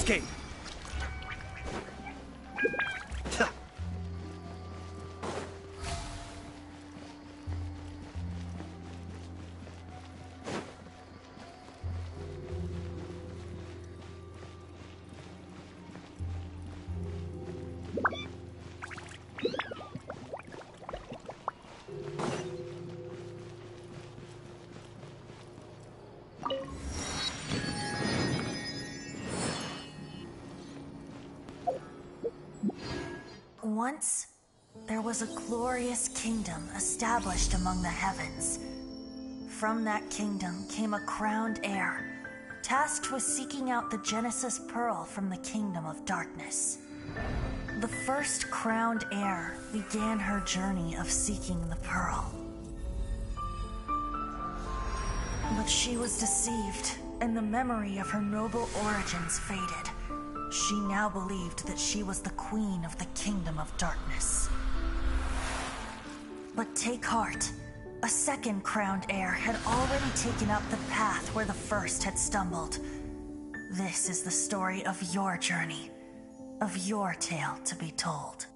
escape. Once, there was a glorious kingdom established among the heavens. From that kingdom came a crowned heir, tasked with seeking out the Genesis Pearl from the kingdom of darkness. The first crowned heir began her journey of seeking the pearl. But she was deceived, and the memory of her noble origins faded. She now believed that she was the queen of the kingdom of darkness. But take heart. A second crowned heir had already taken up the path where the first had stumbled. This is the story of your journey, of your tale to be told.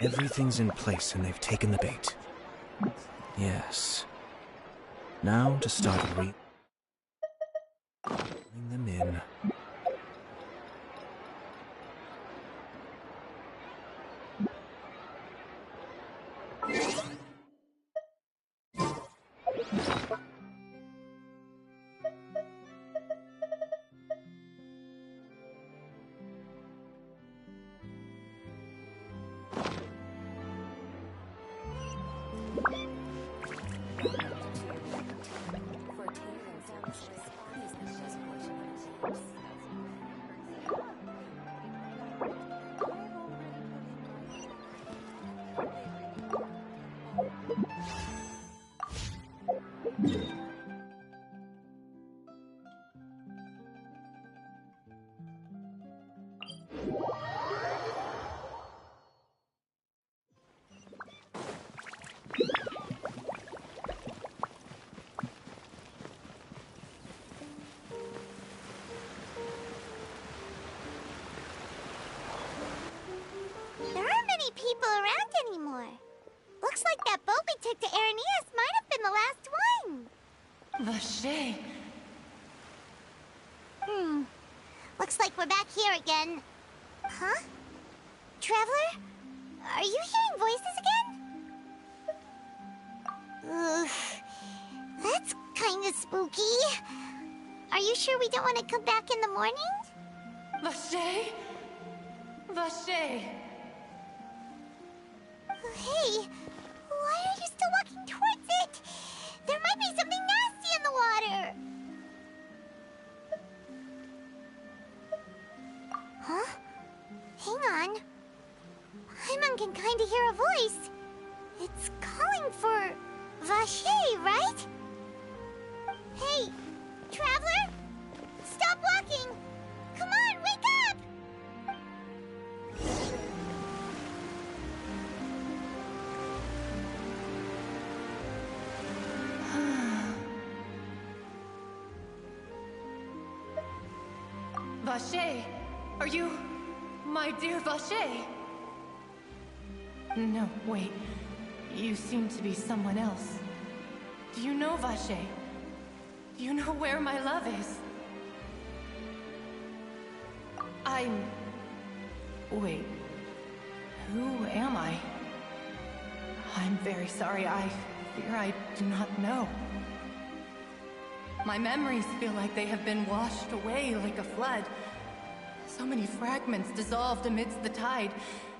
Everything's in place and they've taken the bait. Yes. Now to start reeling them in. There aren't many people around anymore. Looks like that boat we took to Araneas might have been the last one. Vache. Looks like we're back here again. Huh? Traveler? Are you hearing voices again? Ugh. That's kinda spooky. Are you sure we don't want to come back in the morning? Vache? Vache. Hey, why are you still walking towards it? There might be something nasty in the water. Huh? Hang on. Paimon can kinda hear a voice. It's calling for Vache, right? Hey, Traveler? Stop walking! Come on, wake up! Vache, are you my dear Vache? No, wait. You seem to be someone else. Do you know Vache? Do you know where my love is? Wait. Who am I? I'm very sorry. I fear I do not know. My memories feel like they have been washed away like a flood. So many fragments dissolved amidst the tide,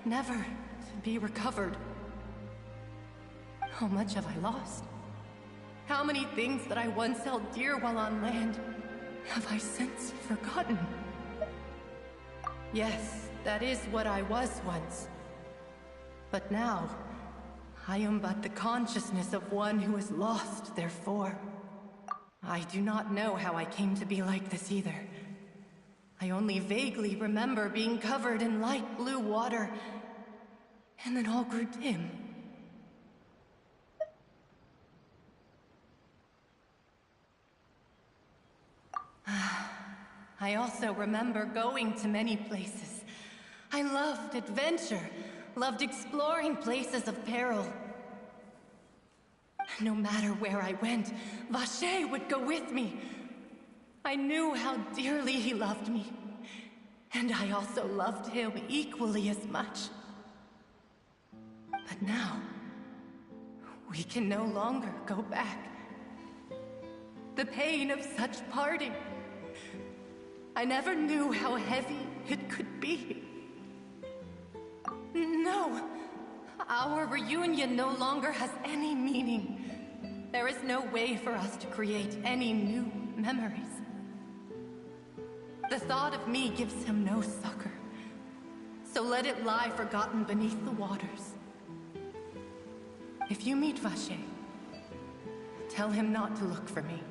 never to be recovered. How much have I lost? How many things that I once held dear while on land have I since forgotten? Yes, that is what I was once. But now, I am but the consciousness of one who is lost, therefore. I do not know how I came to be like this either. I only vaguely remember being covered in light blue water, and then all grew dim. I also remember going to many places, I loved adventure, loved exploring places of peril. No matter where I went, Vacher would go with me. I knew how dearly he loved me, and I also loved him equally as much. But now, we can no longer go back. The pain of such parting, I never knew how heavy it could be. No, our reunion no longer has any meaning. There is no way for us to create any new memories. The thought of me gives him no succor, so let it lie forgotten beneath the waters. If you meet Vacher, tell him not to look for me.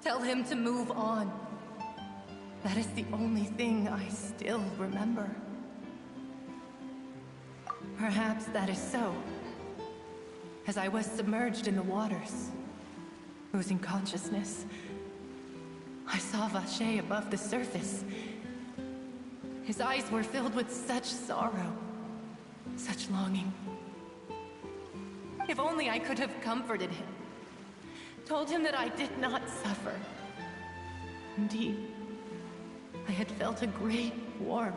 Tell him to move on. That is the only thing I still remember. Perhaps that is so. As I was submerged in the waters, losing consciousness, I saw Vacher above the surface. His eyes were filled with such sorrow, such longing. If only I could have comforted him, told him that I did not suffer. Indeed, I had felt a great warmth.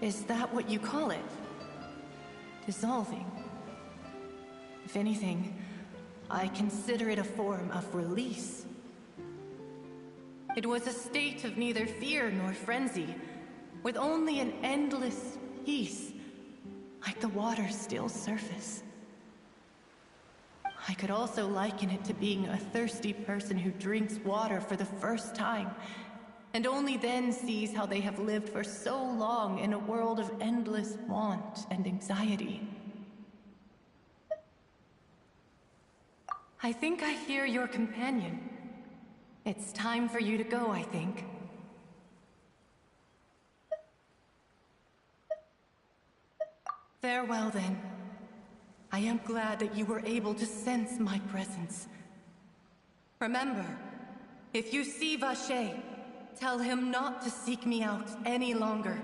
Is that what you call it? Dissolving? If anything, I consider it a form of release. It was a state of neither fear nor frenzy, with only an endless peace, like the water's still surface. I could also liken it to being a thirsty person who drinks water for the first time, and only then sees how they have lived for so long in a world of endless want and anxiety. I think I hear your companion. It's time for you to go, I think. Farewell, then. I am glad that you were able to sense my presence. Remember, if you see Vacher, tell him not to seek me out any longer.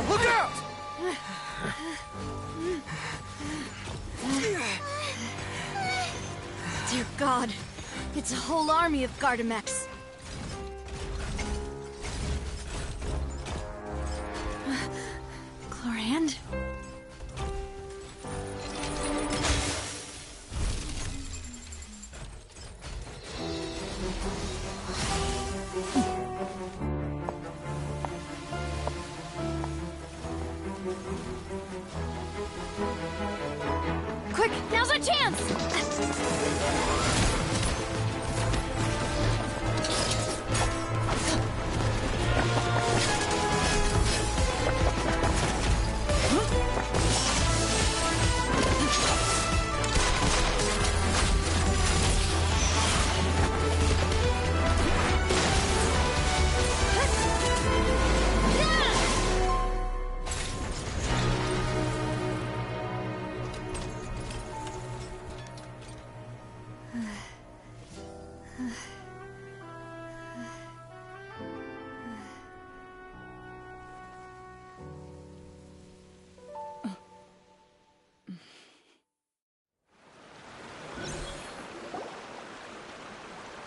Look out! Dear God, it's a whole army of Gardamex. Chlorand? Quick, now's our chance!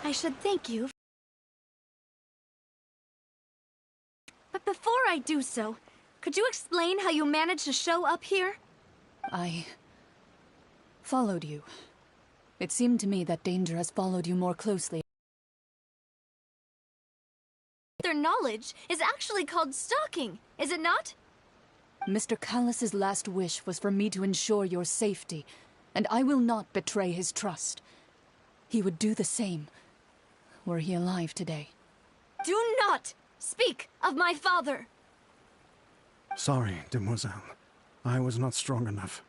I should thank you. But before I do so, could you explain how you managed to show up here? I followed you. It seemed to me that danger has followed you more closely. Their knowledge is actually called stalking, is it not? Mr. Callus's last wish was for me to ensure your safety, and I will not betray his trust. he would do the same, were he alive today. Do not speak of my father! Sorry, demoiselle. I was not strong enough.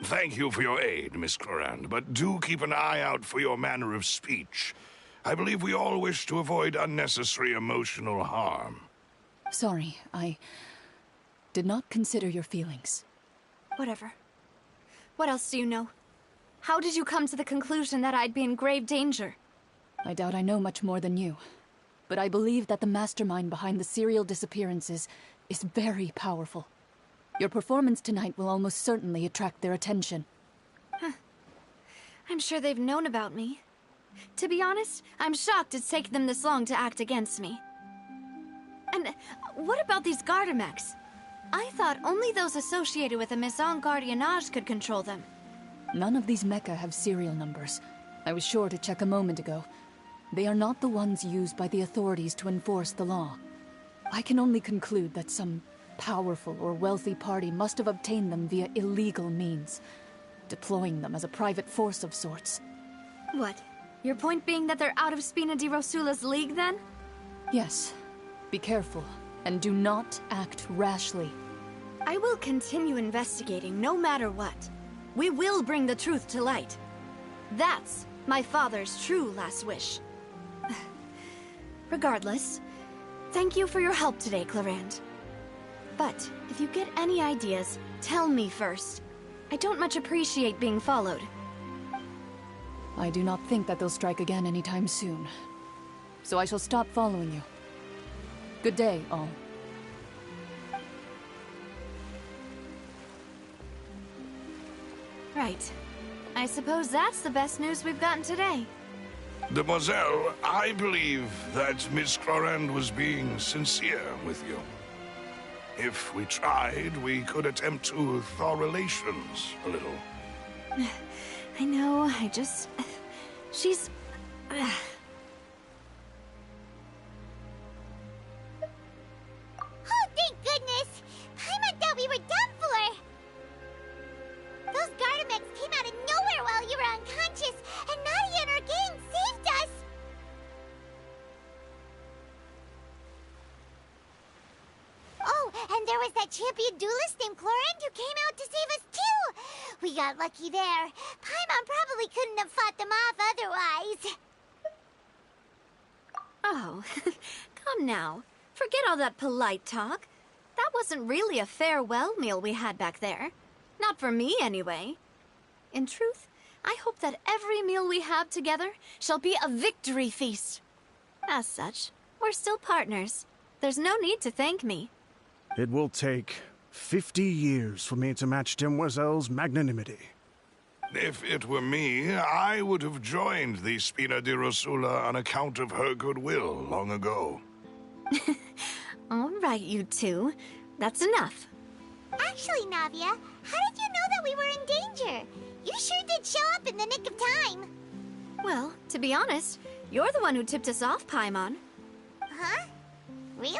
Thank you for your aid, Miss Clorand, but do keep an eye out for your manner of speech. I believe we all wish to avoid unnecessary emotional harm. Sorry, I did not consider your feelings. Whatever. What else do you know? How did you come to the conclusion that I'd be in grave danger? I doubt I know much more than you, but I believe that the mastermind behind the serial disappearances is very powerful. Your performance tonight will almost certainly attract their attention. I'm sure they've known about me. To be honest, I'm shocked it's taken them this long to act against me. And what about these Gardamex? I thought only those associated with the Maison Gardiennage could control them. None of these mecha have serial numbers. I was sure to check a moment ago. They are not the ones used by the authorities to enforce the law. I can only conclude that some powerful or wealthy party must have obtained them via illegal means, deploying them as a private force of sorts. What? Your point being that they're out of Spina di Rosula's league, then? Yes. Be careful, and do not act rashly. I will continue investigating no matter what. We will bring the truth to light. That's my father's true last wish. Regardless, thank you for your help today, Clorand. But if you get any ideas, tell me first. I don't much appreciate being followed. I do not think that they'll strike again anytime soon. So I shall stop following you. Good day, all. Right. I suppose that's the best news we've gotten today. Demoiselle, I believe that Miss Clorand was being sincere with you. If we tried, we could attempt to thaw relations a little. I know, she's... Oh, thank goodness! Paimon thought we were done for! Those Gardamex came out of nowhere while you were unconscious, and Nadia and her gang saved us! Oh, and there was that champion duelist named Clorand who came out to save us too! We got lucky there. Paimon probably couldn't have fought them off otherwise. Oh, come now. Forget all that polite talk. That wasn't really a farewell meal we had back there. Not for me, anyway. In truth, I hope that every meal we have together shall be a victory feast. As such, we're still partners. There's no need to thank me. It will take 50 years for me to match Demoiselle's magnanimity. If it were me, I would have joined the Spina di Rosula on account of her goodwill long ago. All right, you two. That's enough. Actually, Navia, how did you know that we were in danger? You sure did show up in the nick of time. Well, to be honest, you're the one who tipped us off, Paimon. Huh? Really?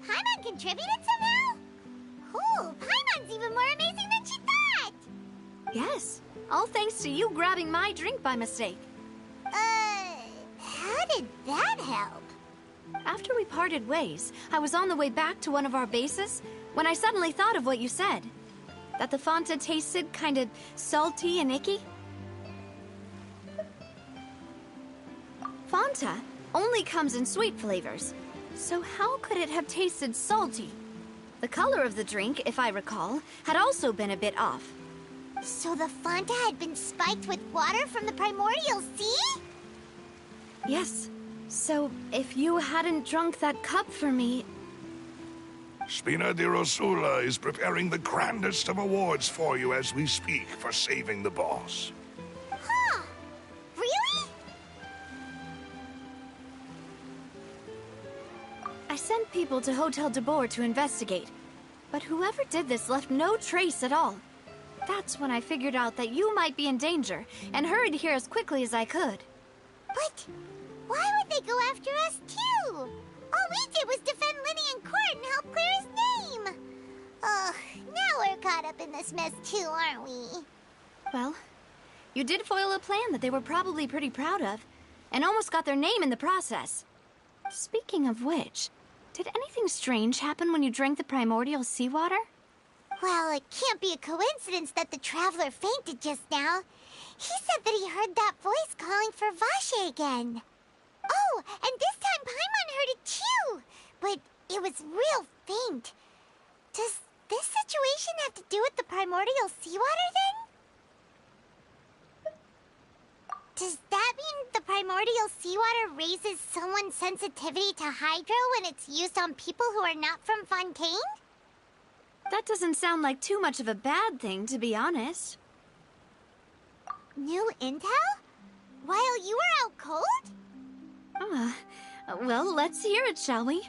Paimon contributed somehow? Ooh, Paimon's even more amazing than she thought! Yes, all thanks to you grabbing my drink by mistake. How did that help? After we parted ways, I was on the way back to one of our bases when I suddenly thought of what you said. That the Fanta tasted kind of salty and icky. Fanta only comes in sweet flavors, so how could it have tasted salty? The color of the drink, if I recall, had also been a bit off. So the Fanta had been spiked with water from the primordial sea? Yes. So, if you hadn't drunk that cup for me... Spina di Rosula is preparing the grandest of awards for you as we speak for saving the boss. Huh? Really? I sent people to Hotel de Boer to investigate, but whoever did this left no trace at all. That's when I figured out that you might be in danger, and hurried here as quickly as I could. But why would they go after us, too? All we did was defend Linny in court and help clear his name. Ugh, now we're caught up in this mess, too, aren't we? Well, You did foil a plan that they were probably pretty proud of, and almost got their name in the process. Speaking of which, did anything strange happen when you drank the primordial seawater? Well, it can't be a coincidence that the traveler fainted just now. He said that he heard that voice calling for Vache again. Oh, and this time Paimon heard it too, but it was real faint. Does this situation have to do with the primordial seawater then? Does that mean the primordial seawater raises someone's sensitivity to hydro when it's used on people who are not from Fontaine? That doesn't sound like too much of a bad thing, to be honest. New intel? While you were out cold? Well, let's hear it, shall we?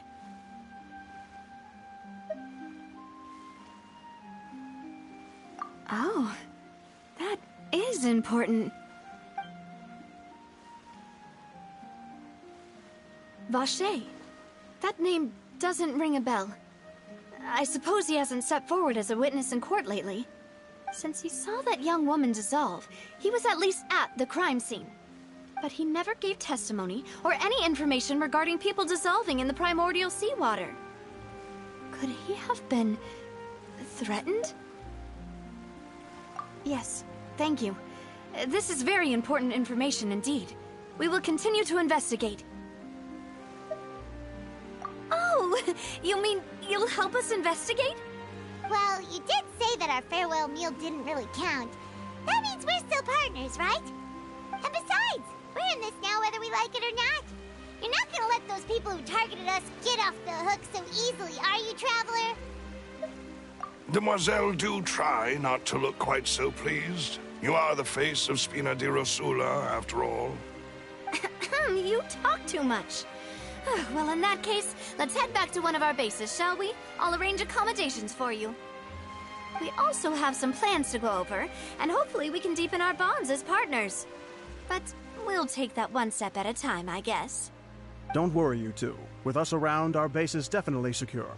Oh, that is important. Vache. That name doesn't ring a bell. I suppose he hasn't stepped forward as a witness in court lately. Since he saw that young woman dissolve, he was at least at the crime scene. But he never gave testimony or any information regarding people dissolving in the primordial seawater. Could he have been threatened? Yes, thank you. This is very important information indeed. We will continue to investigate. Oh, you mean you'll help us investigate? Well, you did say that our farewell meal didn't really count. That means we're still partners, right? And besides, we're in this now whether we like it or not. You're not gonna let those people who targeted us get off the hook so easily, are you, Traveler? Demoiselle, do try not to look quite so pleased. You are the face of Spina di Rosula, after all. You talk too much. Well, in that case, let's head back to one of our bases, shall we? I'll arrange accommodations for you. We also have some plans to go over, and hopefully we can deepen our bonds as partners. But we'll take that one step at a time, I guess. Don't worry, you two. With us around, our base is definitely secure.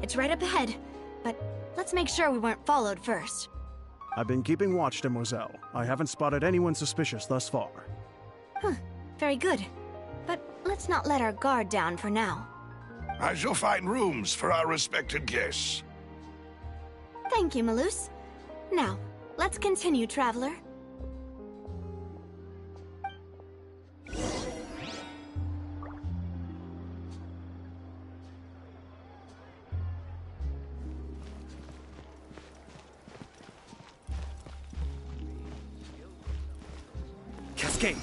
It's right up ahead, but let's make sure we weren't followed first. I've been keeping watch, Demoiselle. I haven't spotted anyone suspicious thus far. Very good. But let's not let our guard down for now. I shall find rooms for our respected guests. Thank you, Malus. Now, let's continue, Traveler. Cascade!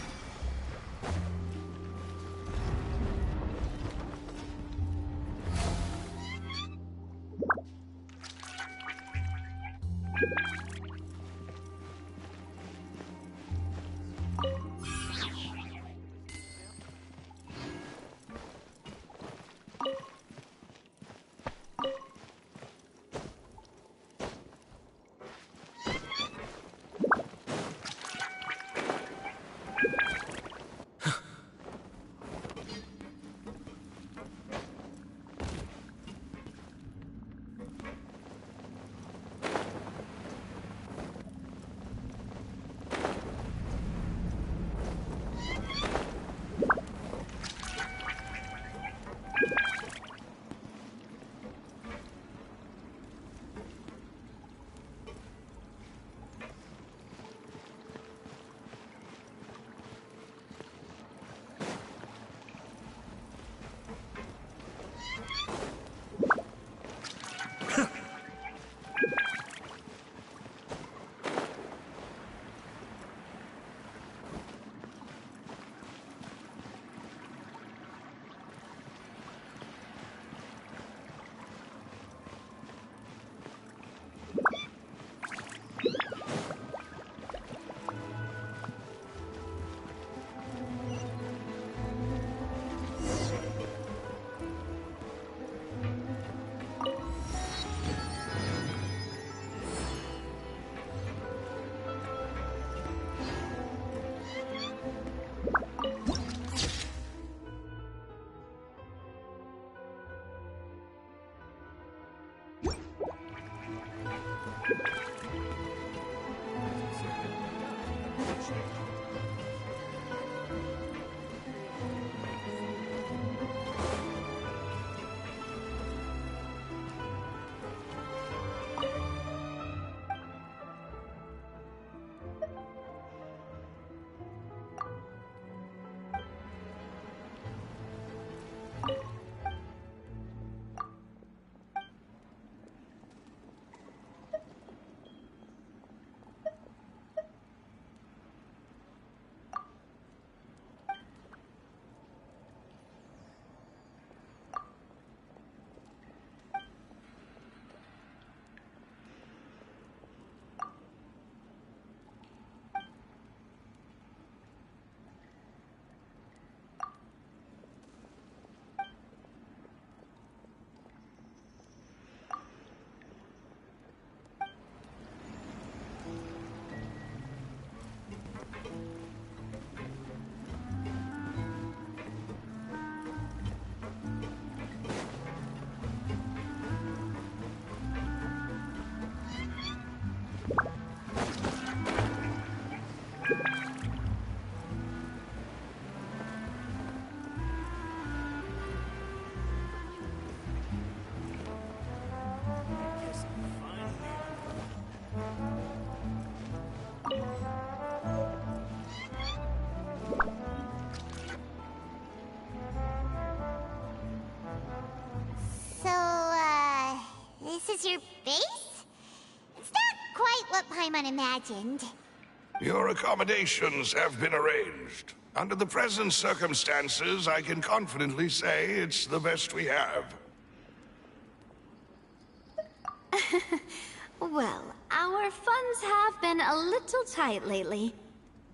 This is your base? It's not quite what Paimon imagined. Your accommodations have been arranged. Under the present circumstances, I can confidently say it's the best we have. Well, our funds have been a little tight lately.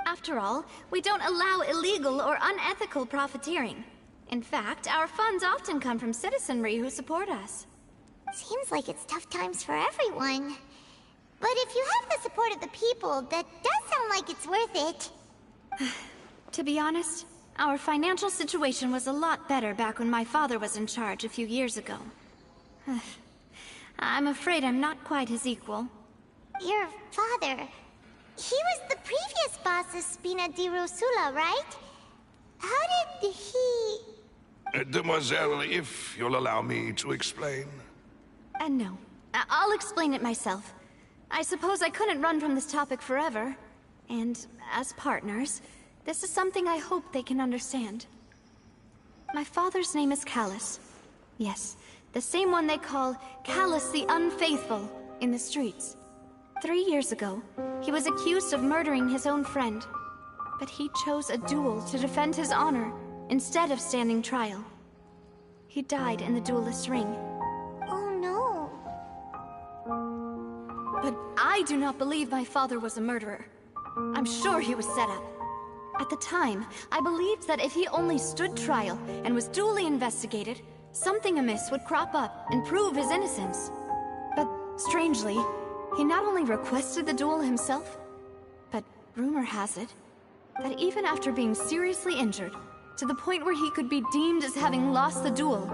After all, we don't allow illegal or unethical profiteering. In fact, our funds often come from citizenry who support us. Seems like it's tough times for everyone. But if you have the support of the people, that does sound like it's worth it. To be honest, our financial situation was a lot better back when my father was in charge a few years ago. I'm afraid I'm not quite his equal. Your father... he was the previous boss of Spina di Rosula, right? How did he... Demoiselle, if you'll allow me to explain. No. I'll explain it myself. I suppose I couldn't run from this topic forever. And as partners, this is something I hope they can understand. My father's name is Callus. Yes, the same one they call Callus the Unfaithful in the streets. 3 years ago, he was accused of murdering his own friend. But he chose a duel to defend his honor instead of standing trial. He died in the duelist's ring. Oh no. But I do not believe my father was a murderer. I'm sure he was set up. At the time, I believed that if he only stood trial and was duly investigated, something amiss would crop up and prove his innocence. But strangely, he not only requested the duel himself, but rumor has it that even after being seriously injured, to the point where he could be deemed as having lost the duel,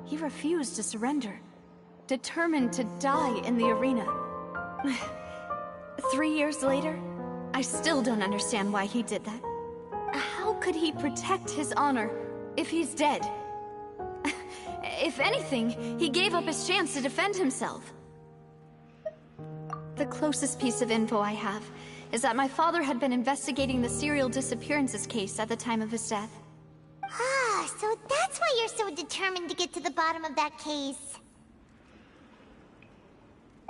he refused to surrender, determined to die in the arena. 3 years later, I still don't understand why he did that. How could he protect his honor if he's dead? If anything, he gave up his chance to defend himself. The closest piece of info I have is that my father had been investigating the serial disappearances case at the time of his death. Ah, so that's why you're so determined to get to the bottom of that case.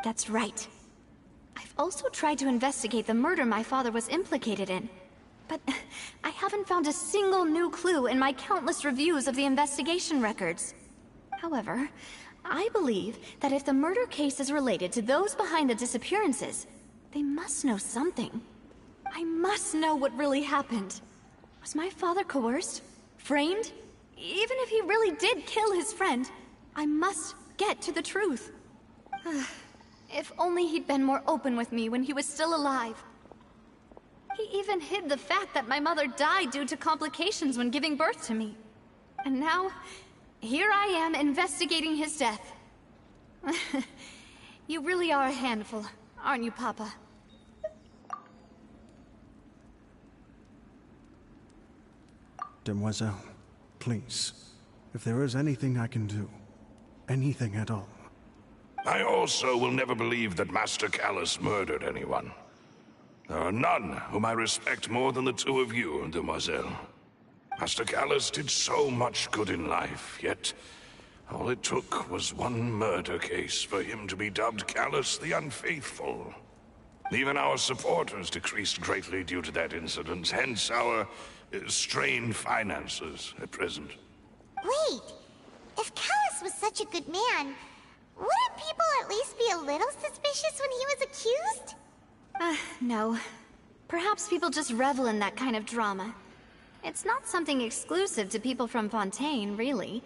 That's right. I've also tried to investigate the murder my father was implicated in, but I haven't found a single new clue in my countless reviews of the investigation records. However, I believe that if the murder case is related to those behind the disappearances, they must know something. I must know what really happened. Was my father coerced? Framed? Even if he really did kill his friend, I must get to the truth. If only he'd been more open with me when he was still alive. He even hid the fact that my mother died due to complications when giving birth to me. And now, here I am investigating his death. You really are a handful, aren't you, Papa? Demoiselle, please, if there is anything I can do, anything at all. I also will never believe that Master Callus murdered anyone. There are none whom I respect more than the two of you, Demoiselle. Master Callus did so much good in life, yet all it took was one murder case for him to be dubbed Callus the Unfaithful. Even our supporters decreased greatly due to that incident, hence our strained finances at present. Wait, if Callus was such a good man, wouldn't people at least be a little suspicious when he was accused? No. Perhaps people just revel in that kind of drama. It's not something exclusive to people from Fontaine, really.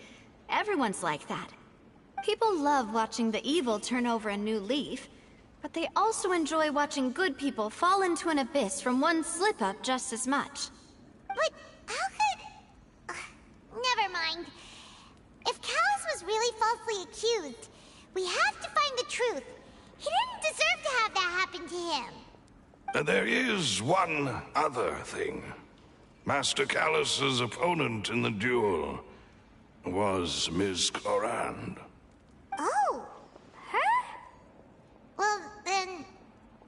Everyone's like that. People love watching the evil turn over a new leaf, but they also enjoy watching good people fall into an abyss from one slip-up just as much. But how could... never mind. If Callus was really falsely accused, we have to find the truth. He didn't deserve to have that happen to him. There is one other thing. Master Callus's opponent in the duel was Ms. Clorand. Oh, her? Well, then,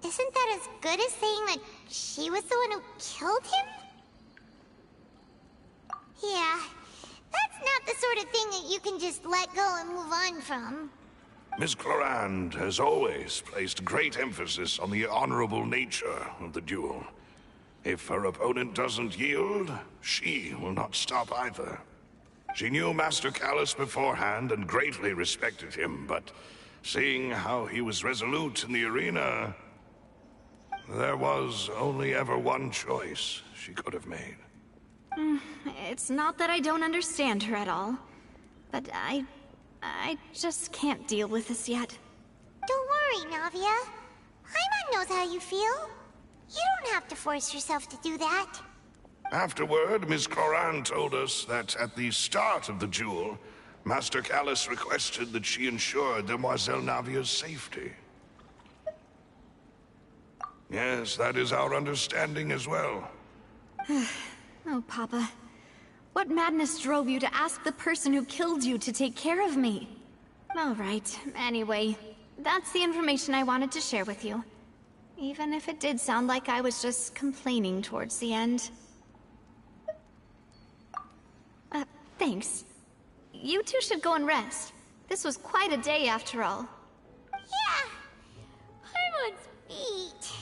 isn't that as good as saying that she was the one who killed him? Yeah, that's not the sort of thing that you can just let go and move on from. Ms. Clorand has always placed great emphasis on the honorable nature of the duel. If her opponent doesn't yield, she will not stop either. She knew Master Callus beforehand and greatly respected him, but seeing how he was resolute in the arena, there was only ever one choice she could have made. It's not that I don't understand her at all, but I just can't deal with this yet. Don't worry, Navia. Paimon knows how you feel. You don't have to force yourself to do that. Afterward, Ms. Clorand told us that at the start of the duel, Master Callus requested that she ensure Demoiselle Navia's safety. Yes, that is our understanding as well. Oh, Papa. What madness drove you to ask the person who killed you to take care of me? All right, anyway, that's the information I wanted to share with you. Even if it did sound like I was just complaining towards the end. Thanks. You two should go and rest. This was quite a day after all. Yeah, Paimon's feet.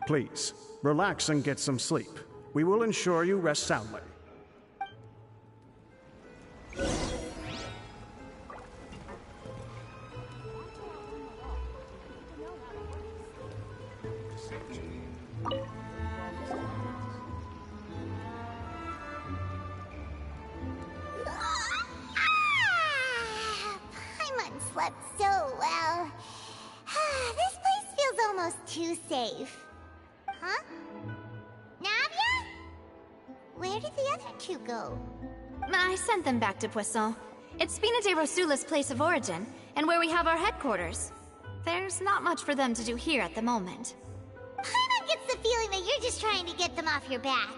Please, relax and get some sleep. We will ensure you rest soundly. Paimon slept so well. This place feels almost too safe. Huh? Navia? Where did the other two go? I sent them back to Poisson. It's Spina de Rosula's place of origin, and where we have our headquarters. There's not much for them to do here at the moment. Paimon gets the feeling that you're just trying to get them off your back.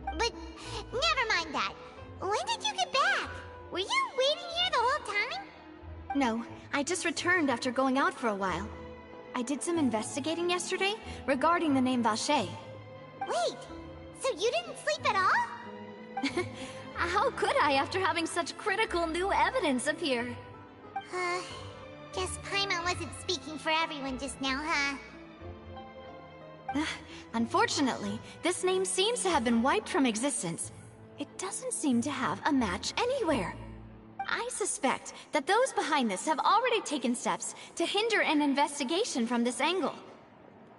But never mind that. When did you get back? Were you waiting here the whole time? No, I just returned after going out for a while. I did some investigating yesterday regarding the name Vache. Wait, so you didn't sleep at all? How could I after having such critical new evidence appear? Guess Paimon wasn't speaking for everyone just now, huh? Unfortunately, this name seems to have been wiped from existence. It doesn't seem to have a match anywhere. I suspect that those behind this have already taken steps to hinder an investigation from this angle.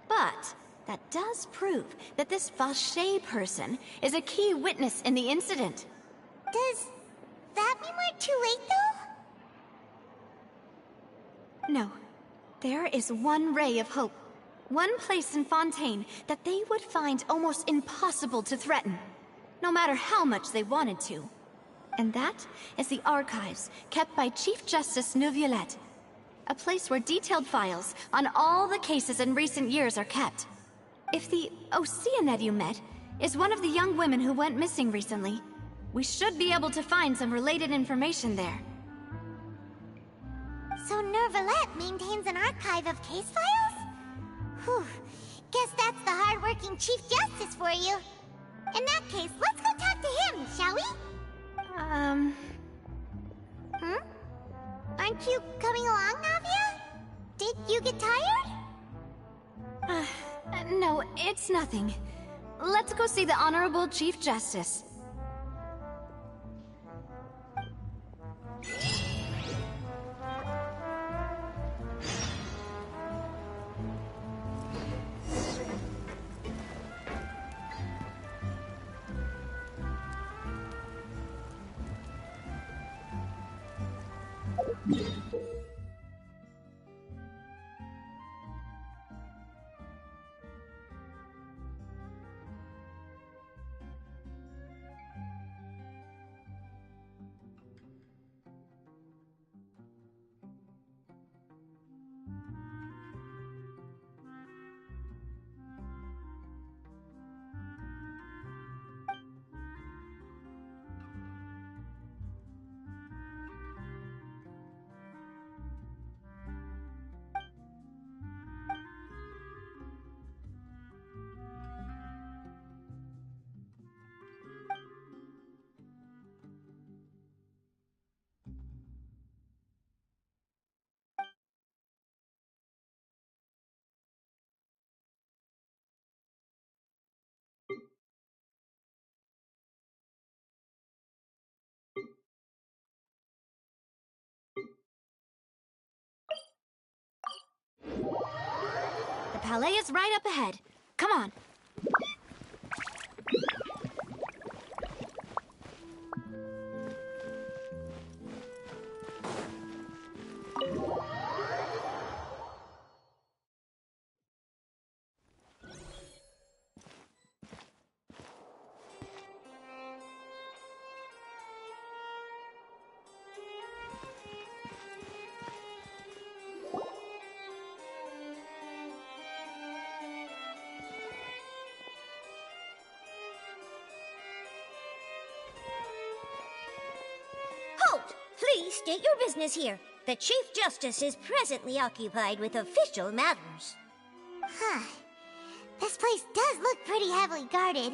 But that does prove that this Vache person is a key witness in the incident. Does that mean we're too late, though? No. There is one ray of hope. One place in Fontaine that they would find almost impossible to threaten, no matter how much they wanted to. And that is the archives kept by Chief Justice Neuvillette a place where detailed files on all the cases in recent years are kept. If the Oceanid you met is one of the young women who went missing recently, we should be able to find some related information there. So Nervalette maintains an archive of case files? Whew. Guess that's the hard-working Chief Justice for you. In that case, let's go talk to him, shall we? Aren't you coming along, Navia? Did you get tired? No, it's nothing. Let's go see the Honorable Chief Justice. The palais is right up ahead. Come on. Halt! Please state your business here. The Chief Justice is presently occupied with official matters. Huh. This place does look pretty heavily guarded.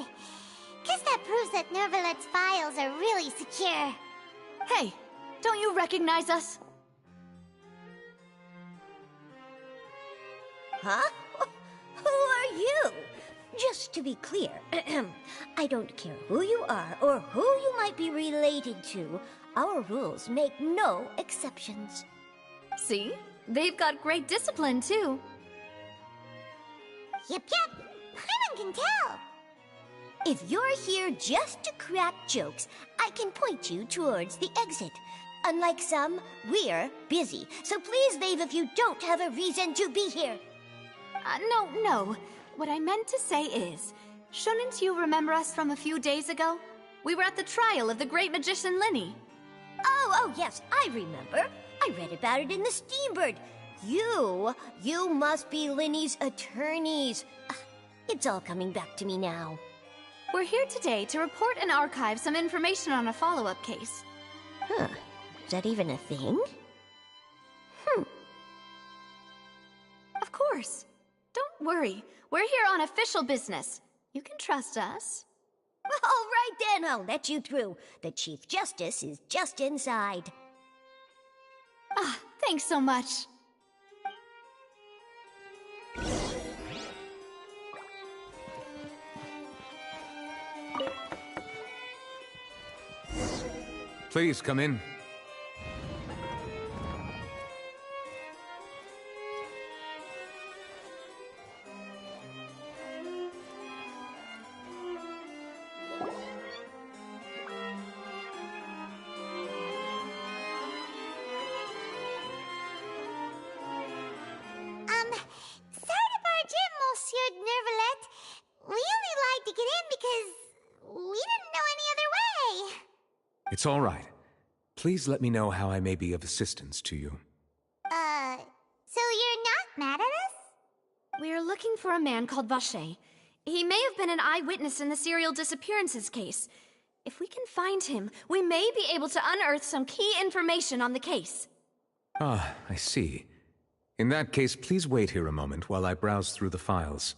Guess that proves that Nervalette's files are really secure. Hey, don't you recognize us? Huh? Who are you? Just to be clear, I don't care who you are or who you might be related to. Our rules make no exceptions. See? They've got great discipline, too. Yep. Paimon can tell. If you're here just to crack jokes, I can point you towards the exit. Unlike some, we're busy, so please leave if you don't have a reason to be here. No. What I meant to say is, shouldn't you remember us from a few days ago? We were at the trial of the great magician Linny. Oh, yes, I remember. I read about it in the Steambird. You must be Linny's attorneys. It's all coming back to me now. We're here today to report and archive some information on a follow-up case. Huh. Is that even a thing? Of course. Don't worry. We're here on official business. You can trust us. All right then, I'll let you through. The Chief Justice is just inside. Thanks so much. Please come in. Sorry to barge in, Monsieur Nervalette. We only lied to get in because we didn't know any other way. It's all right. Please let me know how I may be of assistance to you. mad at us? We're looking for a man called Vache. He may have been an eyewitness in the serial disappearances case. If we can find him, we may be able to unearth some key information on the case. Ah, I see. In that case, please wait here a moment while I browse through the files.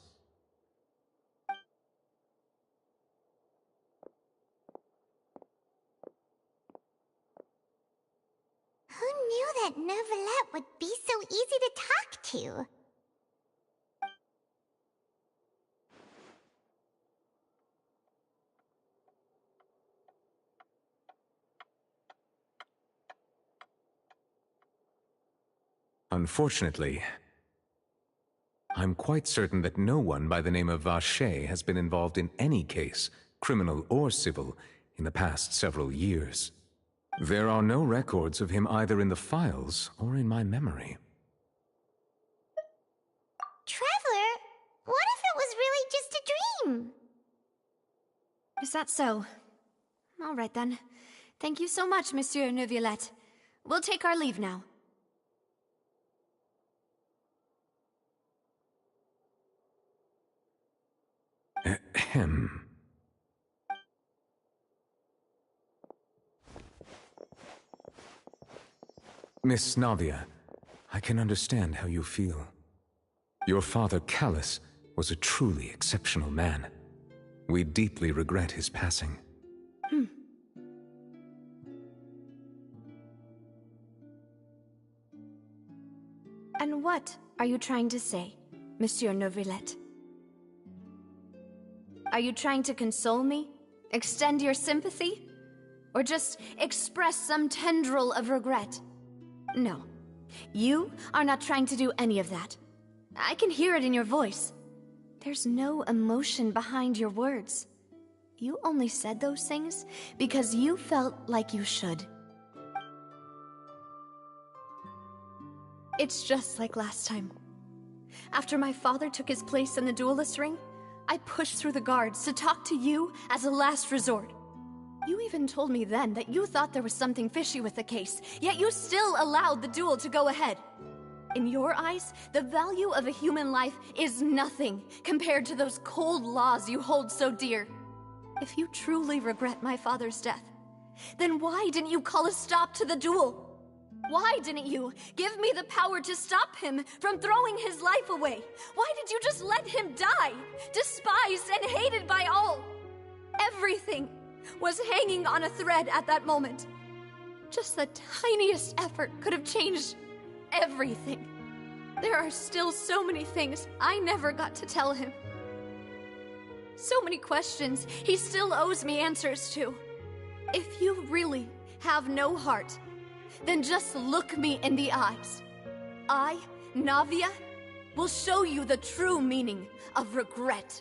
Who knew that Novelette would be so easy to talk to? Unfortunately, I'm quite certain that no one by the name of Vache has been involved in any case, criminal or civil, in the past several years. There are no records of him either in the files or in my memory. Traveler, what if it was really just a dream? Is that so? All right then. Thank you so much, Monsieur Neuvillette. We'll take our leave now. Ahem. Miss Navia, I can understand how you feel. Your father, Callus, was a truly exceptional man. We deeply regret his passing. And what are you trying to say, Monsieur Neuvillette? Are you trying to console me? Extend your sympathy? Or just express some tendril of regret? No. You are not trying to do any of that. I can hear it in your voice. There's no emotion behind your words. You only said those things because you felt like you should. It's just like last time. After my father took his place in the duelist ring, I pushed through the guards to talk to you as a last resort. You even told me then that you thought there was something fishy with the case, yet you still allowed the duel to go ahead. In your eyes, the value of a human life is nothing compared to those cold laws you hold so dear. If you truly regret my father's death, then why didn't you call a stop to the duel? Why didn't you give me the power to stop him from throwing his life away? Why did you just let him die, despised and hated by all? Everything was hanging on a thread at that moment. Just the tiniest effort could have changed everything. There are still so many things I never got to tell him. So many questions he still owes me answers to. If you really have no heart, then just look me in the eyes. I, Navia, will show you the true meaning of regret.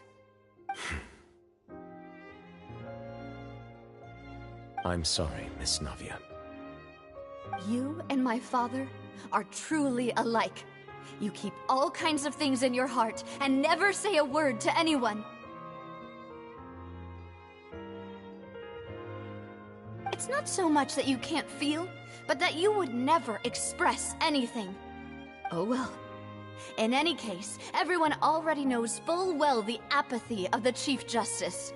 I'm sorry, Miss Navia. You and my father are truly alike. You keep all kinds of things in your heart and never say a word to anyone. It's not so much that you can't feel, but that you would never express anything. Oh well. In any case, everyone already knows full well the apathy of the Chief Justice.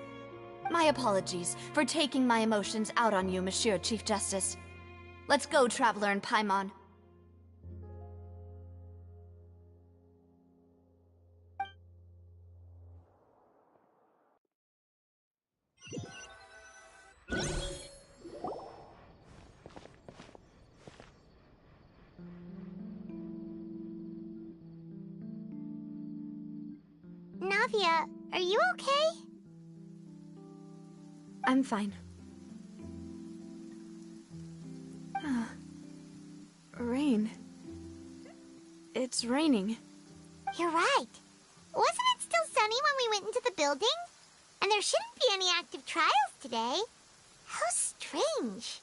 My apologies for taking my emotions out on you, Monsieur Chief Justice. Let's go, Traveler and Paimon. Navia, are you okay? I'm fine. Rain. It's raining. You're right. Wasn't it still sunny when we went into the building? And there shouldn't be any active trials today. How strange.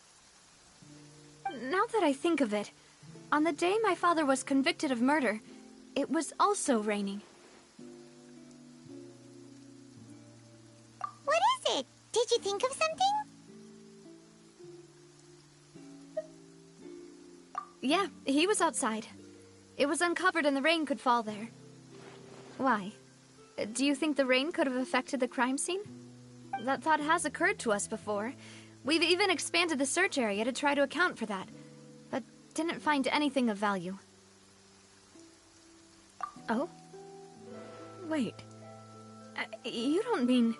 Now that I think of it, on the day my father was convicted of murder, it was also raining. What is it? Did you think of something? Yeah, he was outside. It was uncovered and the rain could fall there. Why? Do you think the rain could have affected the crime scene? That thought has occurred to us before. We've even expanded the search area to try to account for that, but didn't find anything of value. Oh? Wait. You don't mean...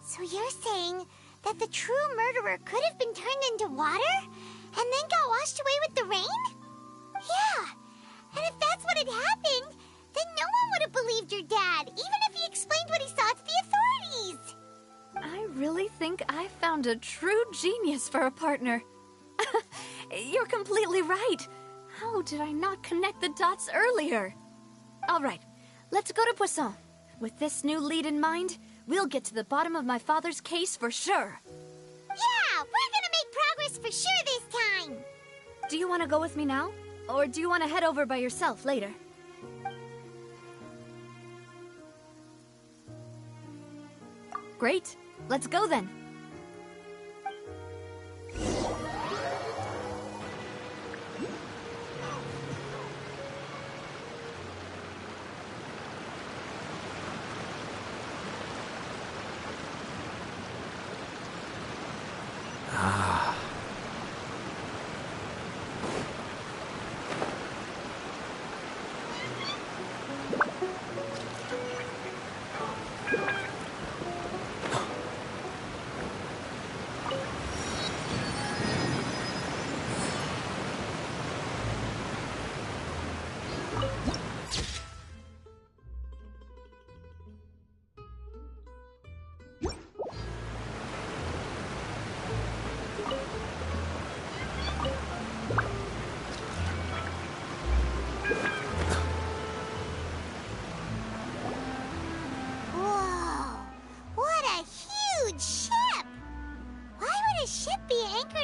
So you're saying that the true murderer could have been turned into water and then got washed away with the rain? Yeah, and if that's what had happened, then no one would have believed your dad, even if he explained what he saw to the authorities. I really think I found a true genius for a partner. You're completely right. How did I not connect the dots earlier? All right, let's go to Poisson. With this new lead in mind, we'll get to the bottom of my father's case for sure. Yeah, we're gonna make progress for sure this time. Do you want to go with me now? Or do you want to head over by yourself later? Great. Let's go then.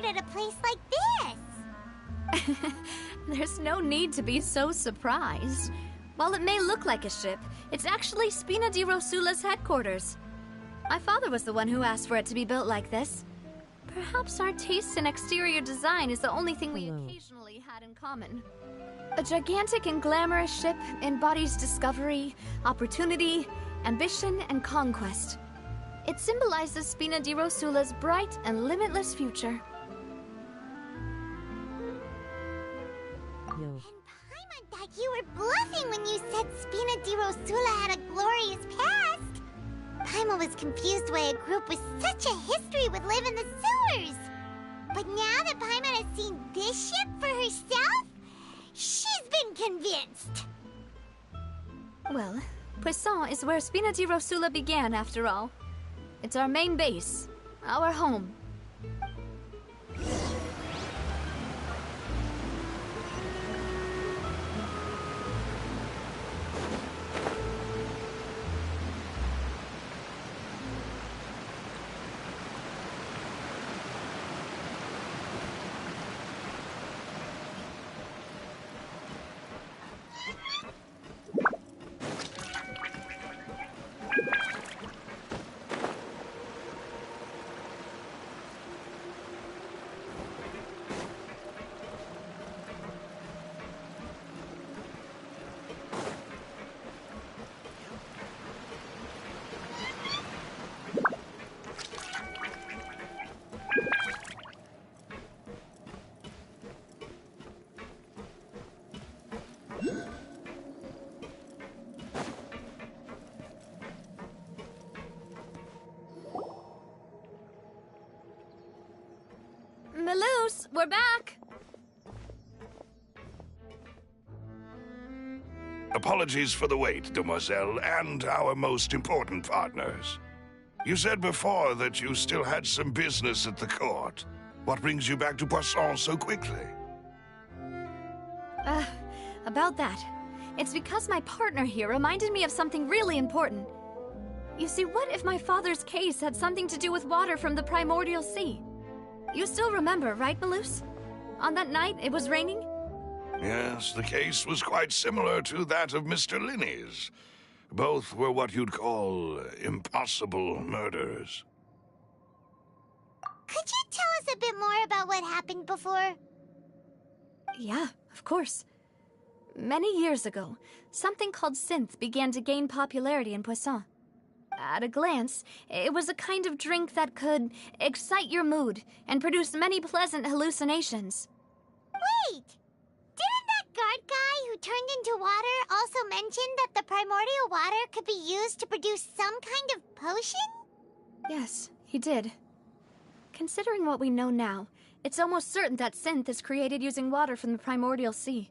At a place like this? There's no need to be so surprised. While it may look like a ship, it's actually Spina di Rosula's headquarters. My father was the one who asked for it to be built like this. Perhaps our taste in exterior design is the only thing we occasionally had in common. A gigantic and glamorous ship embodies discovery, opportunity, ambition, and conquest. It symbolizes Spina di Rosula's bright and limitless future. And Paimon thought you were bluffing when you said Spina di Rosula had a glorious past. Paimon was confused why a group with such a history would live in the sewers. But now that Paimon has seen this ship for herself, she's been convinced. Well, Poisson is where Spina di Rosula began, after all. It's our main base, our home. Melus, we're back! Apologies for the wait, demoiselle, and our most important partners. You said before that you still had some business at the court. What brings you back to Poisson so quickly? About that. It's because my partner here reminded me of something really important. You see, what if my father's case had something to do with water from the primordial sea? You still remember, right, Melus? On that night, it was raining? Yes, the case was quite similar to that of Mr. Linney's. Both were what you'd call impossible murders. Could you tell us a bit more about what happened before? Yeah, Of course. Many years ago, something called synth began to gain popularity in Poisson. At a glance, it was a kind of drink that could excite your mood and produce many pleasant hallucinations. Wait! Didn't that guard guy who turned into water also mention that the primordial water could be used to produce some kind of potion? Yes, he did. Considering what we know now, it's almost certain that synth is created using water from the primordial sea.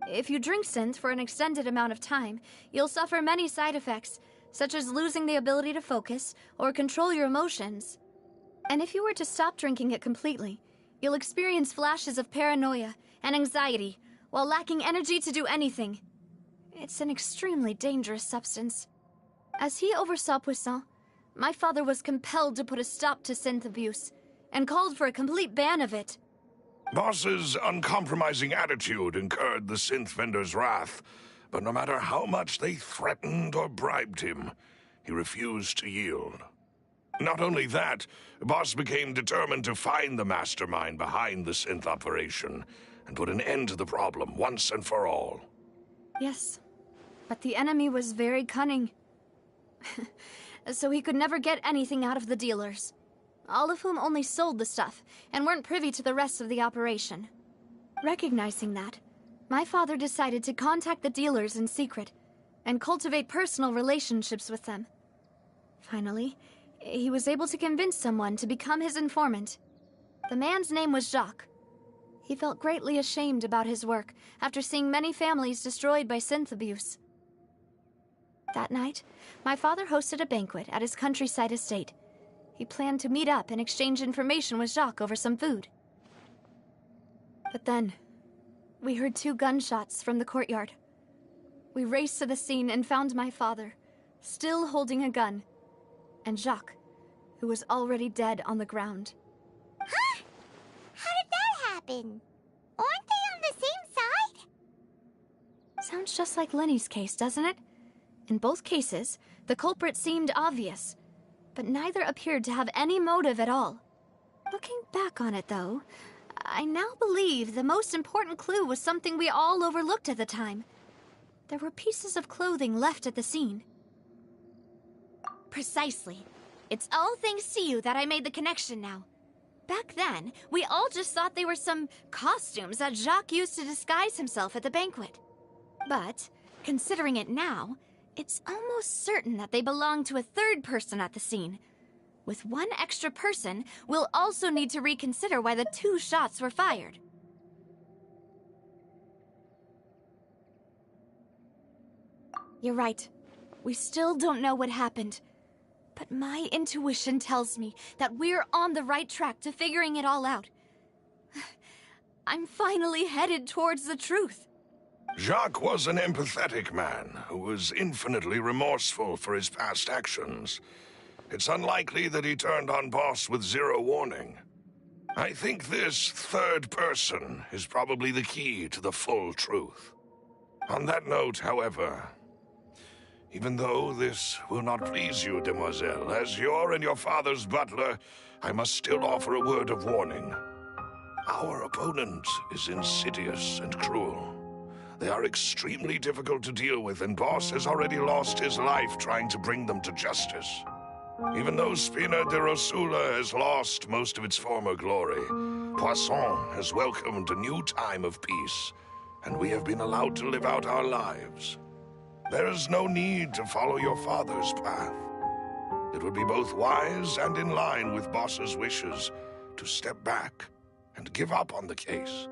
If you drink synth for an extended amount of time, you'll suffer many side effects, such as losing the ability to focus or control your emotions. And if you were to stop drinking it completely, you'll experience flashes of paranoia and anxiety while lacking energy to do anything. It's an extremely dangerous substance. As he oversaw Poisson, my father was compelled to put a stop to synth abuse and called for a complete ban of it. Boss's uncompromising attitude incurred the synth vendor's wrath, but no matter how much they threatened or bribed him, he refused to yield. Not only that, Boss became determined to find the mastermind behind the synth operation and put an end to the problem once and for all. Yes, but the enemy was very cunning. So he could never get anything out of the dealers, all of whom only sold the stuff and weren't privy to the rest of the operation. Recognizing that, my father decided to contact the dealers in secret and cultivate personal relationships with them. Finally, he was able to convince someone to become his informant. The man's name was Jacques. He felt greatly ashamed about his work after seeing many families destroyed by synth abuse. That night, my father hosted a banquet at his countryside estate. He planned to meet up and exchange information with Jacques over some food. But then, we heard 2 gunshots from the courtyard. We raced to the scene and found my father, still holding a gun, and Jacques, who was already dead on the ground. Huh? How did that happen? Aren't they on the same side? Sounds just like Lenny's case, doesn't it? In both cases, the culprit seemed obvious, but neither appeared to have any motive at all. Looking back on it, though, I now believe the most important clue was something we all overlooked at the time. There were pieces of clothing left at the scene. Precisely. It's all thanks to you that I made the connection now. Back then, we all just thought they were some costumes that Jacques used to disguise himself at the banquet. But, considering it now, it's almost certain that they belong to a third person at the scene. With one extra person, we'll also need to reconsider why the 2 shots were fired. You're right. We still don't know what happened. But my intuition tells me that we're on the right track to figuring it all out. I'm finally headed towards the truth. Jacques was an empathetic man who was infinitely remorseful for his past actions. It's unlikely that he turned on Boss with 0 warning. I think this third person is probably the key to the full truth. On that note, however, even though this will not please you, demoiselle, as your and your father's butler, I must still offer a word of warning. Our opponent is insidious and cruel. They are extremely difficult to deal with, and Boss has already lost his life trying to bring them to justice. Even though Spina de Rosula has lost most of its former glory, Poisson has welcomed a new time of peace, and we have been allowed to live out our lives. There is no need to follow your father's path. It would be both wise and in line with Boss's wishes to step back and give up on the case.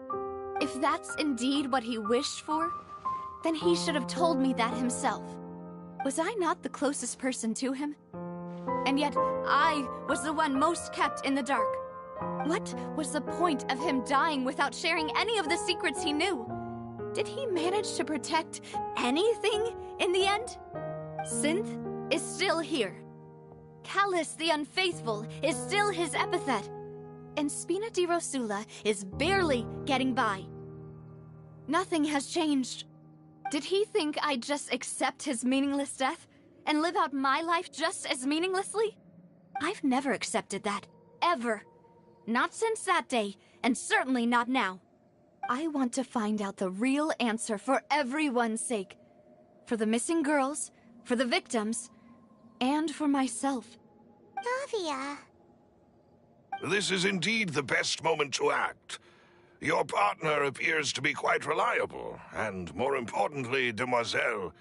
If that's indeed what he wished for, then he should have told me that himself. Was I not the closest person to him? And yet, I was the one most kept in the dark. What was the point of him dying without sharing any of the secrets he knew? Did he manage to protect anything in the end? Synth is still here. Callus the Unfaithful is still his epithet. And Spina di Rosula is barely getting by. Nothing has changed. Did he think I'd just accept his meaningless death and live out my life just as meaninglessly? I've never accepted that. Ever. Not since that day, and certainly not now. I want to find out the real answer for everyone's sake. For the missing girls, for the victims, and for myself. Navia. This is indeed the best moment to act. Your partner appears to be quite reliable, and more importantly, Demoiselle,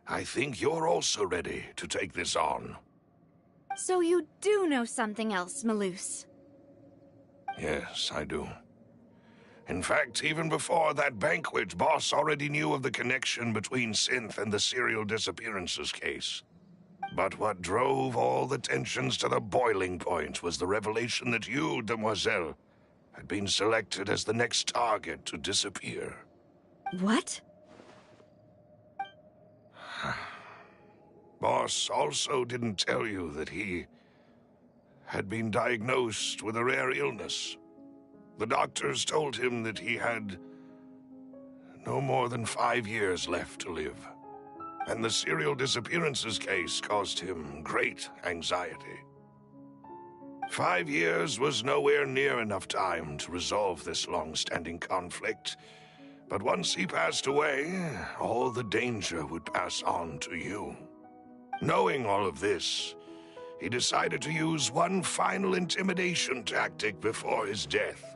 I think you're also ready to take this on. So you do know something else, Malus? Yes, I do. In fact, even before that banquet, Boss already knew of the connection between Synth and the serial disappearances case. But what drove all the tensions to the boiling point was the revelation that you, Demoiselle, had been selected as the next target to disappear. What? Boss also didn't tell you that he had been diagnosed with a rare illness. The doctors told him that he had no more than 5 years left to live. And the serial disappearances case caused him great anxiety. 5 years was nowhere near enough time to resolve this long-standing conflict. But once he passed away, all the danger would pass on to you. Knowing all of this, he decided to use one final intimidation tactic before his death.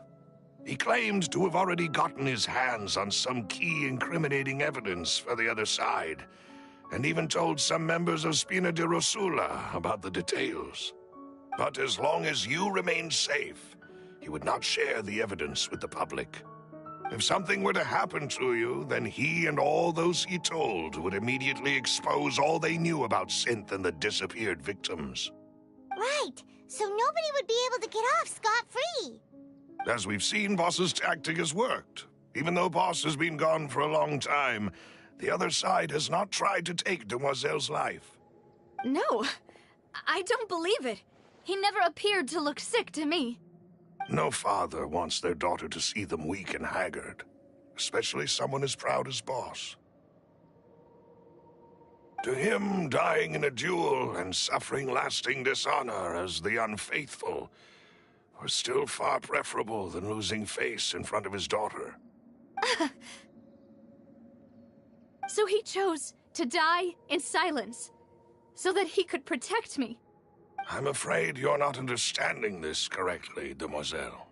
He claimed to have already gotten his hands on some key incriminating evidence for the other side, and even told some members of Spina di Rosula about the details. But as long as you remained safe, he would not share the evidence with the public. If something were to happen to you, then he and all those he told would immediately expose all they knew about Synth and the disappeared victims. Right, so nobody would be able to get off scot-free. As we've seen, Boss's tactic has worked. Even though Boss has been gone for a long time, the other side has not tried to take Demoiselle's life. No, I don't believe it. He never appeared to look sick to me. No father wants their daughter to see them weak and haggard, especially someone as proud as Boss. To him, dying in a duel and suffering lasting dishonor as the unfaithful was still far preferable than losing face in front of his daughter. So he chose to die in silence, so that he could protect me. I'm afraid you're not understanding this correctly, Demoiselle.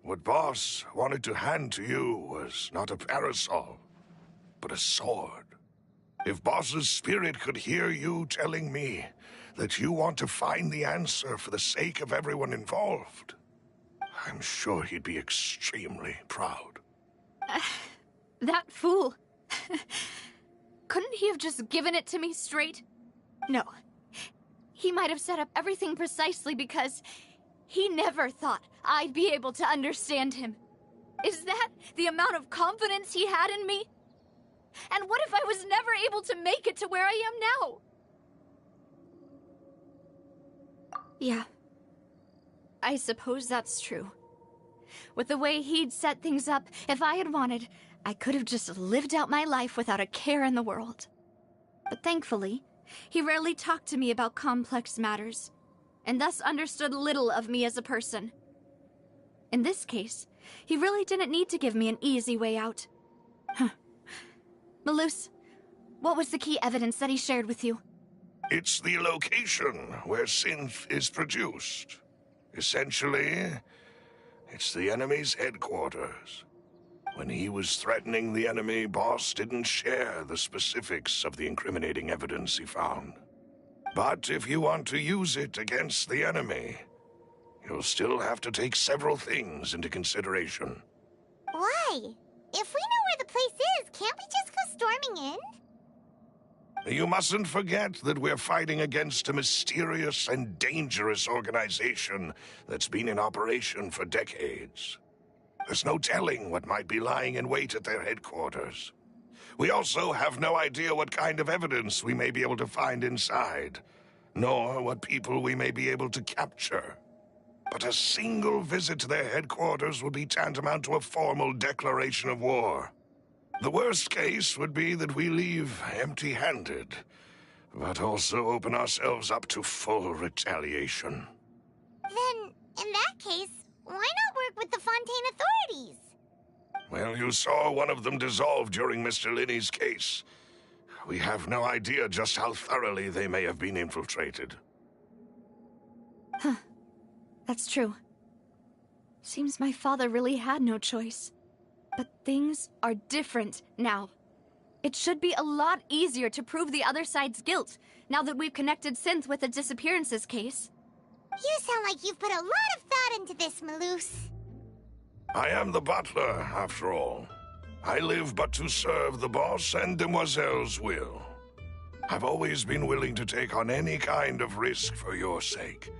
What Boss wanted to hand to you was not a parasol, but a sword. If Boss's spirit could hear you telling me that you want to find the answer for the sake of everyone involved, I'm sure he'd be extremely proud. That fool. Couldn't he have just given it to me straight? No. He might have set up everything precisely because he never thought I'd be able to understand him. Is that the amount of confidence he had in me? And what if I was never able to make it to where I am now? Yeah. I suppose that's true. With the way he'd set things up, if I had wanted, I could have just lived out my life without a care in the world. But thankfully, he rarely talked to me about complex matters, and thus understood little of me as a person. In this case, he really didn't need to give me an easy way out. Malus, what was the key evidence that he shared with you? It's the location where Synth is produced. Essentially, it's the enemy's headquarters. When he was threatening the enemy, Boss didn't share the specifics of the incriminating evidence he found. But if you want to use it against the enemy, you'll still have to take several things into consideration. Why? If we know where the place is, can't we just go storming in? You mustn't forget that we're fighting against a mysterious and dangerous organization that's been in operation for decades. There's no telling what might be lying in wait at their headquarters. We also have no idea what kind of evidence we may be able to find inside, nor what people we may be able to capture. But a single visit to their headquarters would be tantamount to a formal declaration of war. The worst case would be that we leave empty-handed, but also open ourselves up to full retaliation. Then, in that case, why not work with the Fontaine authorities? Well, you saw one of them dissolve during Mr. Linney's case. We have no idea just how thoroughly they may have been infiltrated. Huh. That's true. Seems my father really had no choice. But things are different now. It should be a lot easier to prove the other side's guilt, now that we've connected Synth with the disappearances case. You sound like you've put a lot of thought into this, Malus. I am the butler, after all. I live but to serve the boss and Demoiselle's will. I've always been willing to take on any kind of risk for your sake.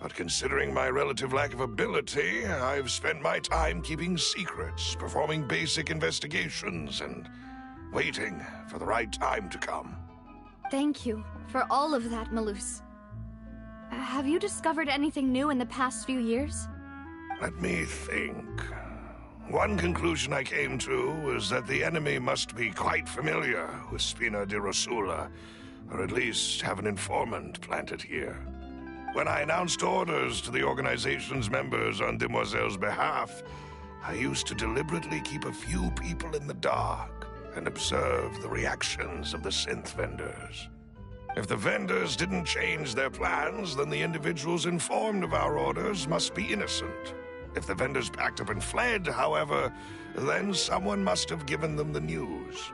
But considering my relative lack of ability, I've spent my time keeping secrets, performing basic investigations, and waiting for the right time to come. Thank you for all of that, Malus. Have you discovered anything new in the past few years? Let me think. One conclusion I came to was that the enemy must be quite familiar with Spina di Rosula, or at least have an informant planted here. When I announced orders to the organization's members on Demoiselle's behalf, I used to deliberately keep a few people in the dark and observe the reactions of the synth vendors. If the vendors didn't change their plans, then the individuals informed of our orders must be innocent. If the vendors packed up and fled, however, then someone must have given them the news.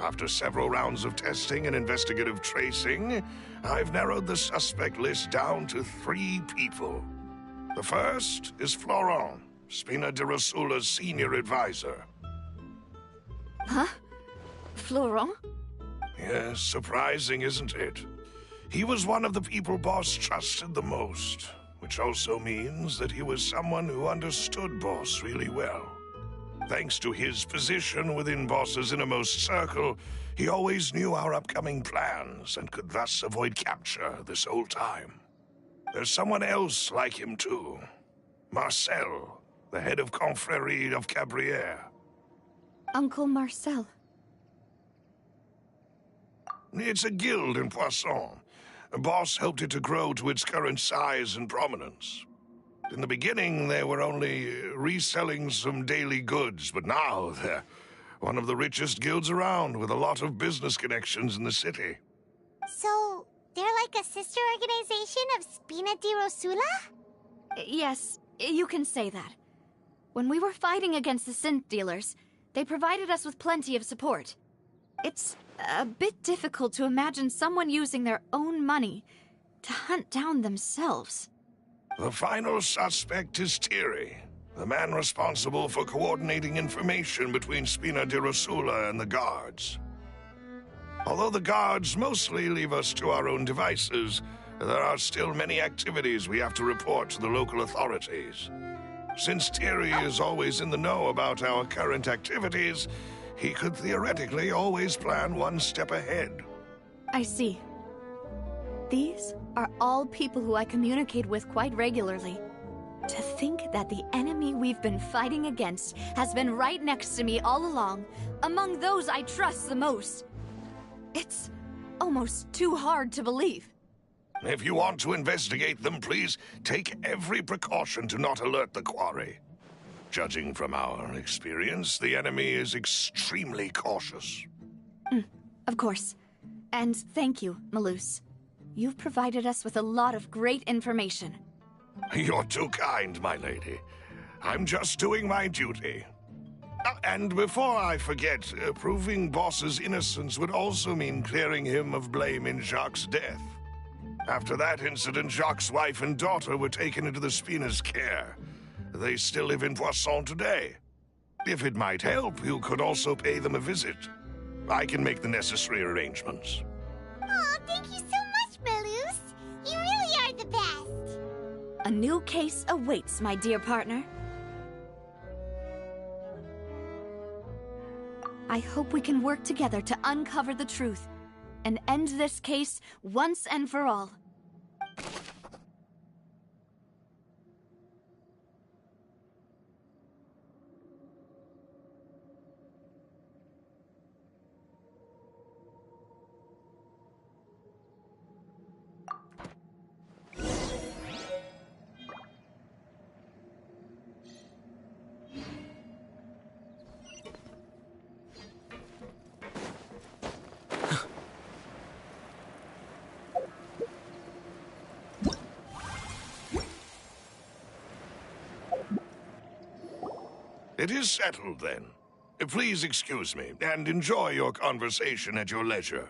After several rounds of testing and investigative tracing, I've narrowed the suspect list down to 3 people. The first is Florent, Spina di Rosula's senior advisor. Huh? Florent? Yes, surprising, isn't it? He was one of the people Boss trusted the most, which also means that he was someone who understood Boss really well. Thanks to his position within Boss's innermost circle, he always knew our upcoming plans and could thus avoid capture this whole time. There's someone else like him too. Marcel, the head of Confrérie of Cabrières. Uncle Marcel. It's a guild in Poisson. Boss helped it to grow to its current size and prominence. In the beginning, they were only reselling some daily goods, but now they're one of the richest guilds around, with a lot of business connections in the city. So, they're like a sister organization of Spina di Rosula? Yes, you can say that. When we were fighting against the synth dealers, they provided us with plenty of support. It's a bit difficult to imagine someone using their own money to hunt down themselves. The final suspect is Thierry, the man responsible for coordinating information between Spina di Rosula and the guards. Although the guards mostly leave us to our own devices, there are still many activities we have to report to the local authorities. Since Thierry is always in the know about our current activities, he could theoretically always plan one step ahead. I see. These are all people who I communicate with quite regularly. To think that the enemy we've been fighting against has been right next to me all along, among those I trust the most. It's almost too hard to believe. If you want to investigate them, please take every precaution to not alert the quarry. Judging from our experience, the enemy is extremely cautious. Of course. And thank you, Malus. You've provided us with a lot of great information. You're too kind, my lady. I'm just doing my duty. And before I forget, proving Boss's innocence would also mean clearing him of blame in Jacques' death. After that incident, Jacques' wife and daughter were taken into the Spina's care. They still live in Poisson today. If it might help, you could also pay them a visit. I can make the necessary arrangements. Aw, thank you so much, Malus. You really are the best. A new case awaits, my dear partner. I hope we can work together to uncover the truth and end this case once and for all. It is settled, then. Please excuse me, and enjoy your conversation at your leisure.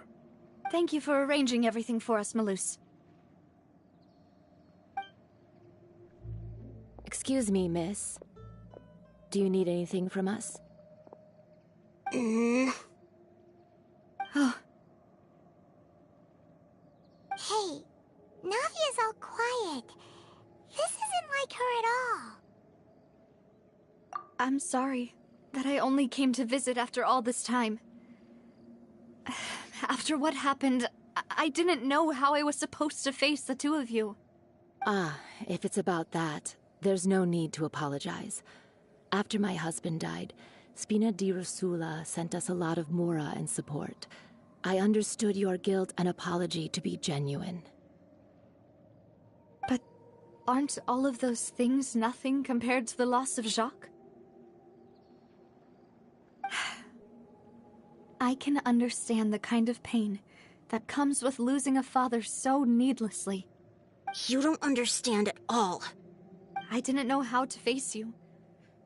Thank you for arranging everything for us, Malus. Excuse me, miss. Do you need anything from us? Oh. Hey, Navia's all quiet. This isn't like her at all. I'm sorry that I only came to visit after all this time. After what happened, I didn't know how I was supposed to face the two of you. Ah, if it's about that, there's no need to apologize. After my husband died, Spina di Rosula sent us a lot of mora and support. I understood your guilt and apology to be genuine. But aren't all of those things nothing compared to the loss of Jacques? I can understand the kind of pain that comes with losing a father so needlessly. You don't understand at all. I didn't know how to face you,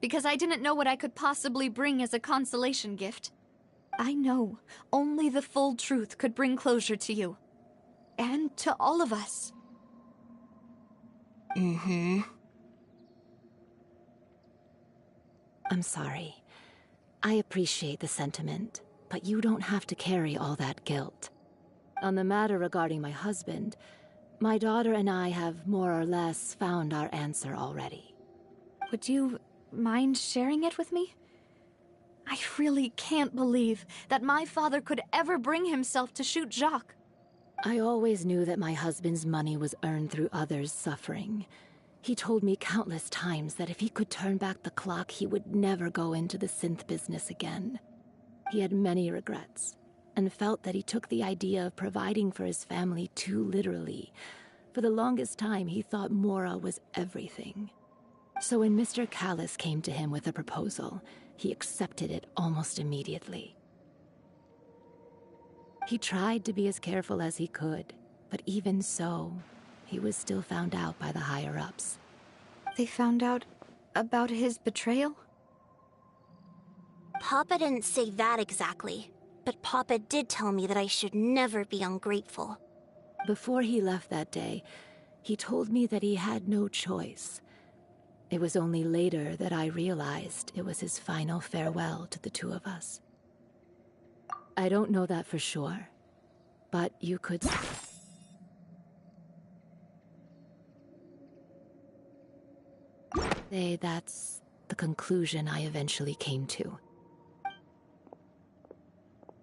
because I didn't know what I could possibly bring as a consolation gift. I know only the full truth could bring closure to you. And to all of us. I'm sorry. I appreciate the sentiment, but you don't have to carry all that guilt. On the matter regarding my husband, my daughter and I have more or less found our answer already. Would you mind sharing it with me? I really can't believe that my father could ever bring himself to shoot Jacques. I always knew that my husband's money was earned through others' suffering. He told me countless times that if he could turn back the clock, he would never go into the synth business again. He had many regrets, and felt that he took the idea of providing for his family too literally. For the longest time, he thought Mora was everything. So when Mr. Callis came to him with a proposal, he accepted it almost immediately. He tried to be as careful as he could, but even so, he was still found out by the higher-ups. They found out about his betrayal? Papa didn't say that exactly, but Papa did tell me that I should never be ungrateful. Before he left that day, he told me that he had no choice. It was only later that I realized it was his final farewell to the two of us. I don't know that for sure, but you could say that's the conclusion I eventually came to.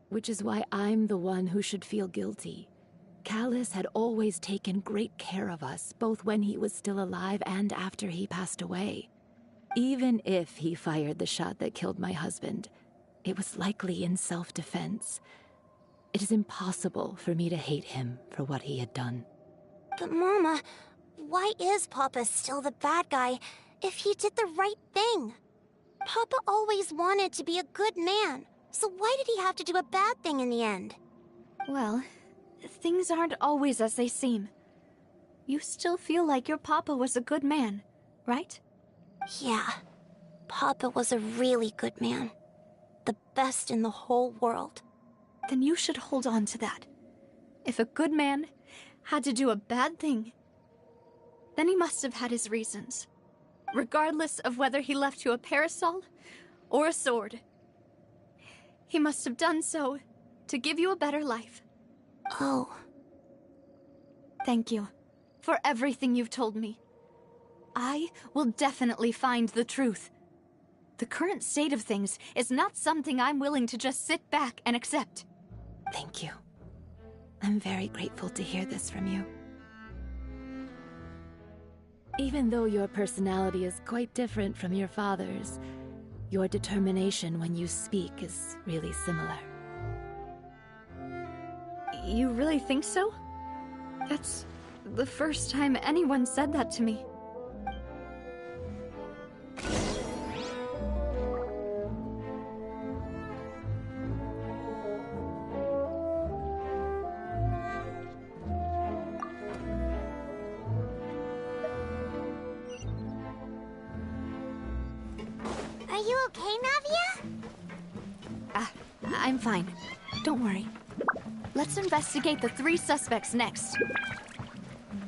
Which is why I'm the one who should feel guilty. Callis had always taken great care of us, both when he was still alive and after he passed away. Even if he fired the shot that killed my husband, it was likely in self-defense. It is impossible for me to hate him for what he had done. But Mama, why is Papa still the bad guy if he did the right thing? Papa always wanted to be a good man, so why did he have to do a bad thing in the end? Well, things aren't always as they seem. You still feel like your papa was a good man, right? Yeah, Papa was a really good man. The best in the whole world. Then you should hold on to that. If a good man had to do a bad thing, then he must have had his reasons. Regardless of whether he left you a parasol or a sword. He must have done so to give you a better life. Oh. Thank you for everything you've told me. I will definitely find the truth. The current state of things is not something I'm willing to just sit back and accept. Thank you. I'm very grateful to hear this from you. Even though your personality is quite different from your father's, your determination when you speak is really similar. You really think so? That's the first time anyone said that to me. Are you okay, Navia? I'm fine. Don't worry. Let's investigate the 3 suspects next.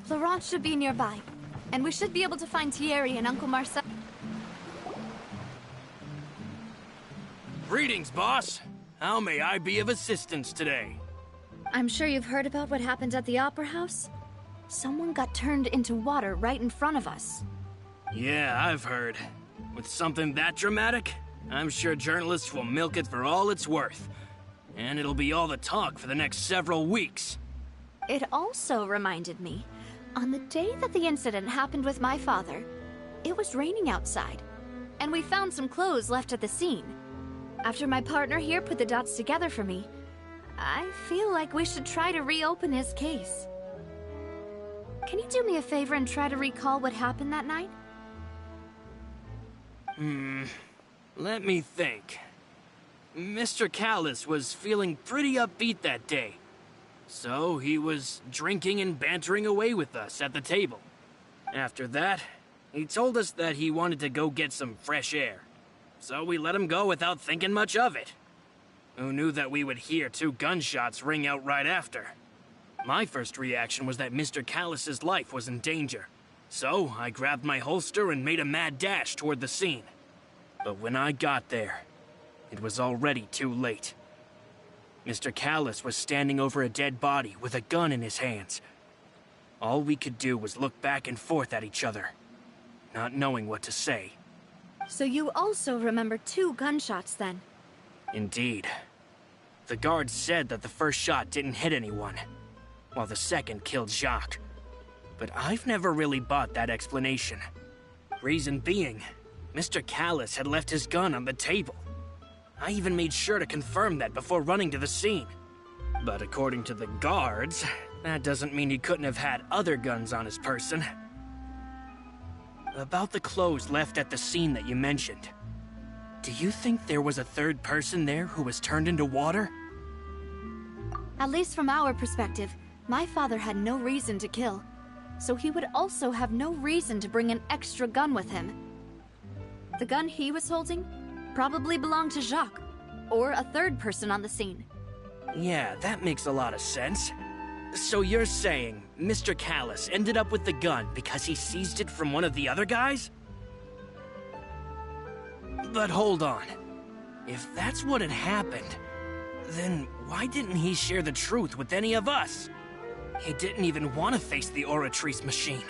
Florent should be nearby, and we should be able to find Thierry and Uncle Marcel. Greetings, boss. How may I be of assistance today? I'm sure you've heard about what happened at the Opera House. Someone got turned into water right in front of us. Yeah, I've heard. With something that dramatic, I'm sure journalists will milk it for all it's worth. And it'll be all the talk for the next several weeks. It also reminded me, on the day that the incident happened with my father, it was raining outside, and we found some clothes left at the scene. After my partner here put the dots together for me, I feel like we should try to reopen his case. Can you do me a favor and try to recall what happened that night? Let me think. Mr. Callis was feeling pretty upbeat that day. So he was drinking and bantering away with us at the table. After that, he told us that he wanted to go get some fresh air. So we let him go without thinking much of it. Who knew that we would hear 2 gunshots ring out right after? My first reaction was that Mr. Callis's life was in danger. So I grabbed my holster and made a mad dash toward the scene. But when I got there, it was already too late. Mr. Callis was standing over a dead body with a gun in his hands. All we could do was look back and forth at each other, not knowing what to say. So you also remember 2 gunshots then? Indeed. The guard said that the first shot didn't hit anyone, while the second killed Jacques. But I've never really bought that explanation. Reason being, Mr. Callis had left his gun on the table. I even made sure to confirm that before running to the scene. But according to the guards, that doesn't mean he couldn't have had other guns on his person. About the clothes left at the scene that you mentioned, do you think there was a 3rd person there who was turned into water? At least from our perspective, my father had no reason to kill, so he would also have no reason to bring an extra gun with him. The gun he was holding probably belonged to Jacques, or a 3rd person on the scene. Yeah, that makes a lot of sense. So you're saying Mr. Callis ended up with the gun because he seized it from one of the other guys? But hold on. If that's what had happened, then why didn't he share the truth with any of us? He didn't even want to face the Oratrice machine,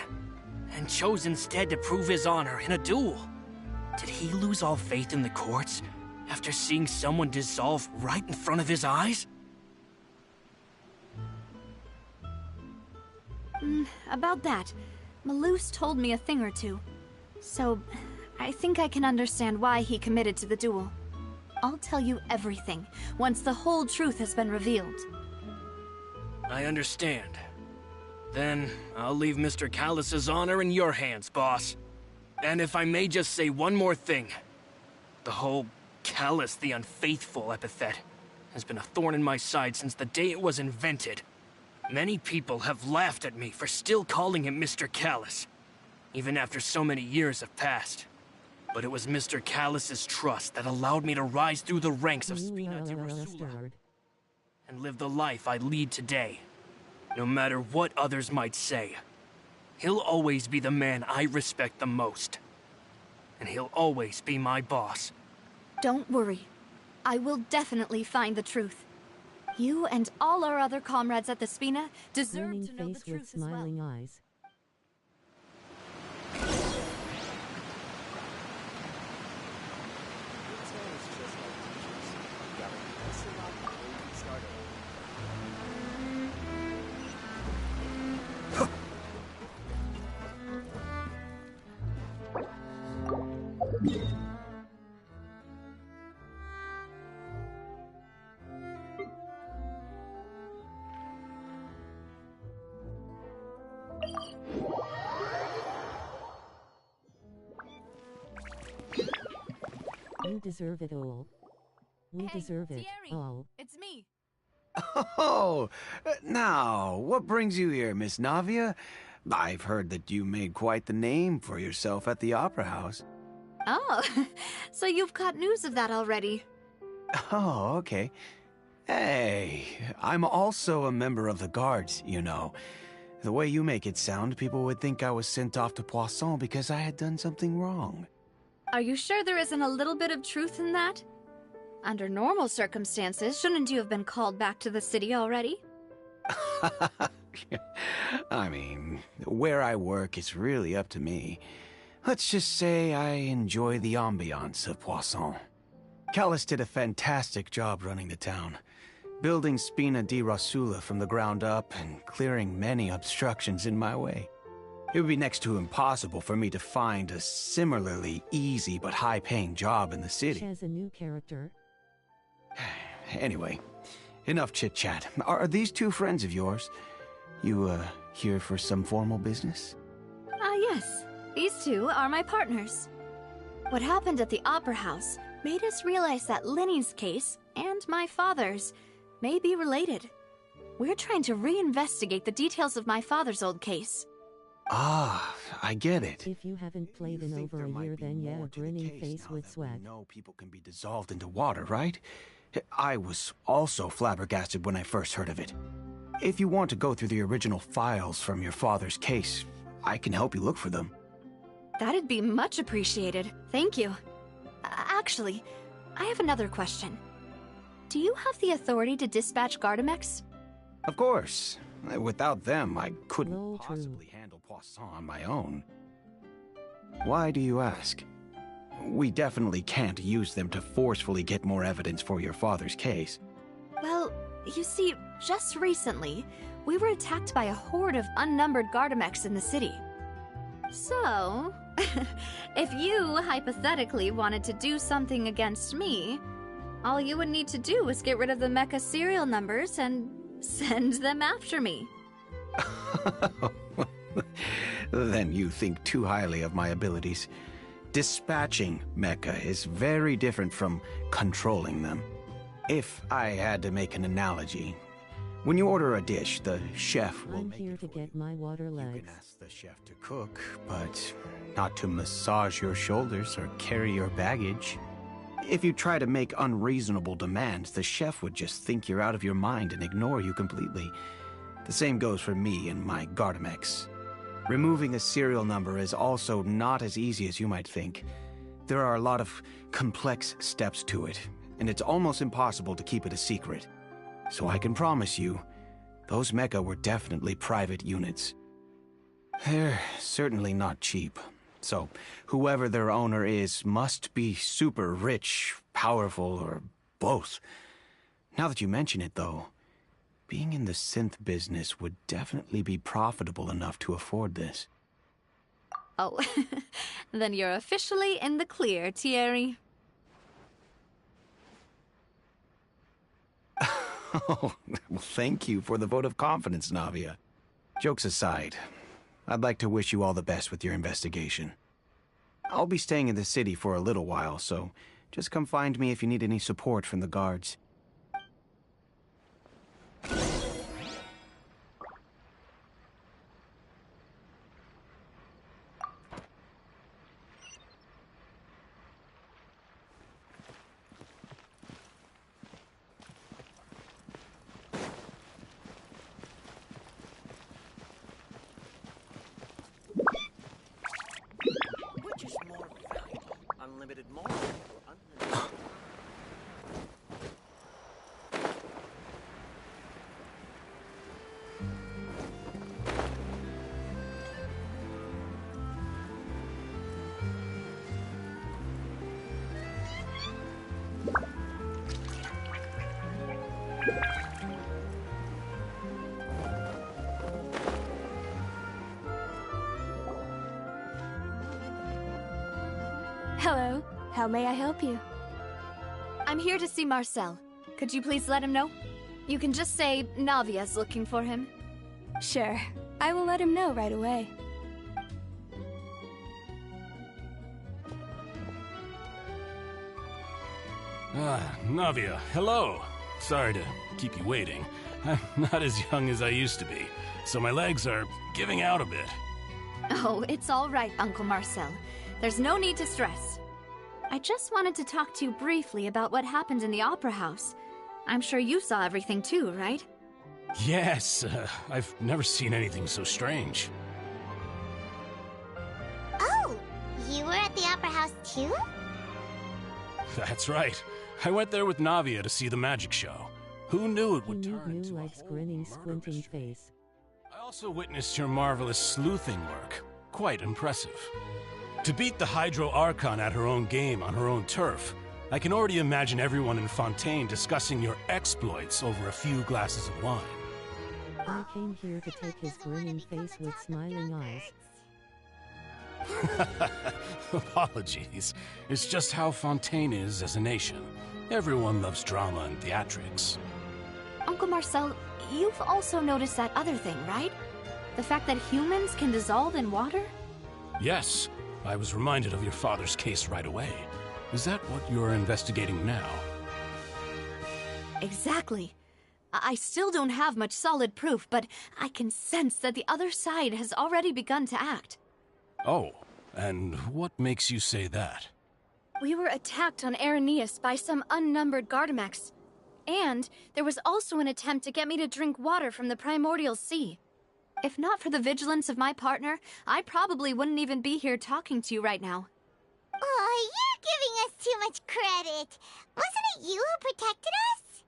and chose instead to prove his honor in a duel. Did he lose all faith in the courts after seeing someone dissolve right in front of his eyes? About that, Malus told me a thing or two. So, I think I can understand why he committed to the duel. I'll tell you everything, once the whole truth has been revealed. I understand. Then, I'll leave Mr. Callis's honor in your hands, boss. And if I may just say one more thing. The whole Callis the Unfaithful epithet has been a thorn in my side since the day it was invented. Many people have laughed at me for still calling him Mr. Callis, even after so many years have passed. But it was Mr. Callis's trust that allowed me to rise through the ranks of Spina di Rosula and live the life I lead today. No matter what others might say, he'll always be the man I respect the most. And he'll always be my boss. Don't worry. I will definitely find the truth. You and all our other comrades at the Spina deserve to know the truth as well. Smiling eyes. You deserve it all. You deserve it all. It's me. Oh, now, what brings you here, Miss Navia? I've heard that you made quite the name for yourself at the Opera House. Oh, so you've got news of that already. Oh, okay. Hey, I'm also a member of the guards, you know. The way you make it sound, people would think I was sent off to Poisson because I had done something wrong. Are you sure there isn't a little bit of truth in that? Under normal circumstances, shouldn't you have been called back to the city already? I mean, where I work is really up to me. Let's just say I enjoy the ambiance of Poisson. Callus did a fantastic job running the town, building Spina di Rosula from the ground up and clearing many obstructions in my way. It would be next to impossible for me to find a similarly easy but high-paying job in the city. Has a new character. Anyway, enough chit-chat. Are these two friends of yours? You, here for some formal business? Yes. These two are my partners. What happened at the Opera House made us realize that Linny's case and my father's may be related. We're trying to reinvestigate the details of my father's old case. Ah, I get it. If you haven't played in over a year, then yeah, grinning face with swag. No, people can be dissolved into water, right? I was also flabbergasted when I first heard of it. If you want to go through the original files from your father's case, I can help you look for them. That'd be much appreciated. Thank you. Actually, I have another question. Do you have the authority to dispatch Gardamex? Of course. Without them, I couldn't possibly handle Poisson on my own. Why do you ask? We definitely can't use them to forcefully get more evidence for your father's case. Well, you see, just recently, we were attacked by a horde of unnumbered Gardamex in the city. So, if you hypothetically wanted to do something against me, all you would need to do was get rid of the mecha serial numbers and send them after me. Then you think too highly of my abilities. Dispatching mecha is very different from controlling them. If I had to make an analogy, when you order a dish, the chef will make here to get my water legs. You can ask the chef to cook, but not to massage your shoulders or carry your baggage. If you try to make unreasonable demands, the chef would just think you're out of your mind and ignore you completely. The same goes for me and my Gardamex. Removing a serial number is also not as easy as you might think. There are a lot of complex steps to it, and it's almost impossible to keep it a secret. So I can promise you, those mecha were definitely private units. They're certainly not cheap. So, whoever their owner is must be super rich, powerful, or both. Now that you mention it, though, being in the synth business would definitely be profitable enough to afford this. Oh, then you're officially in the clear, Thierry. Oh, well, thank you for the vote of confidence, Navia. Jokes aside, I'd like to wish you all the best with your investigation. I'll be staying in the city for a little while, so just come find me if you need any support from the guards. Which is more valuable? Unlimited more or unlimited? Hello. How may I help you? I'm here to see Marcel. Could you please let him know? You can just say Navia's looking for him. Sure. I will let him know right away. Navia, hello. Sorry to keep you waiting. I'm not as young as I used to be, so my legs are giving out a bit. Oh, it's all right, Uncle Marcel. There's no need to stress. I just wanted to talk to you briefly about what happened in the Opera House. I'm sure you saw everything too, right? Yes, I've never seen anything so strange. Oh, you were at the Opera House too? That's right. I went there with Navia to see the magic show. Who knew it would turn into Life's grinning, squinting face. I also witnessed your marvelous sleuthing work. Quite impressive. To beat the Hydro Archon at her own game on her own turf, I can already imagine everyone in Fontaine discussing your exploits over a few glasses of wine. I came here to take his grinning face with smiling eyes. Apologies. It's just how Fontaine is as a nation. Everyone loves drama and theatrics. Uncle Marcel, you've also noticed that other thing, right? The fact that humans can dissolve in water? Yes, I was reminded of your father's case right away. Is that what you're investigating now? Exactly. I still don't have much solid proof, but I can sense that the other side has already begun to act. Oh, and what makes you say that? We were attacked on Araneus by some unnumbered Gardamex. And there was also an attempt to get me to drink water from the primordial sea. If not for the vigilance of my partner, I probably wouldn't even be here talking to you right now. Oh, you're giving us too much credit. Wasn't it you who protected us?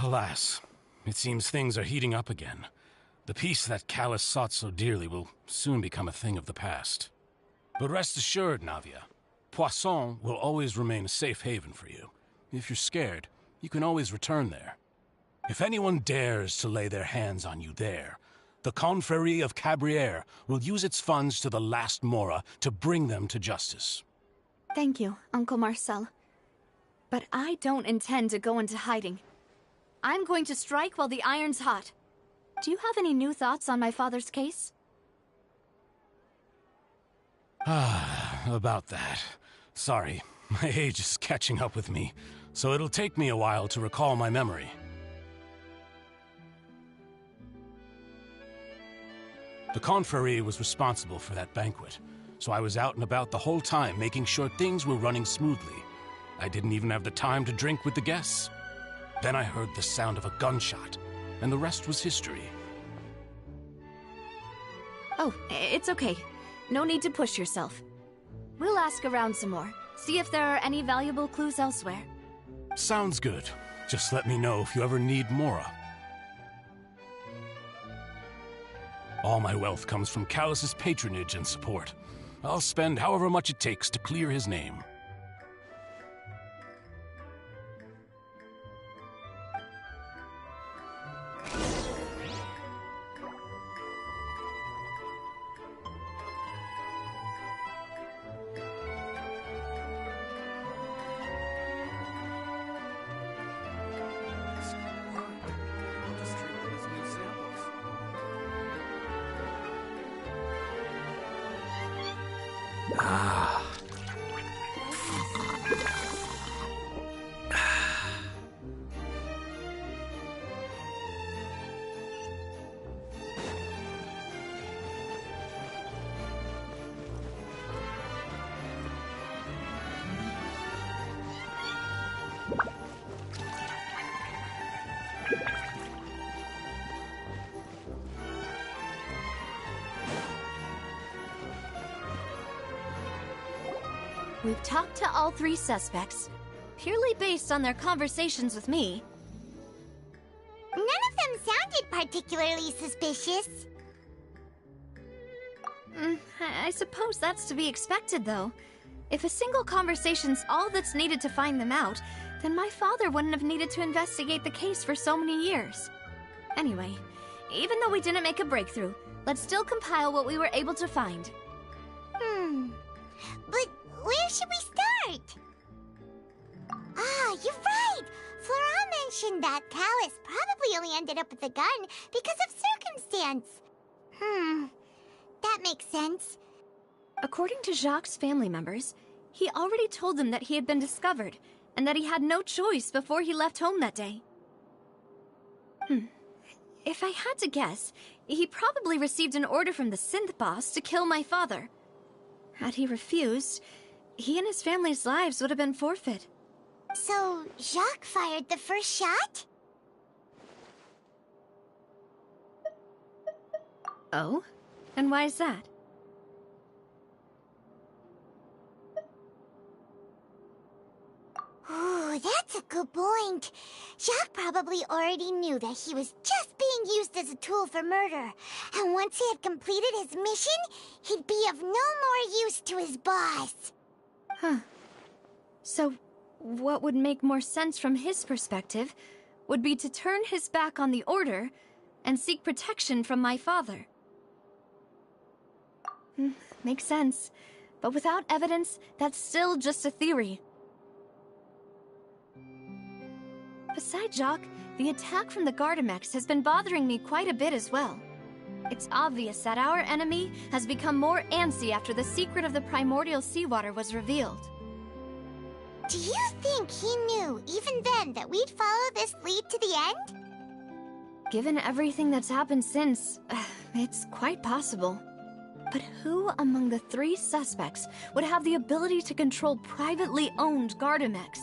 Alas, it seems things are heating up again. The peace that Callus sought so dearly will soon become a thing of the past. But rest assured, Navia, Poisson will always remain a safe haven for you. If you're scared, you can always return there. If anyone dares to lay their hands on you there, the Confrérie of Cabrières will use its funds to the last Mora to bring them to justice. Thank you, Uncle Marcel. But I don't intend to go into hiding. I'm going to strike while the iron's hot. Do you have any new thoughts on my father's case? About that. Sorry, my age is catching up with me, so it'll take me a while to recall my memory. The Confrérie was responsible for that banquet, so I was out and about the whole time making sure things were running smoothly. I didn't even have the time to drink with the guests. Then I heard the sound of a gunshot, and the rest was history. Oh, it's okay. No need to push yourself. We'll ask around some more, see if there are any valuable clues elsewhere. Sounds good. Just let me know if you ever need Mora. All my wealth comes from Callus's patronage and support. I'll spend however much it takes to clear his name. We've talked to all three suspects, purely based on their conversations with me. None of them sounded particularly suspicious. I suppose that's to be expected, though. If a single conversation's all that's needed to find them out, then my father wouldn't have needed to investigate the case for so many years. Anyway, even though we didn't make a breakthrough, let's still compile what we were able to find. But where should we start? Ah, you're right! Florent mentioned that Callus probably only ended up with the gun because of circumstance. That makes sense. According to Jacques' family members, he already told them that he had been discovered, and that he had no choice before he left home that day. If I had to guess, he probably received an order from the synth boss to kill my father. Had he refused, he and his family's lives would have been forfeit. So, Jacques fired the first shot? Oh? And why is that? Ooh, that's a good point. Jacques probably already knew that he was just being used as a tool for murder. And once he had completed his mission, he'd be of no more use to his boss. Huh. So, what would make more sense from his perspective would be to turn his back on the Order and seek protection from my father. Makes sense. But without evidence, that's still just a theory. Besides Jacques, the attack from the Gardamex has been bothering me quite a bit as well. It's obvious that our enemy has become more antsy after the secret of the primordial seawater was revealed. Do you think he knew, even then, that we'd follow this lead to the end? Given everything that's happened since, it's quite possible. But who among the 3 suspects would have the ability to control privately owned Gardamex?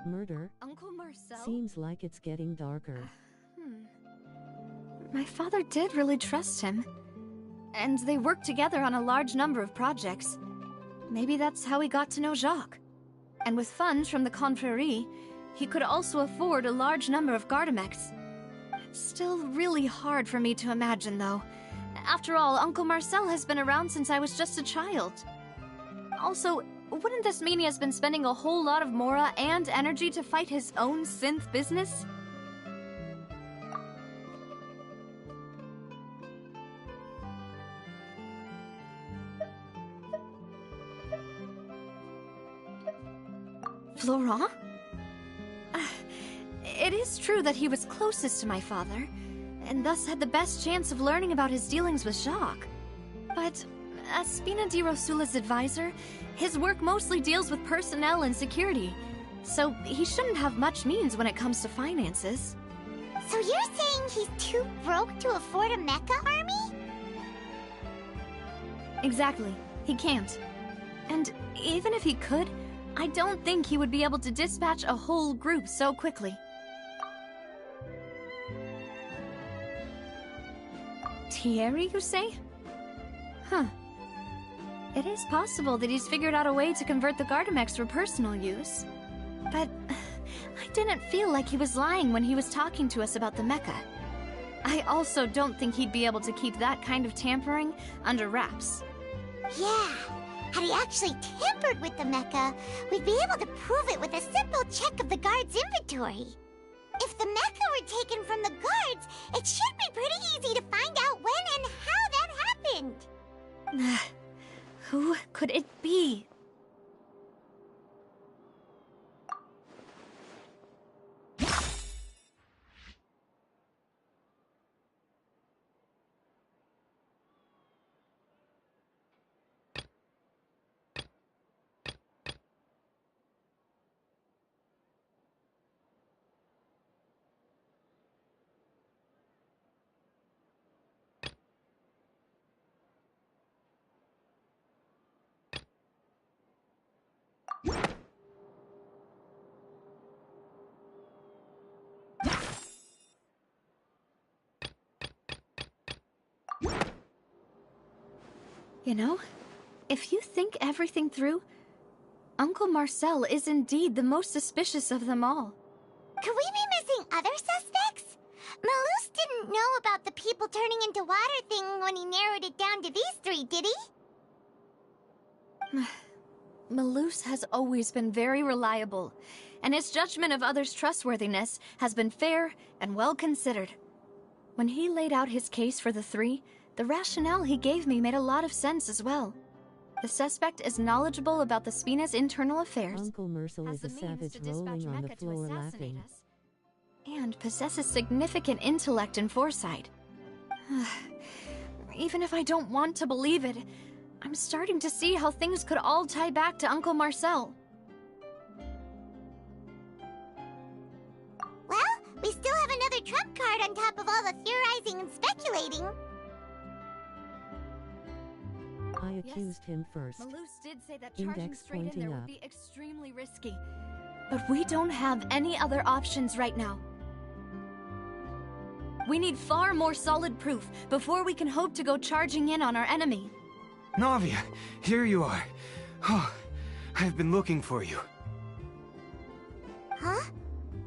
Murder? Uncle Marcel? Seems like it's getting darker. My father did really trust him. And they worked together on a large number of projects. Maybe that's how he got to know Jacques. And with funds from the Confrérie, he could also afford a large number of Gardamex. It's still really hard for me to imagine, though. After all, Uncle Marcel has been around since I was just a child. Also, wouldn't this mean he has been spending a whole lot of mora and energy to fight his own synth business? Florent? It is true that he was closest to my father, and thus had the best chance of learning about his dealings with Jacques. But as Spina di Rosula's advisor, his work mostly deals with personnel and security, so he shouldn't have much means when it comes to finances. So you're saying he's too broke to afford a mecha army? Exactly. He can't. And even if he could, I don't think he would be able to dispatch a whole group so quickly. Thierry, you say? Huh. It is possible that he's figured out a way to convert the Gardamex for personal use. But I didn't feel like he was lying when he was talking to us about the mecha. I also don't think he'd be able to keep that kind of tampering under wraps. Yeah. Had he actually tampered with the mecha, we'd be able to prove it with a simple check of the guard's inventory. If the mecha were taken from the guards, it should be pretty easy to find out when and how that happened. Who could it be? You know, if you think everything through, Uncle Marcel is indeed the most suspicious of them all. Could we be missing other suspects? Malus didn't know about the people turning into water thing when he narrowed it down to these 3, did he? Malus has always been very reliable, and his judgment of others' trustworthiness has been fair and well considered. When he laid out his case for the 3, the rationale he gave me made a lot of sense as well. The suspect is knowledgeable about the Spina's internal affairs, Uncle Mercel is a savage rolling on the floor laughing, and possesses significant intellect and foresight. Even if I don't want to believe it, I'm starting to see how things could all tie back to Uncle Marcel. Well, we still have another trump card on top of all the theorizing and speculating. accused him first. Malus did say that charging Index straight in pointing there would up. be extremely risky. But we don't have any other options right now. We need far more solid proof before we can hope to go charging in on our enemy. Navia, here you are. Oh, I've been looking for you. Huh?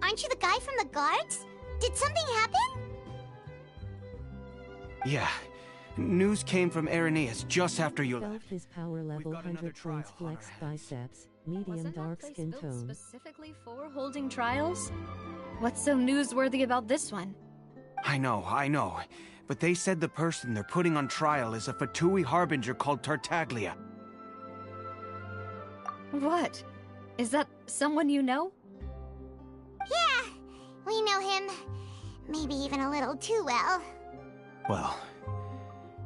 Aren't you the guy from the guards? Did something happen? Yeah. News came from Irenaeus just after you Felt left. his power level 100 points, flex biceps, medium Wasn't that dark place skin built tone. specifically for holding trials? What's so newsworthy about this one? I know. But they said the person they're putting on trial is a Fatui harbinger called Tartaglia. What? Is that someone you know? Yeah, we know him. Maybe even a little too well. Well,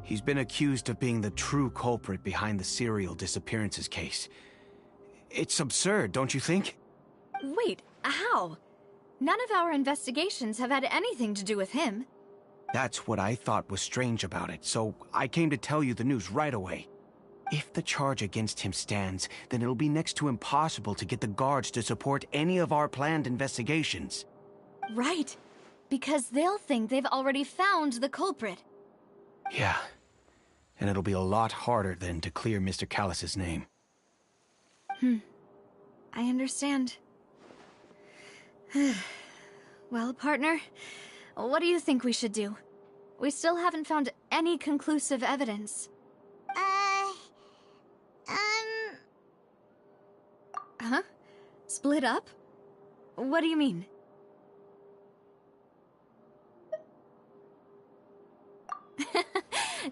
he's been accused of being the true culprit behind the serial disappearances case. It's absurd, don't you think? Wait, how? None of our investigations have had anything to do with him. That's what I thought was strange about it, so I came to tell you the news right away. If the charge against him stands, then it'll be next to impossible to get the guards to support any of our planned investigations. Right, because they'll think they've already found the culprit. Yeah, and it'll be a lot harder then to clear Mr. Callus's name. I understand. Well, partner, what do you think we should do? We still haven't found any conclusive evidence. Huh? Split up? What do you mean?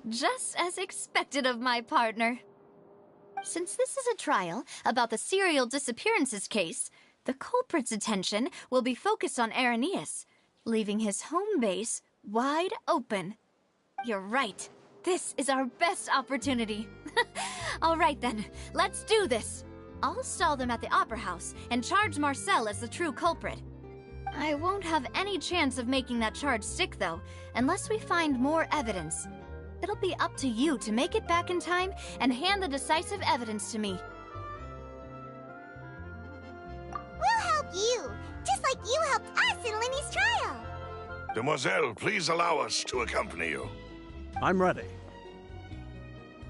Just as expected of my partner. Since this is a trial about the serial disappearances case, the culprit's attention will be focused on Irenaeus, leaving his home base wide open. You're right. This is our best opportunity. All right then, let's do this. I'll stall them at the Opera House and charge Marcel as the true culprit. I won't have any chance of making that charge stick, though, unless we find more evidence. It'll be up to you to make it back in time and hand the decisive evidence to me. We'll help you, just like you helped us in Linny's trial. Demoiselle, please allow us to accompany you. I'm ready.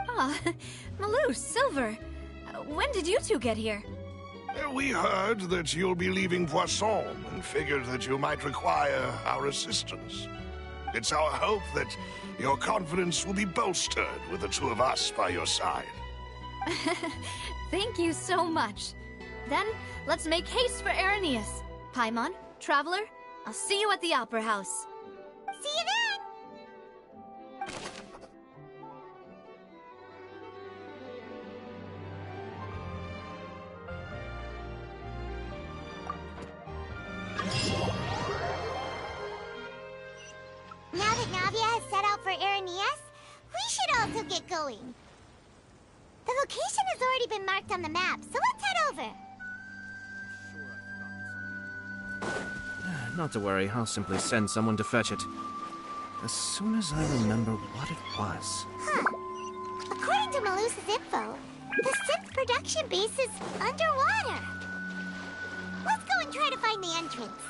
Ah, Malus, Silver. When did you two get here? We heard that you'll be leaving Poisson and figured that you might require our assistance. It's our hope that your confidence will be bolstered with the two of us by your side. Thank you so much. Then, let's make haste for Irenaeus. Paimon, Traveler, I'll see you at the Opera House. See you then! Now that Navia has set out for Irenaeus, we should also get going. The location has already been marked on the map, so let's head over. Not to worry, I'll simply send someone to fetch it. As soon as I remember what it was. Huh. According to Malus's info, the synth production base is underwater. Let's go and try to find the entrance.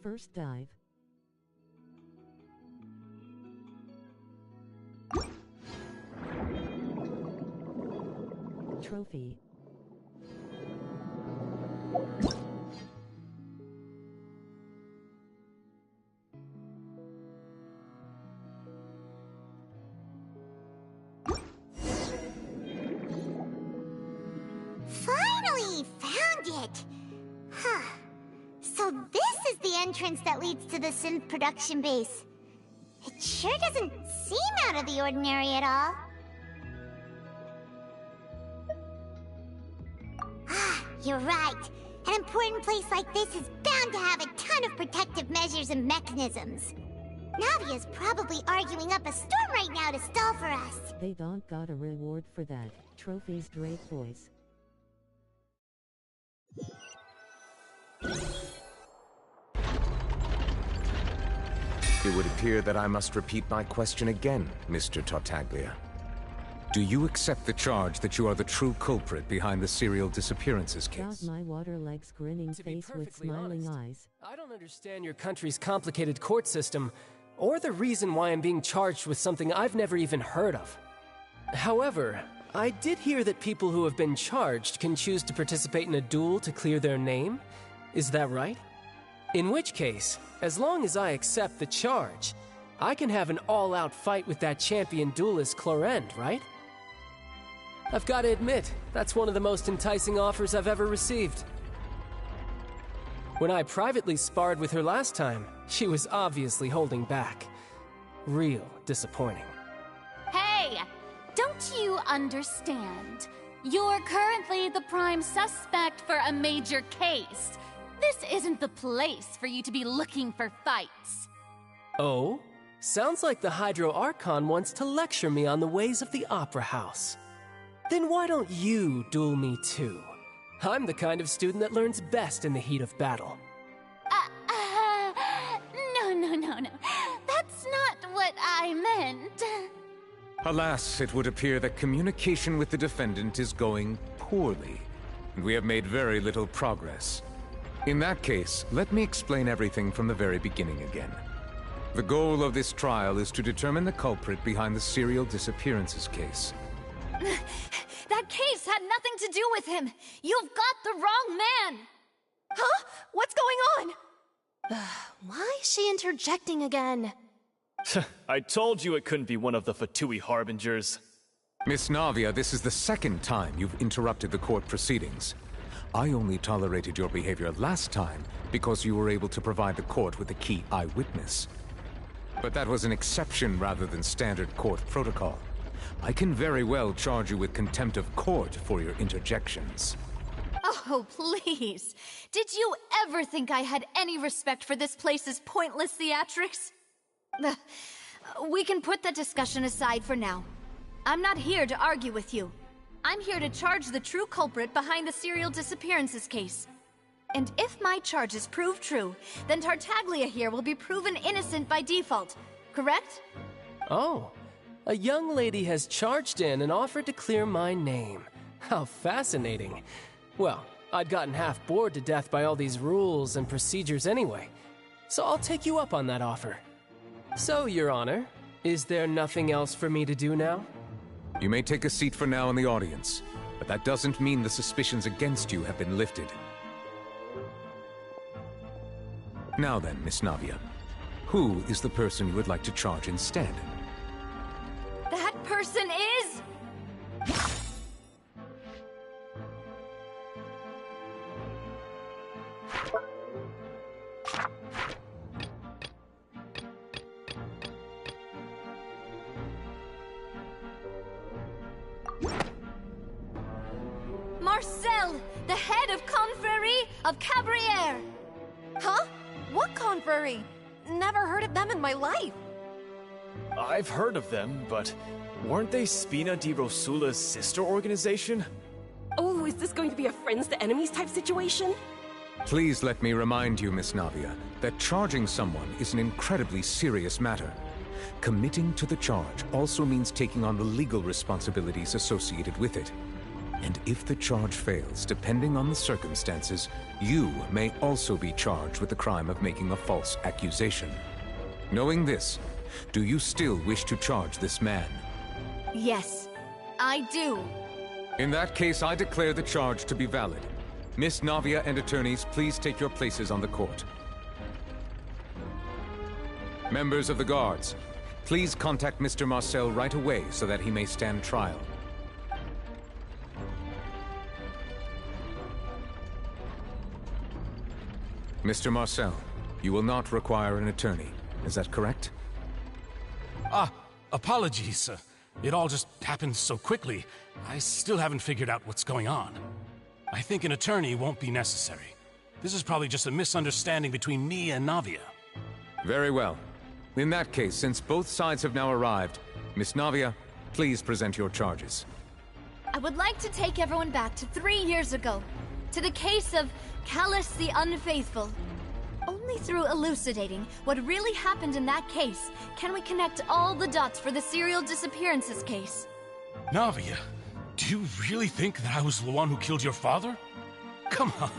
First dive. Trophy. Finally found it! Huh. So this is the entrance that leads to the synth production base. It sure doesn't seem out of the ordinary at all. Ah, you're right. An important place like this is bound to have a ton of protective measures and mechanisms. Navia's probably arguing up a storm right now to stall for us. They don't got a reward for that. Trophies Drake voice. It would appear that I must repeat my question again, Mr. Tartaglia. Do you accept the charge that you are the true culprit behind the serial disappearances case? Got my water legs grinning face with smiling eyes. I don't understand your country's complicated court system, or the reason why I'm being charged with something I've never even heard of. However, I did hear that people who have been charged can choose to participate in a duel to clear their name. Is that right? In which case, as long as I accept the charge, I can have an all-out fight with that champion duelist Clorend, right? I've got to admit, that's one of the most enticing offers I've ever received. When I privately sparred with her last time, she was obviously holding back. Real disappointing. Hey! Don't you understand? You're currently the prime suspect for a major case. This isn't the place for you to be looking for fights. Oh? Sounds like the Hydro Archon wants to lecture me on the ways of the Opera House. Then why don't you duel me too? I'm the kind of student that learns best in the heat of battle. No. That's not what I meant. Alas, it would appear that communication with the defendant is going poorly, and we have made very little progress. In that case, let me explain everything from the very beginning again. The goal of this trial is to determine the culprit behind the serial disappearances case. That case had nothing to do with him! You've got the wrong man! Huh? What's going on? Why is she interjecting again? I told you it couldn't be one of the Fatui Harbingers. Miss Navia, this is the second time you've interrupted the court proceedings. I only tolerated your behavior last time because you were able to provide the court with a key eyewitness. But that was an exception rather than standard court protocol. I can very well charge you with contempt of court for your interjections. Oh, please. Did you ever think I had any respect for this place's pointless theatrics? We can put that discussion aside for now. I'm not here to argue with you. I'm here to charge the true culprit behind the serial disappearances case. And if my charges prove true, then Tartaglia here will be proven innocent by default, correct? Oh, a young lady has charged in and offered to clear my name. How fascinating. Well, I'd gotten half bored to death by all these rules and procedures anyway, so I'll take you up on that offer. So, Your Honor, is there nothing else for me to do now? You may take a seat for now in the audience, but that doesn't mean the suspicions against you have been lifted. Now then, Miss Navia, who is the person you would like to charge instead? That person is... Marcel, the head of Confrérie of Cabrières! Huh? What confrérie? Never heard of them in my life. I've heard of them, but weren't they Spina di Rosula's sister organization? Oh, is this going to be a friends to enemies type situation? Please let me remind you, Miss Navia, that charging someone is an incredibly serious matter. Committing to the charge also means taking on the legal responsibilities associated with it. And if the charge fails, depending on the circumstances, you may also be charged with the crime of making a false accusation. Knowing this, do you still wish to charge this man? Yes, I do. In that case, I declare the charge to be valid. Miss Navia and attorneys, please take your places on the court. Members of the guards, please contact Mr. Marcel right away so that he may stand trial. Mr. Marcel, you will not require an attorney. Is that correct? Apologies. It all just happened so quickly. I still haven't figured out what's going on. I think an attorney won't be necessary. This is probably just a misunderstanding between me and Navia. Very well. In that case, since both sides have now arrived, Miss Navia, please present your charges. I would like to take everyone back to 3 years ago, to the case of Callus the Unfaithful. Only through elucidating what really happened in that case can we connect all the dots for the serial disappearances case. Navia, do you really think that I was the one who killed your father? Come on,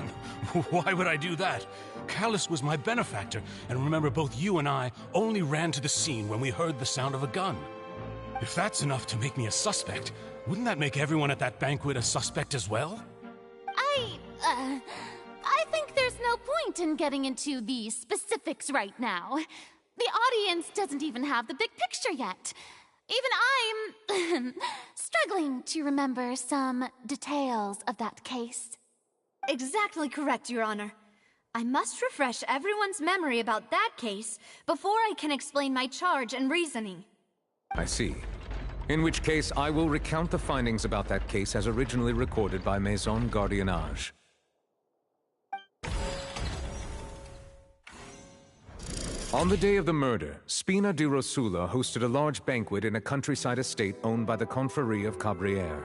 why would I do that? Callus was my benefactor, and remember, both you and I only ran to the scene when we heard the sound of a gun. If that's enough to make me a suspect, wouldn't that make everyone at that banquet a suspect as well? I think there's no point in getting into the specifics right now. The audience doesn't even have the big picture yet. Even I'm struggling to remember some details of that case. Exactly correct, Your Honor. I must refresh everyone's memory about that case before I can explain my charge and reasoning. I see. In which case, I will recount the findings about that case as originally recorded by Maison Gardiennage. On the day of the murder, Spina di Rosula hosted a large banquet in a countryside estate owned by the Confrérie of Cabrières.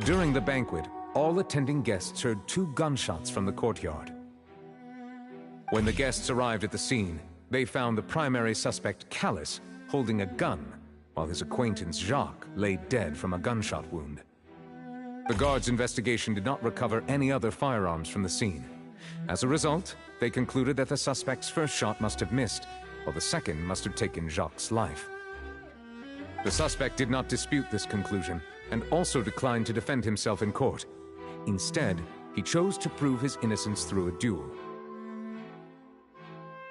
During the banquet, all attending guests heard 2 gunshots from the courtyard. When the guests arrived at the scene, they found the primary suspect, Callus, holding a gun, while his acquaintance, Jacques, lay dead from a gunshot wound. The guards' investigation did not recover any other firearms from the scene. As a result, they concluded that the suspect's first shot must have missed, while the second must have taken Jacques' life. The suspect did not dispute this conclusion, and also declined to defend himself in court. Instead, he chose to prove his innocence through a duel.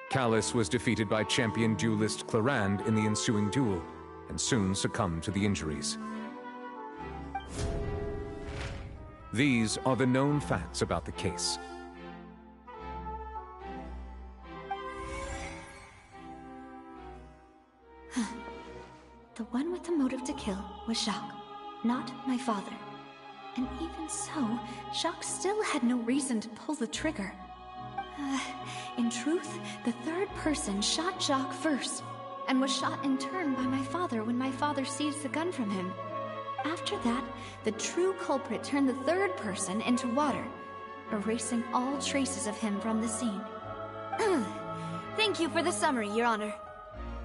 Callus was defeated by champion duelist Clarand in the ensuing duel, and soon succumbed to the injuries. These are the known facts about the case. The one with the motive to kill was Jacques, not my father. And even so, Jacques still had no reason to pull the trigger. In truth, the third person shot Jacques first, and was shot in turn by my father when my father seized the gun from him. After that, the true culprit turned the third person into water, erasing all traces of him from the scene. Thank you for the summary, Your Honor.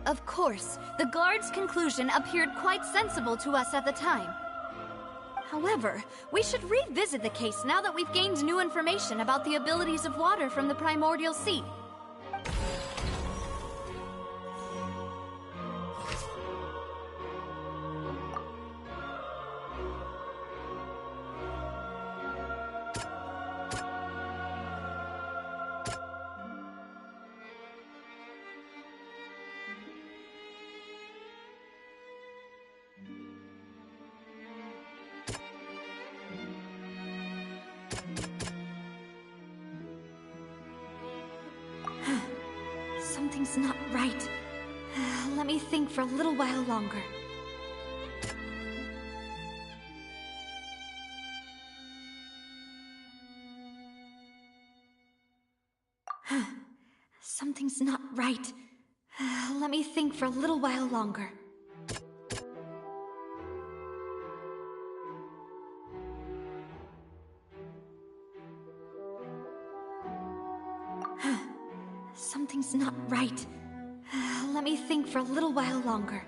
Of course, the guard's conclusion appeared quite sensible to us at the time. However, we should revisit the case now that we've gained new information about the abilities of water from the primordial sea. Something's not right. Let me think for a little while longer. Something's not right. Let me think for a little while longer. Something's not right. Let me think for a little while longer.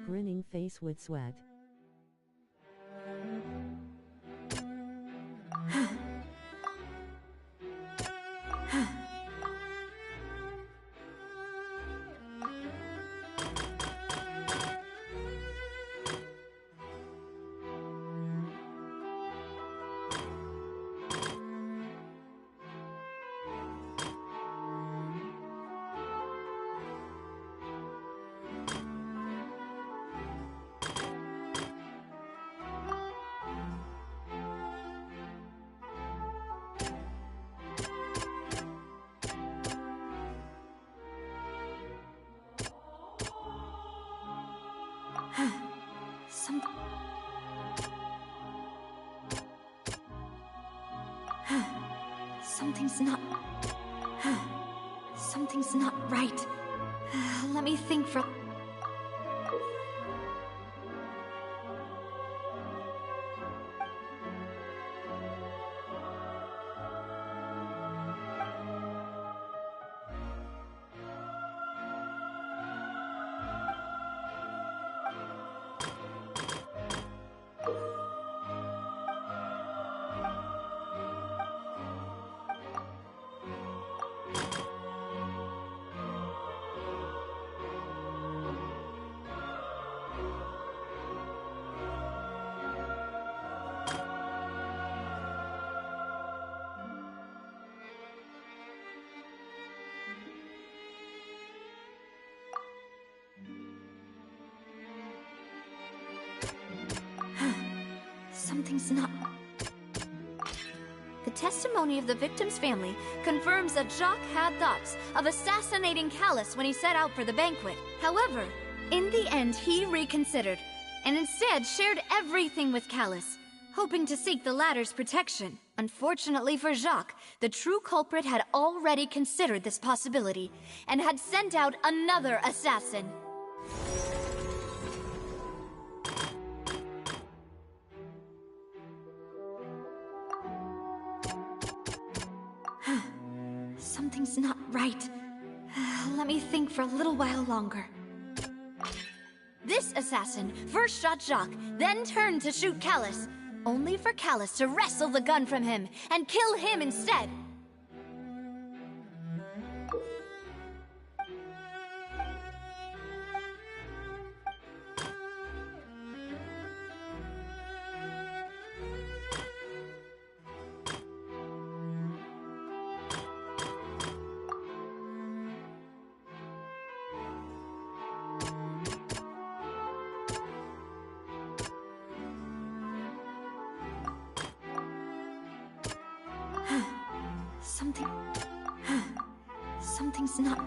Grinning face with swag. Something's not... Something's not right. Let me think for... Something's not... The testimony of the victim's family confirms that Jacques had thoughts of assassinating Callus when he set out for the banquet. However, in the end he reconsidered, and instead shared everything with Callus, hoping to seek the latter's protection. Unfortunately for Jacques, the true culprit had already considered this possibility, and had sent out another assassin. Something's not right. Let me think for a little while longer. This assassin first shot Jacques, then turned to shoot Callus, only for Callus to wrestle the gun from him and kill him instead. Something's not...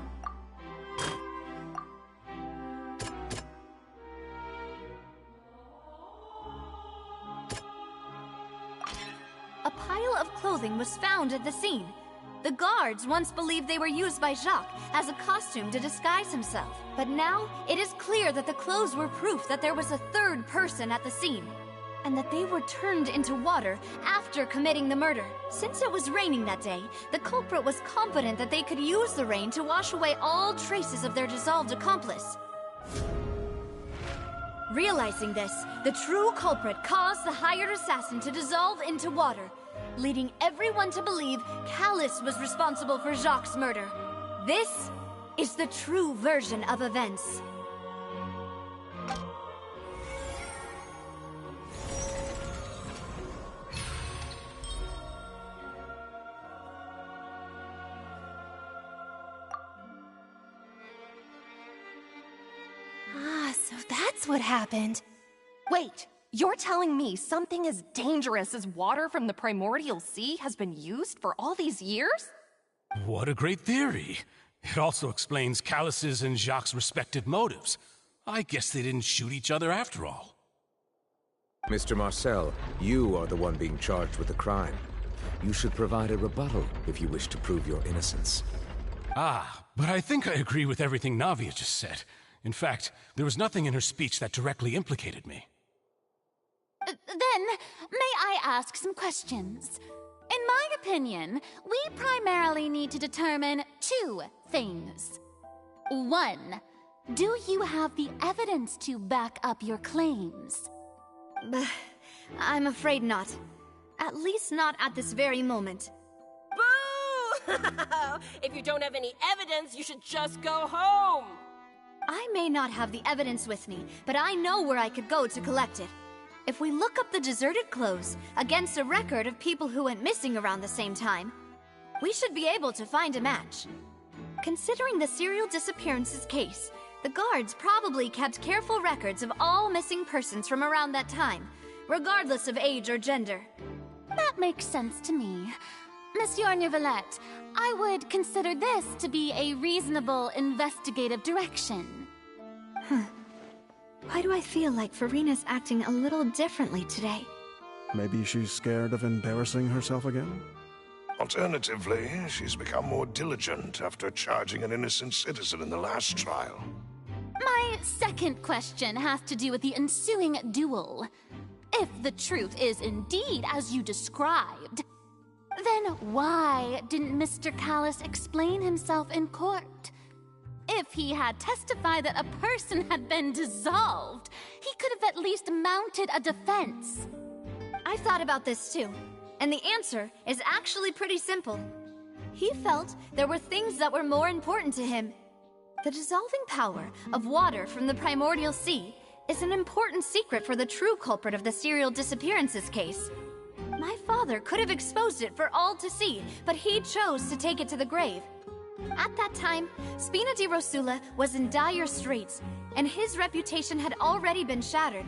A pile of clothing was found at the scene. The guards once believed they were used by Jacques as a costume to disguise himself. But now, it is clear that the clothes were proof that there was a third person at the scene, and that they were turned into water after committing the murder. Since it was raining that day, the culprit was confident that they could use the rain to wash away all traces of their dissolved accomplice. Realizing this, the true culprit caused the hired assassin to dissolve into water, leading everyone to believe Callus was responsible for Jacques' murder. This is the true version of events. So that's what happened. Wait, you're telling me something as dangerous as water from the primordial sea has been used for all these years? What a great theory. It also explains Callus's and Jacques' respective motives. I guess they didn't shoot each other after all. Mr. Marcel, you are the one being charged with the crime. You should provide a rebuttal if you wish to prove your innocence. Ah, but I think I agree with everything Navia just said. In fact, there was nothing in her speech that directly implicated me. Then, may I ask some questions? In my opinion, we primarily need to determine two things. One, do you have the evidence to back up your claims? I'm afraid not. At least not at this very moment. Boo! If you don't have any evidence, you should just go home! I may not have the evidence with me, but I know where I could go to collect it. If we look up the deserted clothes against a record of people who went missing around the same time, we should be able to find a match. Considering the serial disappearances case, the guards probably kept careful records of all missing persons from around that time, regardless of age or gender. That makes sense to me. Monsieur Neuvillette, I would consider this to be a reasonable investigative direction. Why do I feel like Farina's acting a little differently today? Maybe she's scared of embarrassing herself again? Alternatively, she's become more diligent after charging an innocent citizen in the last trial. My second question has to do with the ensuing duel. If the truth is indeed as you described, then why didn't Mr. Callus explain himself in court? If he had testified that a person had been dissolved, he could have at least mounted a defense. I've thought about this too, and the answer is actually pretty simple. He felt there were things that were more important to him. The dissolving power of water from the primordial sea is an important secret for the true culprit of the serial disappearances case. My father could have exposed it for all to see, but he chose to take it to the grave. At that time, Spina di Rosula was in dire straits, and his reputation had already been shattered.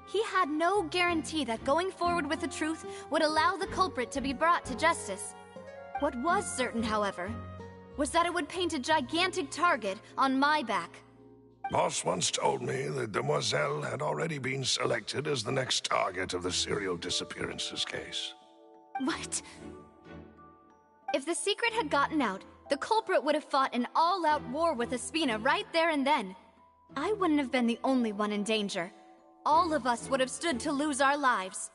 He had no guarantee that going forward with the truth would allow the culprit to be brought to justice. What was certain, however, was that it would paint a gigantic target on my back. Boss once told me that Demoiselle had already been selected as the next target of the serial disappearances case. What? If the secret had gotten out, the culprit would have fought an all-out war with Espina right there and then. I wouldn't have been the only one in danger. All of us would have stood to lose our lives.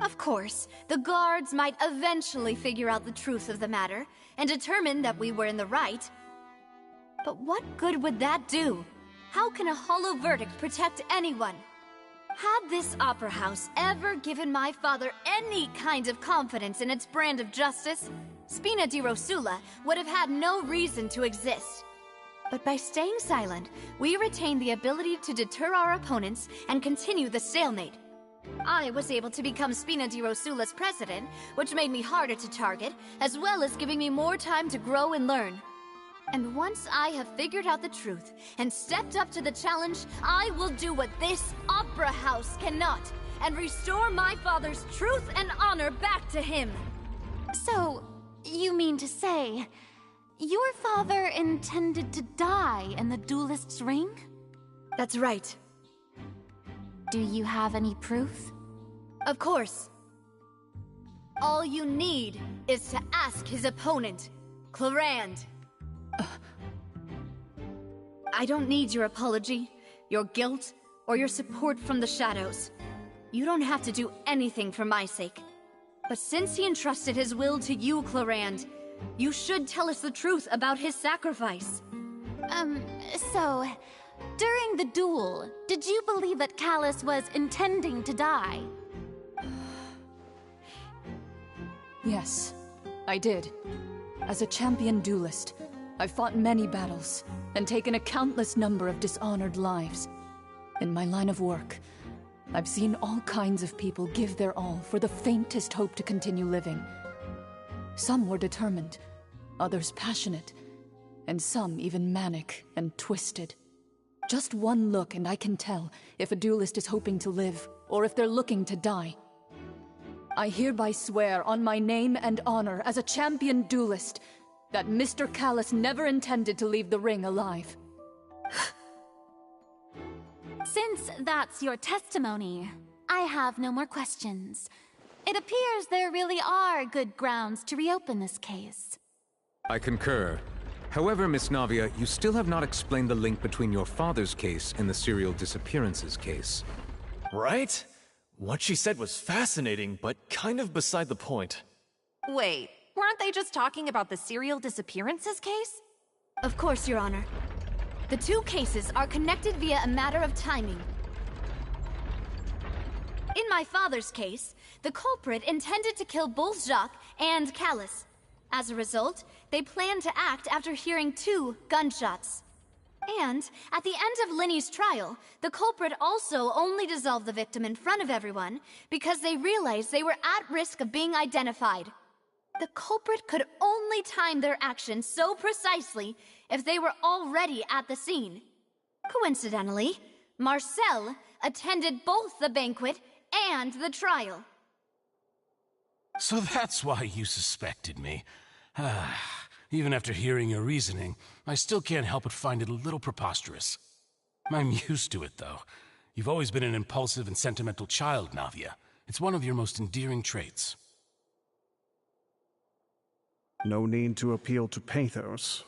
Of course, the guards might eventually figure out the truth of the matter and determine that we were in the right. But what good would that do? How can a hollow verdict protect anyone? Had this opera house ever given my father any kind of confidence in its brand of justice, Spina di Rosula would have had no reason to exist. But by staying silent, we retained the ability to deter our opponents and continue the stalemate. I was able to become Spina di Rosula's president, which made me harder to target, as well as giving me more time to grow and learn. And once I have figured out the truth and stepped up to the challenge, I will do what this opera house cannot, and restore my father's truth and honor back to him. So, you mean to say, your father intended to die in the duelist's ring? That's right. Do you have any proof? Of course. All you need is to ask his opponent, Clarand. I don't need your apology, your guilt, or your support from the shadows. You don't have to do anything for my sake. But since he entrusted his will to you, Clarand, you should tell us the truth about his sacrifice. So, during the duel, did you believe that Callus was intending to die? Yes, I did. As a champion duelist, I've fought many battles and taken a countless number of dishonored lives. In my line of work, I've seen all kinds of people give their all for the faintest hope to continue living. Some were determined, others passionate, and some even manic and twisted. Just one look and I can tell if a duelist is hoping to live or if they're looking to die. I hereby swear on my name and honor as a champion duelist that Mr. Callus never intended to leave the ring alive. Since that's your testimony, I have no more questions. It appears there really are good grounds to reopen this case. I concur. However, Miss Navia, you still have not explained the link between your father's case and the serial disappearances case. Right? What she said was fascinating, but kind of beside the point. Wait, weren't they just talking about the serial disappearances case? Of course, Your Honor. The two cases are connected via a matter of timing. In my father's case, the culprit intended to kill both Jacques and Callus. As a result, they planned to act after hearing 2 gunshots. And, at the end of Linny's trial, the culprit also only dissolved the victim in front of everyone because they realized they were at risk of being identified. The culprit could only time their actions so precisely if they were already at the scene. Coincidentally, Marcel attended both the banquet and the trial. So that's why you suspected me. Even after hearing your reasoning, I still can't help but find it a little preposterous. I'm used to it, though. You've always been an impulsive and sentimental child, Navia. It's one of your most endearing traits. No need to appeal to pathos.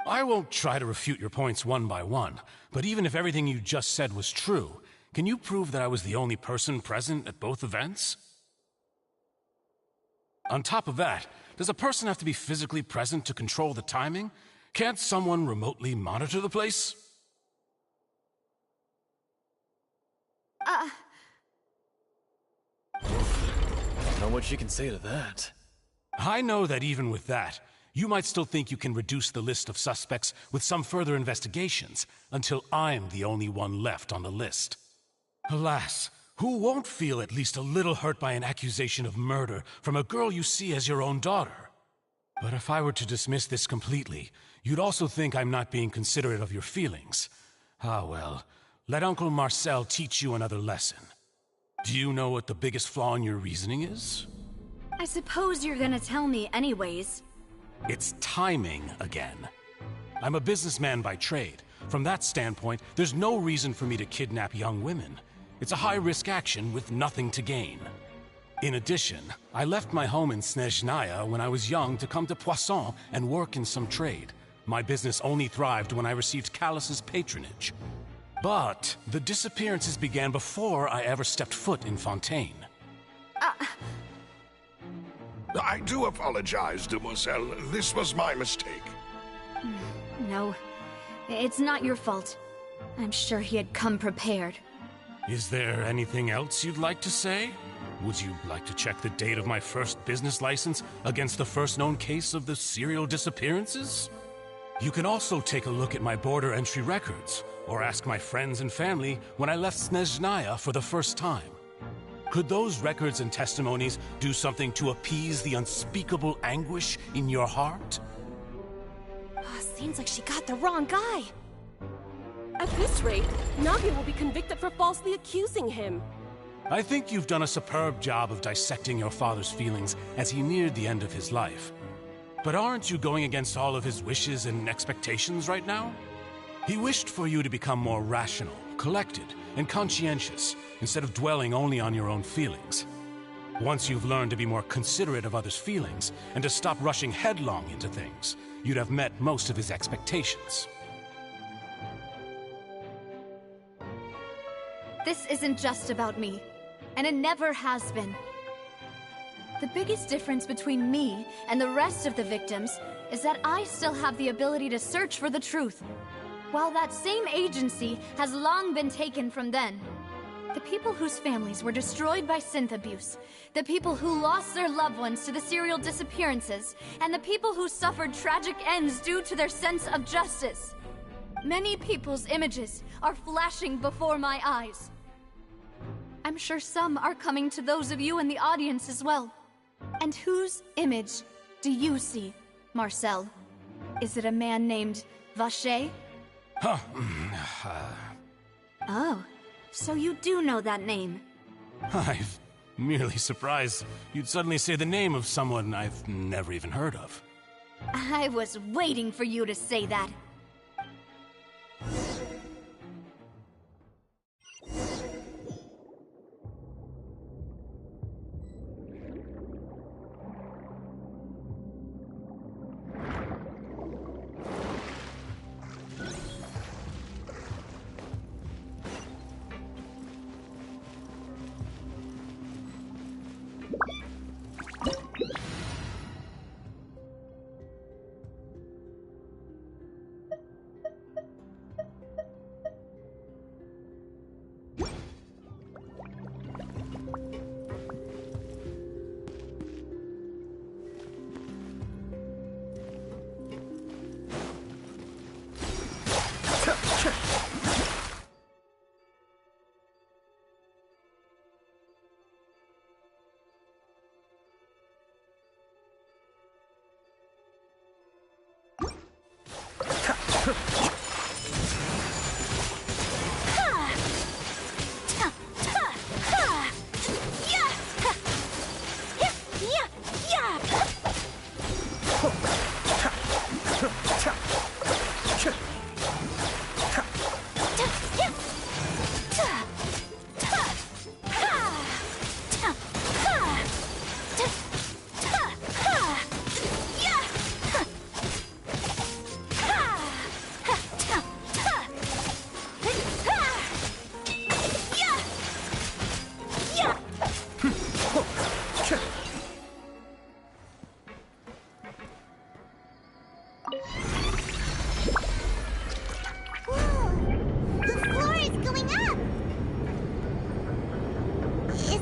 I won't try to refute your points one by one, but even if everything you just said was true, can you prove that I was the only person present at both events? On top of that, does a person have to be physically present to control the timing? Can't someone remotely monitor the place? Not much you can say to that. I know that even with that, you might still think you can reduce the list of suspects with some further investigations, until I'm the only one left on the list. Alas, who won't feel at least a little hurt by an accusation of murder from a girl you see as your own daughter? But if I were to dismiss this completely, you'd also think I'm not being considerate of your feelings. Ah well, let Uncle Marcel teach you another lesson. Do you know what the biggest flaw in your reasoning is? I suppose you're gonna tell me anyways. It's timing again. I'm a businessman by trade. From that standpoint, there's no reason for me to kidnap young women. It's a high-risk action with nothing to gain. In addition, I left my home in Snezhnaya when I was young to come to Poisson and work in some trade. My business only thrived when I received Callus's patronage. But the disappearances began before I ever stepped foot in Fontaine. I do apologize, demoiselle. This was my mistake. No, it's not your fault. I'm sure he had come prepared. Is there anything else you'd like to say? Would you like to check the date of my first business license against the first known case of the serial disappearances? You can also take a look at my border entry records, or ask my friends and family when I left Snezhnaya for the first time. Could those records and testimonies do something to appease the unspeakable anguish in your heart? Seems like she got the wrong guy. At this rate, Navia will be convicted for falsely accusing him. I think you've done a superb job of dissecting your father's feelings as he neared the end of his life. But aren't you going against all of his wishes and expectations right now? He wished for you to become more rational, collected, and conscientious, instead of dwelling only on your own feelings. Once you've learned to be more considerate of others' feelings, and to stop rushing headlong into things, you'd have met most of his expectations. This isn't just about me, and it never has been. The biggest difference between me and the rest of the victims is that I still have the ability to search for the truth, while that same agency has long been taken from them. The people whose families were destroyed by synth abuse, the people who lost their loved ones to the serial disappearances, and the people who suffered tragic ends due to their sense of justice. Many people's images are flashing before my eyes. I'm sure some are coming to those of you in the audience as well. And whose image do you see, Marcel? Is it a man named Vacher? Huh. Oh, so you do know that name. I'm merely surprised you'd suddenly say the name of someone I've never even heard of. I was waiting for you to say that.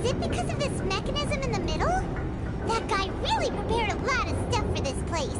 Is it because of this mechanism in the middle? That guy really prepared a lot of stuff for this place.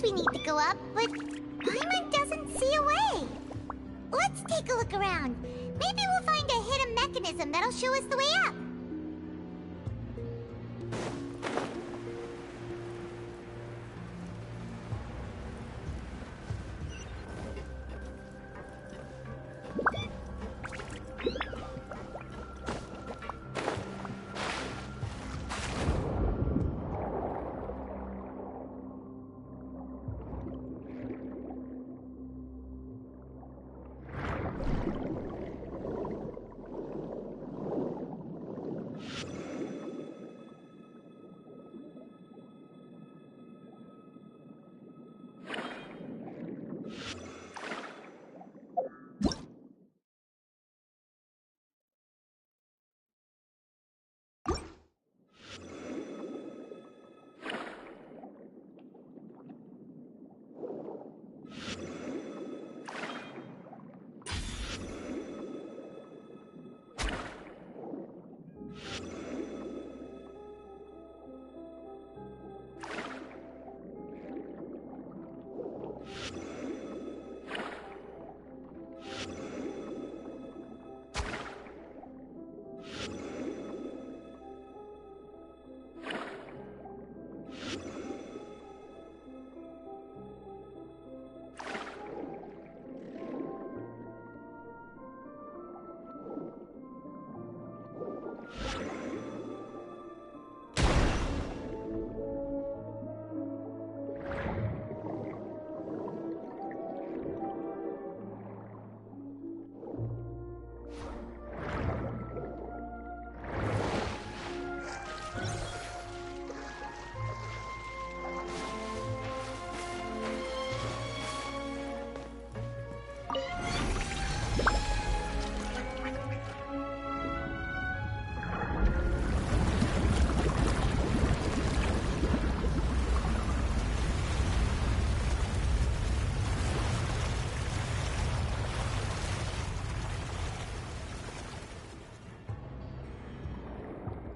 We need to go up, but Paimon doesn't see a way. Let's take a look around. Maybe we'll find a hidden mechanism that'll show us the way up.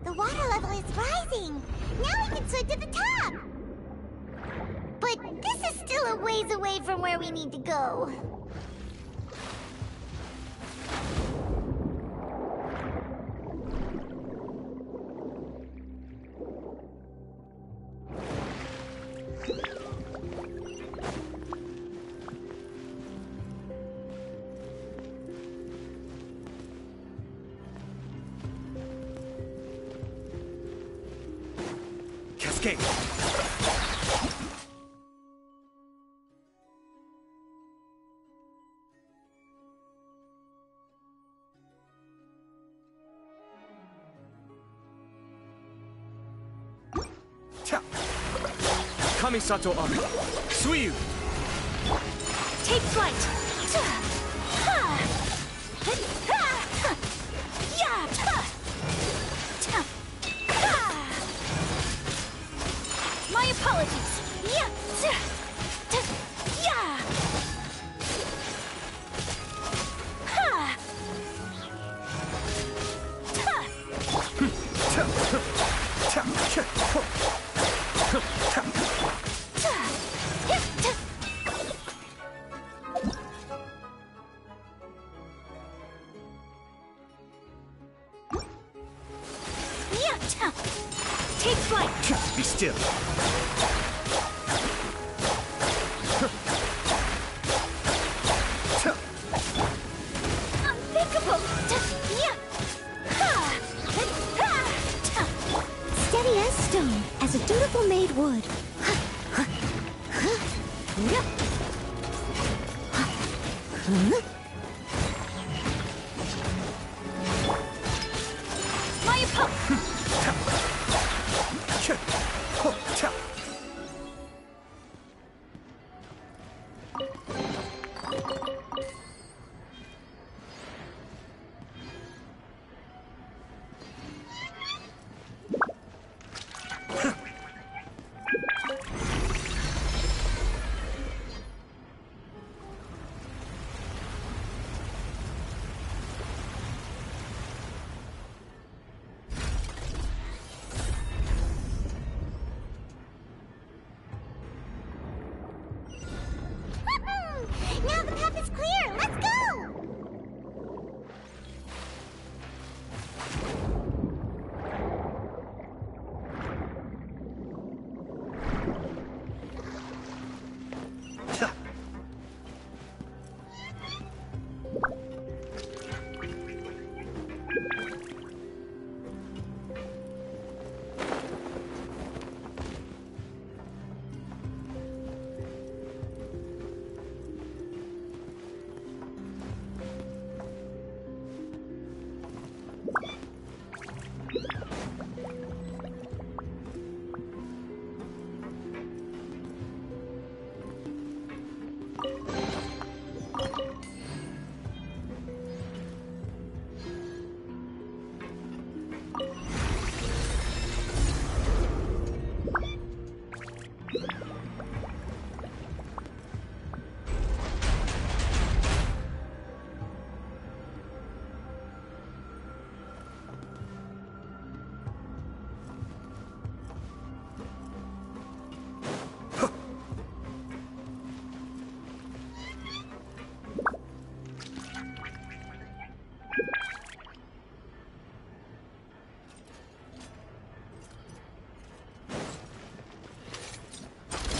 The water level is rising. Now we can swim to the top. But this is still a ways away from where we need to go. Cascade! Kamisato Ami, Suiyu! Take flight! My apologies! Take flight! Be still. Unthinkable! Done, as a dutiful maid would. My opponent! Now the path is clear! Let's go!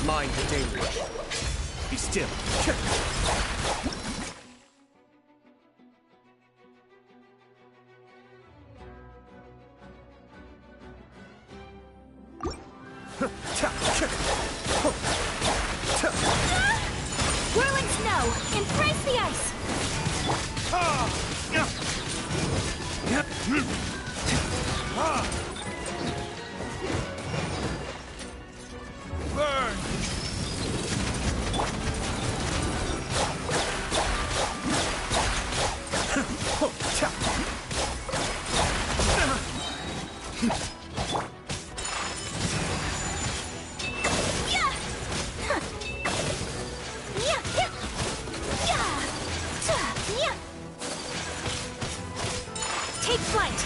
Mind the danger. Be still. Whirling snow! Embrace the ice! Burn! Take flight!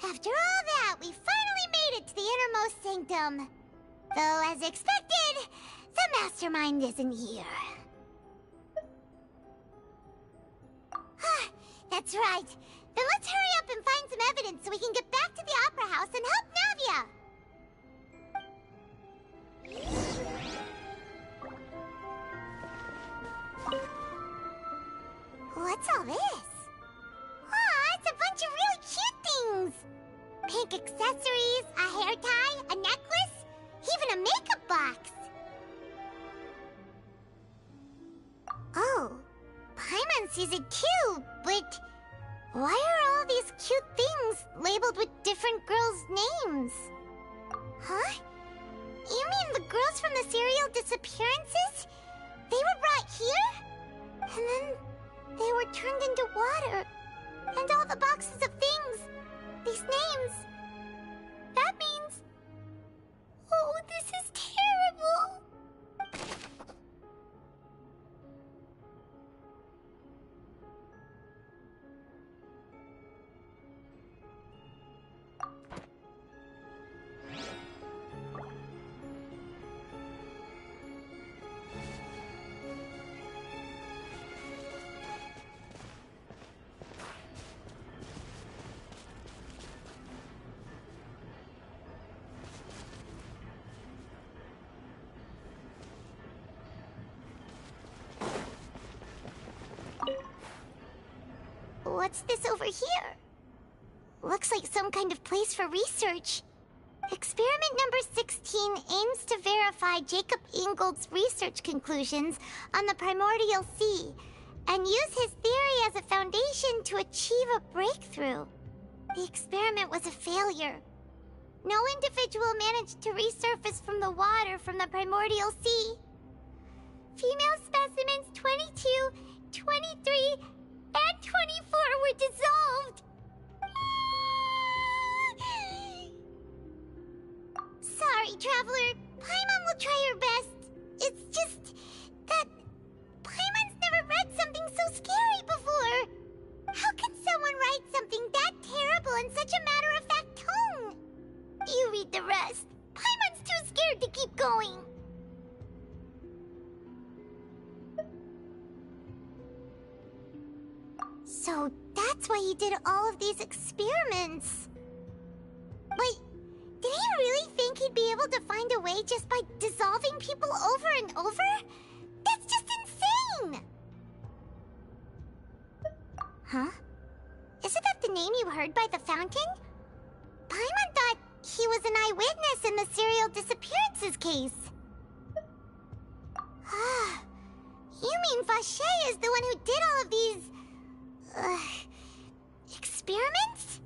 After all that, we finally made it to the innermost sanctum. Though, as expected, the mastermind isn't here. That's right. Then let's hurry up and find some evidence so we can get back to the Opera House and help Navia. What's all this? Aw, it's a bunch of really cute things. Pink accessories, a hair tie, a necklace, even a makeup box. Oh, Paimon sees it too, but why are all these cute things labeled with different girls' names? Huh? You mean the girls from the serial disappearances? They were brought here? And then they were turned into water. And all the boxes of things, these names. That means... Oh, this is terrible! What's this over here? Looks like some kind of place for research. Experiment number 16 aims to verify Jacob Ingold's research conclusions on the primordial sea and use his theory as a foundation to achieve a breakthrough. The experiment was a failure. No individual managed to resurface from the water from the primordial sea. Female specimens 22, 23, and 24 were dissolved. Sorry, Traveler. Paimon will try her best. It's just that Paimon's never read something so scary before. How can someone write something that terrible in such a matter-of-fact tone? You read the rest. Paimon's too scared to keep going. So that's why he did all of these experiments. Wait, did he really think he'd be able to find a way just by dissolving people over and over? That's just insane! Huh? Isn't that the name you heard by the fountain? Paimon thought he was an eyewitness in the serial disappearances case. You mean Vache is the one who did all of these... experiments?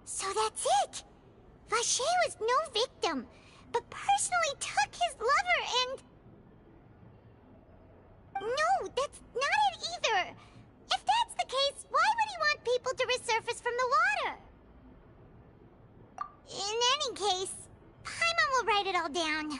So that's it! Vache was no victim, but personally took his lover and... No, that's not it either! If that's the case, why would he want people to resurface from the water? In any case, Paimon will write it all down.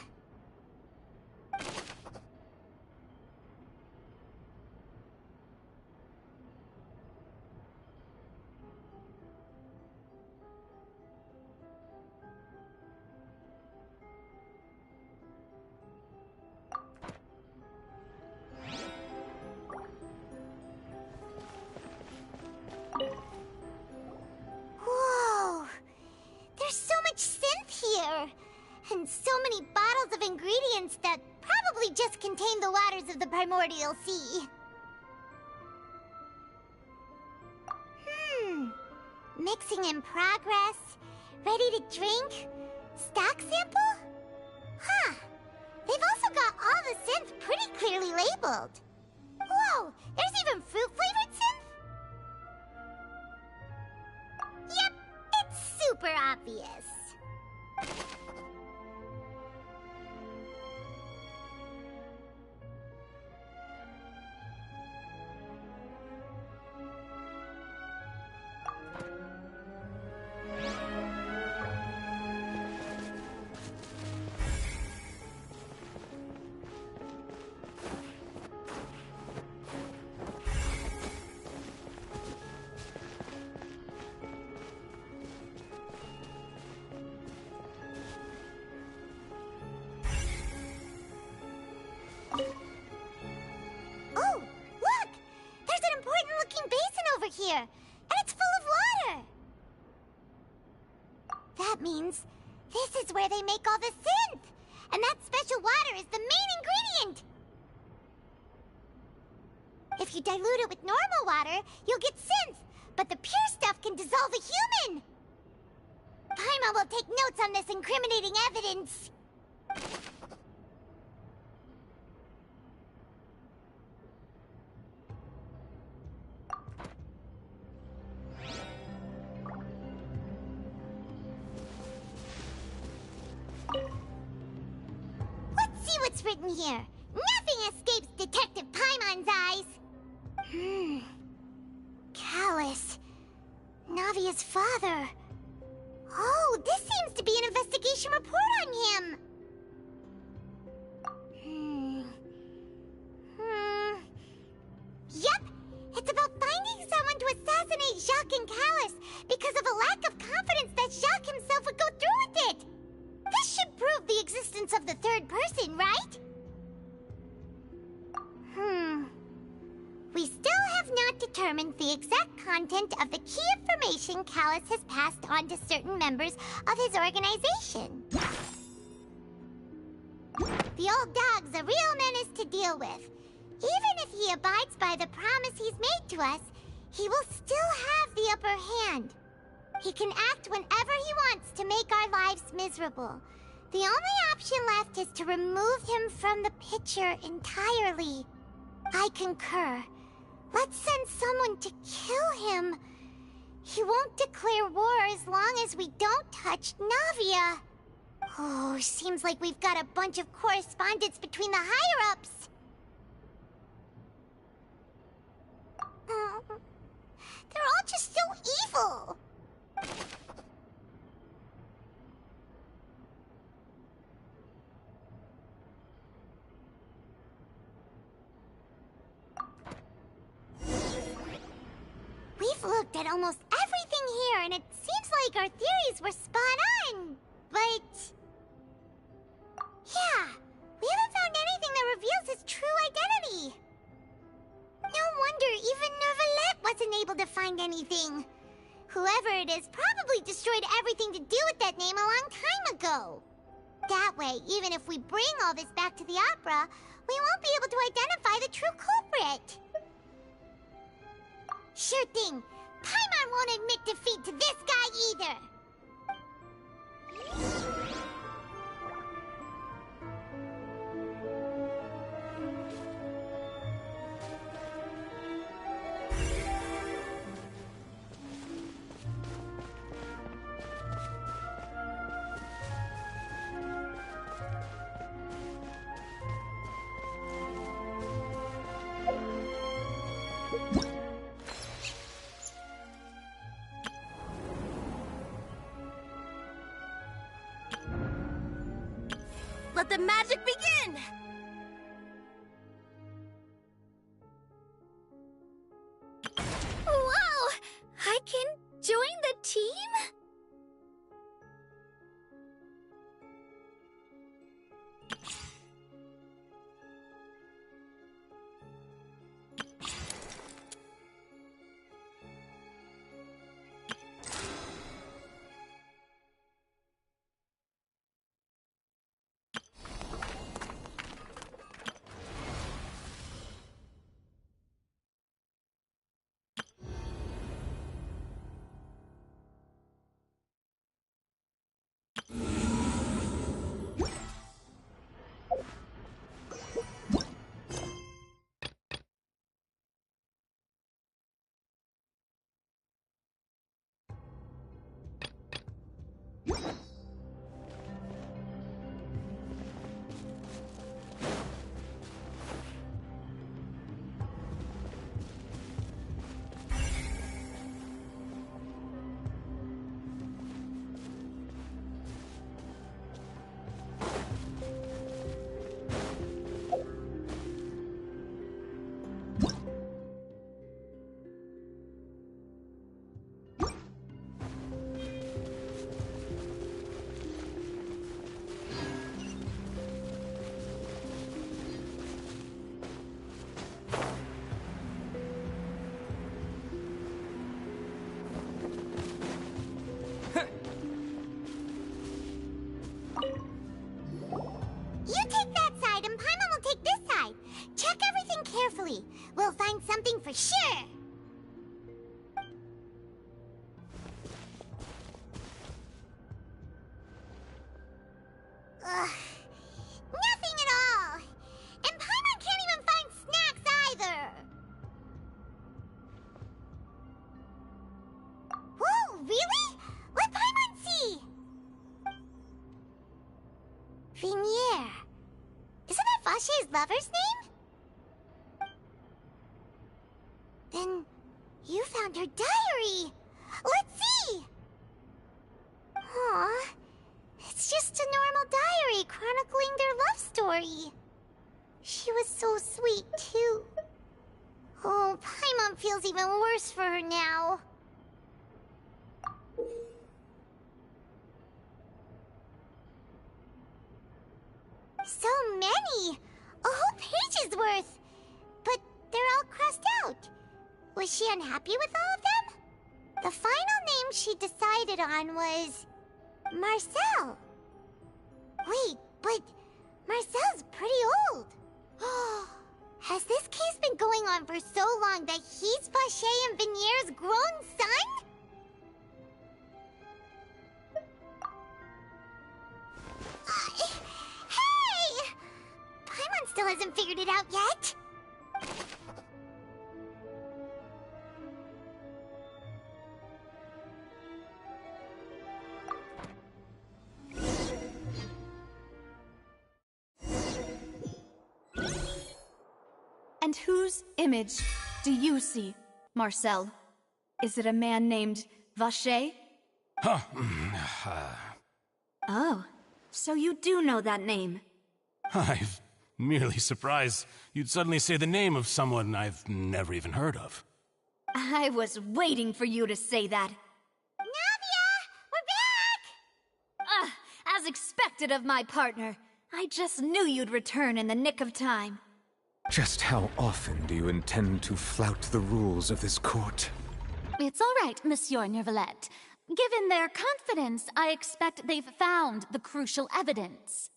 Whoa! There's so much synth here! And so many bottles of ingredients that probably just contain the waters of the primordial sea. Mixing in progress. Ready to drink? Stock sample? Huh. They've also got all the synth pretty clearly labeled. Whoa! There's even fruit-flavored synth? Yep, it's super obvious. Oh, look! There's an important-looking basin over here, and it's full of water! That means this is where they make all the synth! And that special water is the main ingredient! If you dilute it with normal water, you'll get synth, but the pure stuff can dissolve a human! Paimon will take notes on this incriminating evidence. Let's see what's written here. Nothing escapes Detective Paimon's eyes. Callus. Navia's father. Oh, this seems to be an investigation report on him. Yep, it's about finding someone to assassinate Jacques and Callus because of a lack of confidence that Jacques himself would go through with it. This should prove the existence of the third person, right? We still have not determined the exact content of the key information Callus has passed on to certain members of his organization. The old dog's a real menace to deal with. Even if he abides by the promise he's made to us, he will still have the upper hand. He can act whenever he wants to make our lives miserable. The only option left is to remove him from the picture entirely. I concur. Let's send someone to kill him. He won't declare war as long as we don't touch Navia. Oh, seems like we've got a bunch of correspondence between the higher-ups. They're all just so evil. We've looked at almost everything here, and it seems like our theories were spot on. But yeah, we haven't found anything that reveals his true identity. No wonder even Noelle wasn't able to find anything. Whoever it is probably destroyed everything to do with that name a long time ago. That way, even if we bring all this back to the opera, we won't be able to identify the true culprit. Sure thing. Paimon won't admit defeat to this guy either. Let the magic begin! Wow! I can join the team? We'll find something for sure. Ugh. Nothing at all. And Paimon can't even find snacks either. Whoa, really? Let Paimon see. Vinier. Isn't that Vache's lover's name? Then you found her diary. Let's see. Aw, it's just a normal diary chronicling their love story. She was so sweet, too. Oh, Paimon feels even worse for her now. So many! A whole page's worth! But they're all crossed out. Was she unhappy with all of them? The final name she decided on was Marcel. Wait, but Marcel's pretty old. Has this case been going on for so long that he's Vache and Venier's grown son? Hey! Paimon still hasn't figured it out yet. And whose image do you see, Marcel? Is it a man named Vache? Oh, so you do know that name. I'm merely surprised you'd suddenly say the name of someone I've never even heard of. I was waiting for you to say that. Navia! We're back! As expected of my partner. I just knew you'd return in the nick of time. Just how often do you intend to flout the rules of this court? It's all right, Monsieur Nervalette. Given their confidence, I expect they've found the crucial evidence.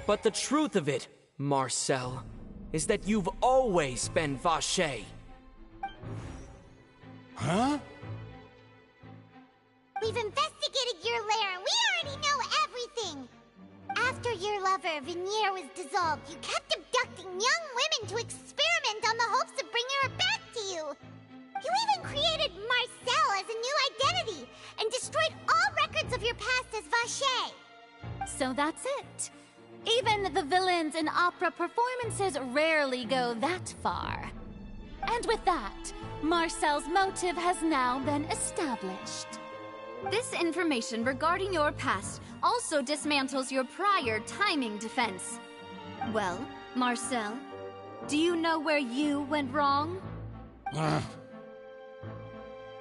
But the truth of it, Marcel, is that you've always been Vache. Huh? We've investigated your lair and we already know everything! After your lover, Venier, was dissolved, you kept abducting young women to experiment on the hopes of bringing her back to you! You even created Marcel as a new identity and destroyed all records of your past as Vache! So that's it. Even the villains in opera performances rarely go that far. And with that, Marcel's motive has now been established. This information regarding your past also dismantles your prior timing defense. Well, Marcel, do you know where you went wrong?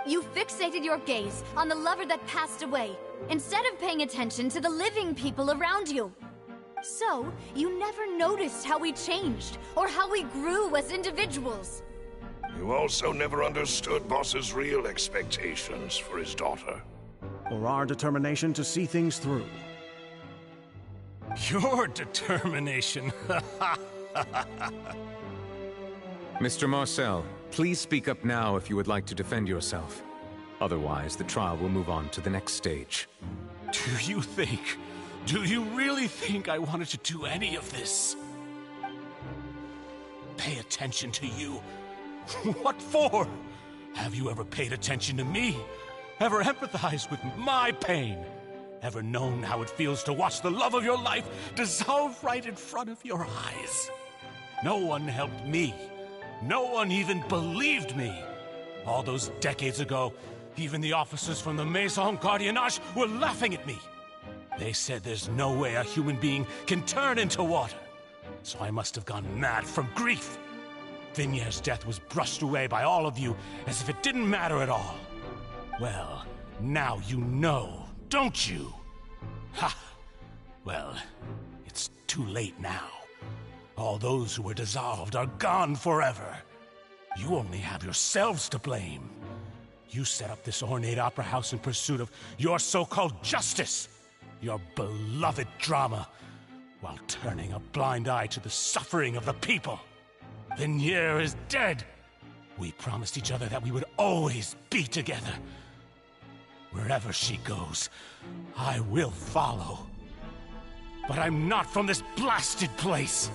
You fixated your gaze on the lover that passed away, instead of paying attention to the living people around you. So, you never noticed how we changed, or how we grew as individuals. You also never understood Boss's real expectations for his daughter. Or our determination to see things through. Your determination. Mr. Marcel, please speak up now if you would like to defend yourself. Otherwise, the trial will move on to the next stage. Do you really think I wanted to do any of this? Pay attention to you? What for? Have you ever paid attention to me? Ever empathized with my pain? Ever known how it feels to watch the love of your life dissolve right in front of your eyes? No one helped me. No one even believed me. All those decades ago, even the officers from the Maison Gardiennage were laughing at me. They said there's no way a human being can turn into water. So I must have gone mad from grief. Vignère's death was brushed away by all of you as if it didn't matter at all. Well, now you know, don't you? Ha! Well, it's too late now. All those who were dissolved are gone forever. You only have yourselves to blame. You set up this ornate opera house in pursuit of your so-called justice, your beloved drama, while turning a blind eye to the suffering of the people. Vignère is dead. We promised each other that we would always be together. Wherever she goes, I will follow. But I'm not from this blasted place,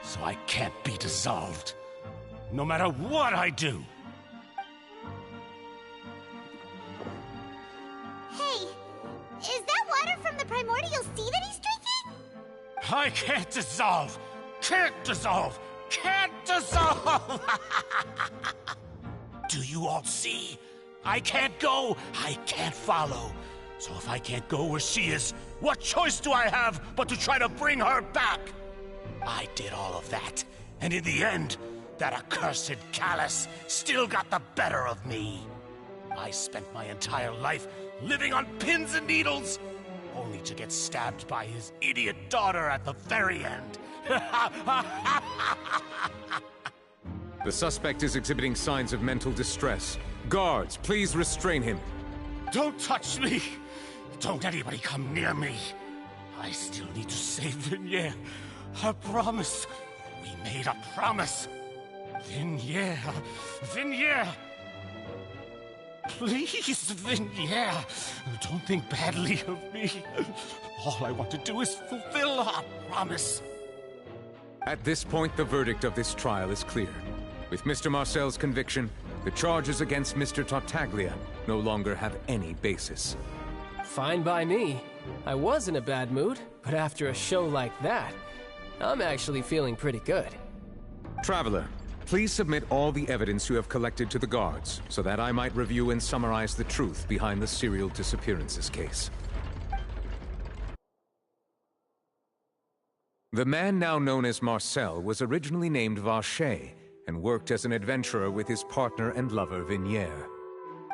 so I can't be dissolved, no matter what I do. Hey, is that water from the primordial sea that he's drinking? I can't dissolve! Can't dissolve! Can't dissolve! Do you all see? I can't go, I can't follow. So if I can't go where she is, what choice do I have but to try to bring her back? I did all of that, and in the end, that accursed Callus still got the better of me. I spent my entire life living on pins and needles, only to get stabbed by his idiot daughter at the very end. The suspect is exhibiting signs of mental distress. Guards, please restrain him. Don't touch me! Don't anybody come near me! I still need to save Vignère. I promise. We made a promise. Vignère. Vignère! Please, Vignère. Don't think badly of me. All I want to do is fulfill our promise. At this point, the verdict of this trial is clear. With Mr. Marcel's conviction, the charges against Mr. Tartaglia no longer have any basis. Fine by me. I was in a bad mood, but after a show like that, I'm actually feeling pretty good. Traveler, please submit all the evidence you have collected to the guards, so that I might review and summarize the truth behind the serial disappearances case. The man now known as Marcel was originally named Vacher, and worked as an adventurer with his partner and lover, Vignère.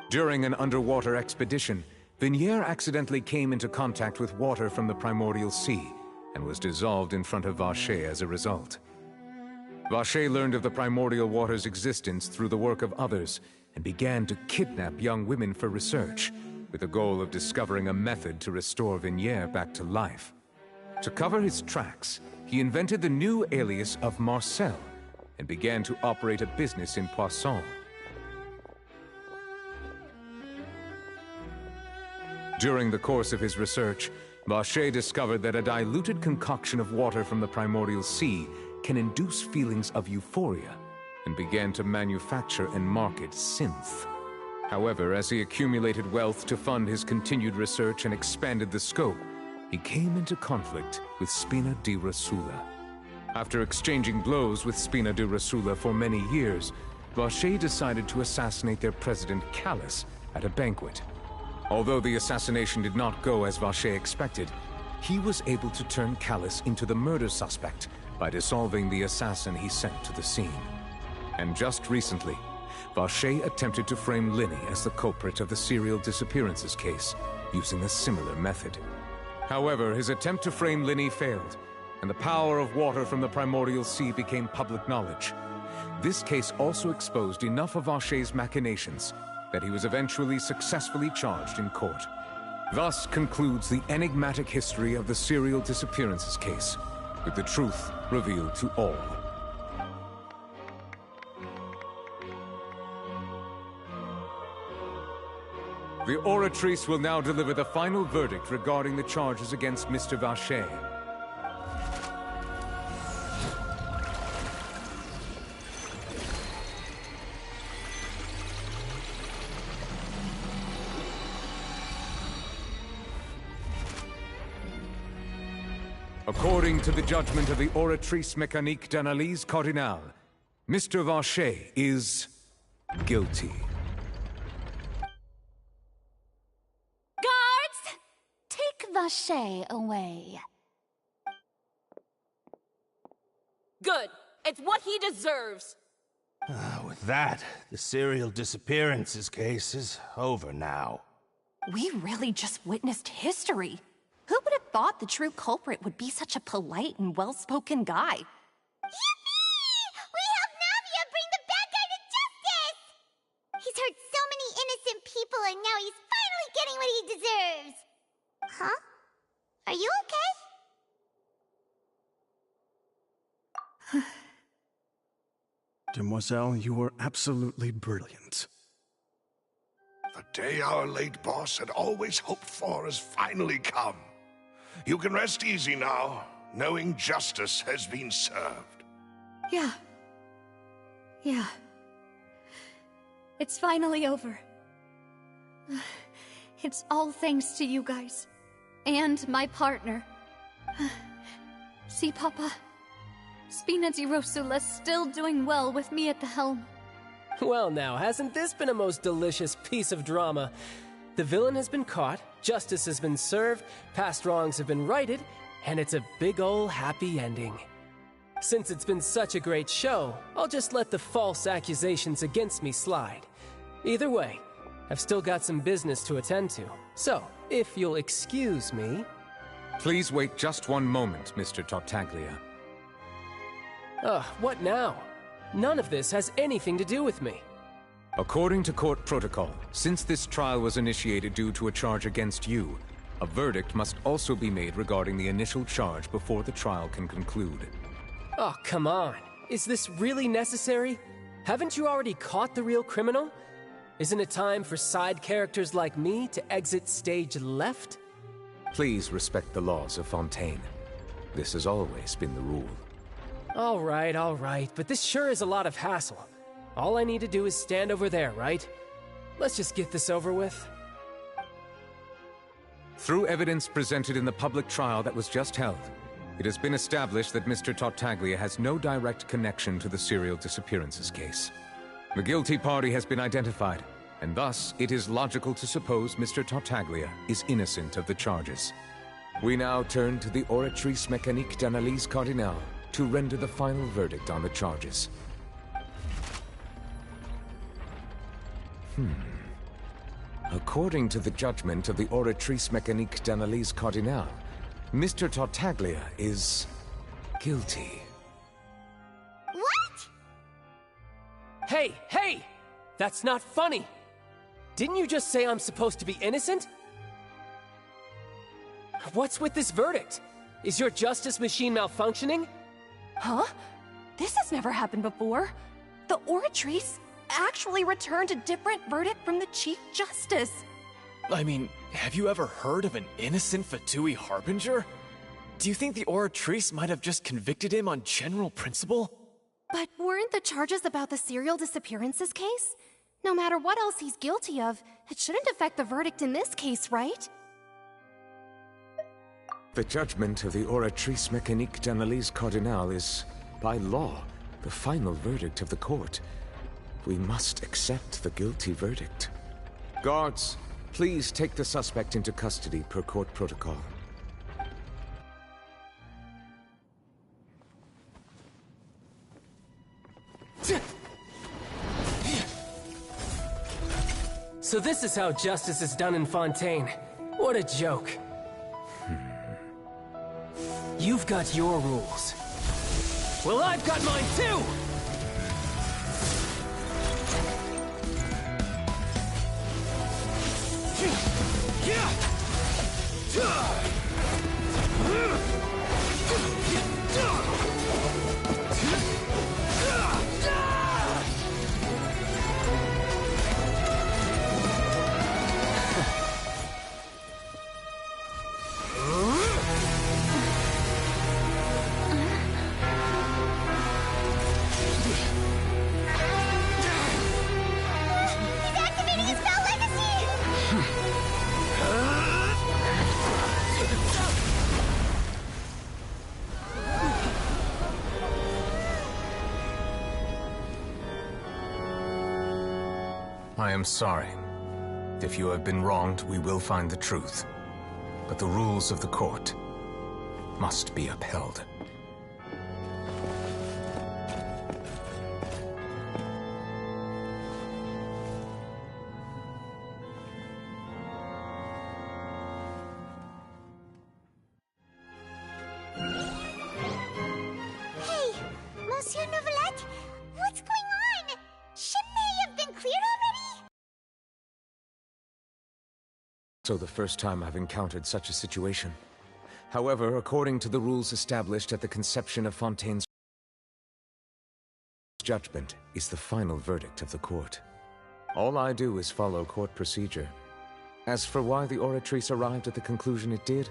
During an underwater expedition, Vignère accidentally came into contact with water from the primordial sea, and was dissolved in front of Vacher as a result. Vacher learned of the primordial water's existence through the work of others, and began to kidnap young women for research, with the goal of discovering a method to restore Vignère back to life. To cover his tracks, he invented the new alias of Marcel, and began to operate a business in Poisson. During the course of his research, Vacher discovered that a diluted concoction of water from the primordial sea can induce feelings of euphoria, and began to manufacture and market synth. However, as he accumulated wealth to fund his continued research and expanded the scope, he came into conflict with Spina di Rosula. After exchanging blows with Spina di Rosula for many years, Vache decided to assassinate their president, Callus, at a banquet. Although the assassination did not go as Vache expected, he was able to turn Callus into the murder suspect by dissolving the assassin he sent to the scene. And just recently, Vache attempted to frame Linny as the culprit of the serial disappearances case, using a similar method. However, his attempt to frame Linny failed, and the power of water from the primordial sea became public knowledge. This case also exposed enough of Vache's machinations that he was eventually successfully charged in court. Thus concludes the enigmatic history of the serial disappearances case, with the truth revealed to all. The Oratrice will now deliver the final verdict regarding the charges against Mr. Vache. According to the judgment of the Oratrice Mécanique d'Analyse Cardinale, Mr. Vache is guilty. Guards! Take Vache away. Good. It's what he deserves. With that, the serial disappearances case is over now. We really just witnessed history. Who would have thought the true culprit would be such a polite and well-spoken guy? Yippee! We helped Navia bring the bad guy to justice! He's hurt so many innocent people and now he's finally getting what he deserves! Huh? Are you okay? Demoiselle, you were absolutely brilliant. The day our late boss had always hoped for has finally come. You can rest easy now, knowing justice has been served. Yeah. It's finally over. It's all thanks to you guys. And my partner. See, Papa? Spina di Rosula's still doing well with me at the helm. Well now, hasn't this been a most delicious piece of drama? The villain has been caught, justice has been served, past wrongs have been righted, and it's a big ol' happy ending. Since it's been such a great show, I'll just let the false accusations against me slide. Either way, I've still got some business to attend to. So, if you'll excuse me... Please wait just one moment, Mr. Tartaglia. What now? None of this has anything to do with me. According to court protocol, since this trial was initiated due to a charge against you, a verdict must also be made regarding the initial charge before the trial can conclude. Oh, come on. Is this really necessary? Haven't you already caught the real criminal? Isn't it time for side characters like me to exit stage left? Please respect the laws of Fontaine. This has always been the rule. All right, but this sure is a lot of hassle. All I need to do is stand over there, right? Let's just get this over with. Through evidence presented in the public trial that was just held, it has been established that Mr. Tartaglia has no direct connection to the serial disappearances case. The guilty party has been identified, and thus it is logical to suppose Mr. Tartaglia is innocent of the charges. We now turn to the Oratrice Mécanique d'Analyse Cardinale to render the final verdict on the charges. According to the judgment of the Oratrice Mécanique d'Analyse Cardinale, Mr. Tartaglia is guilty. What? Hey! That's not funny! Didn't you just say I'm supposed to be innocent? What's with this verdict? Is your justice machine malfunctioning? Huh? This has never happened before. The Oratrice actually returned a different verdict from the Chief Justice. I mean, have you ever heard of an innocent Fatui Harbinger? Do you think the Oratrice might have just convicted him on general principle? But weren't the charges about the serial disappearances case? No matter what else he's guilty of, it shouldn't affect the verdict in this case, right? The judgment of the Oratrice Mécanique d'Analyse Cardinale is, by law, the final verdict of the court. We must accept the guilty verdict. Guards, please take the suspect into custody per court protocol. So this is how justice is done in Fontaine. What a joke. You've got your rules. Well, I've got mine too! I am sorry. If you have been wronged, we will find the truth. But the rules of the court must be upheld. Hey, Monsieur Novelette, what's going on? Shouldn't they have been cleared already? So the first time I've encountered such a situation. However, according to the rules established at the conception of Fontaine's judgment is the final verdict of the court. All I do is follow court procedure. As for why the Oratrice arrived at the conclusion it did,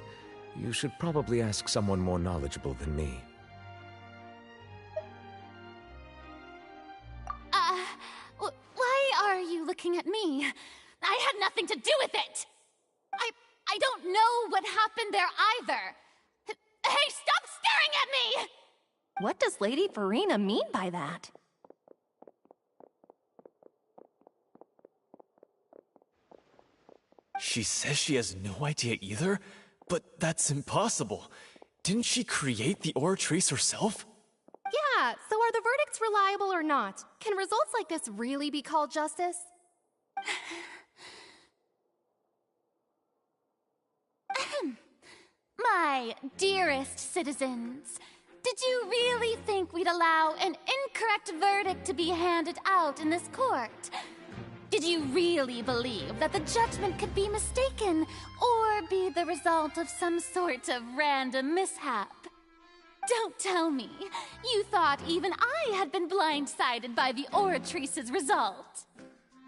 you should probably ask someone more knowledgeable than me. Why are you looking at me? I had nothing to do with it! I don't know what happened there either! Hey, stop staring at me! What does Lady Farina mean by that? She says she has no idea either? But that's impossible. Didn't she create the Oratrice herself? Yeah, so are the verdicts reliable or not? Can results like this really be called justice? My dearest citizens, did you really think we'd allow an incorrect verdict to be handed out in this court? Did you really believe that the judgment could be mistaken or be the result of some sort of random mishap? Don't tell me you thought even I had been blindsided by the Oratrice's result.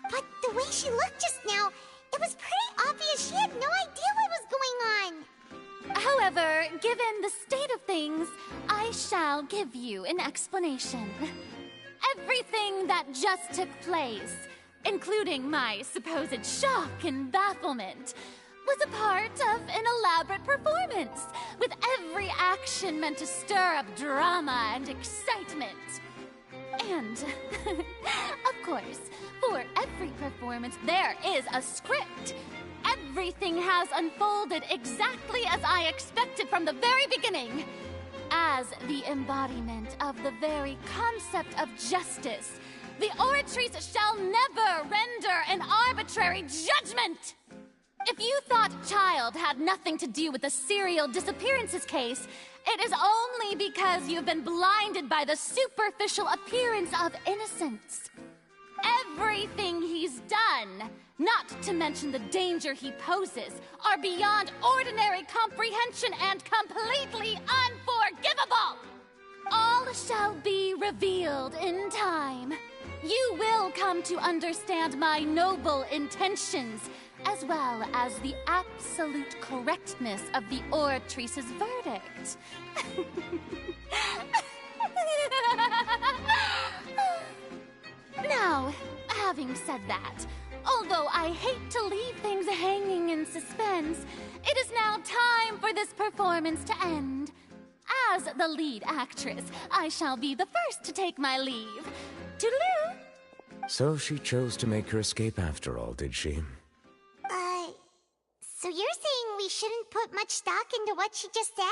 But the way she looked just now, it was pretty obvious she had no idea what was going on. However, given the state of things, I shall give you an explanation. Everything that just took place, including my supposed shock and bafflement, was a part of an elaborate performance, with every action meant to stir up drama and excitement. And, of course, for every performance there is a script. Everything has unfolded exactly as I expected from the very beginning. As the embodiment of the very concept of justice, the Oratrice shall never render an arbitrary judgment! If you thought Child had nothing to do with the serial disappearances case, it is only because you've been blinded by the superficial appearance of innocence. Everything he's done, not to mention the danger he poses, are beyond ordinary comprehension and completely unforgivable! All shall be revealed in time. You will come to understand my noble intentions, as well as the absolute correctness of the Oratrice's verdict. Now, having said that, although I hate to leave things hanging in suspense, it is now time for this performance to end. As the lead actress, I shall be the first to take my leave. Toodaloo! So she chose to make her escape after all, did she? So you're saying we shouldn't put much stock into what she just said?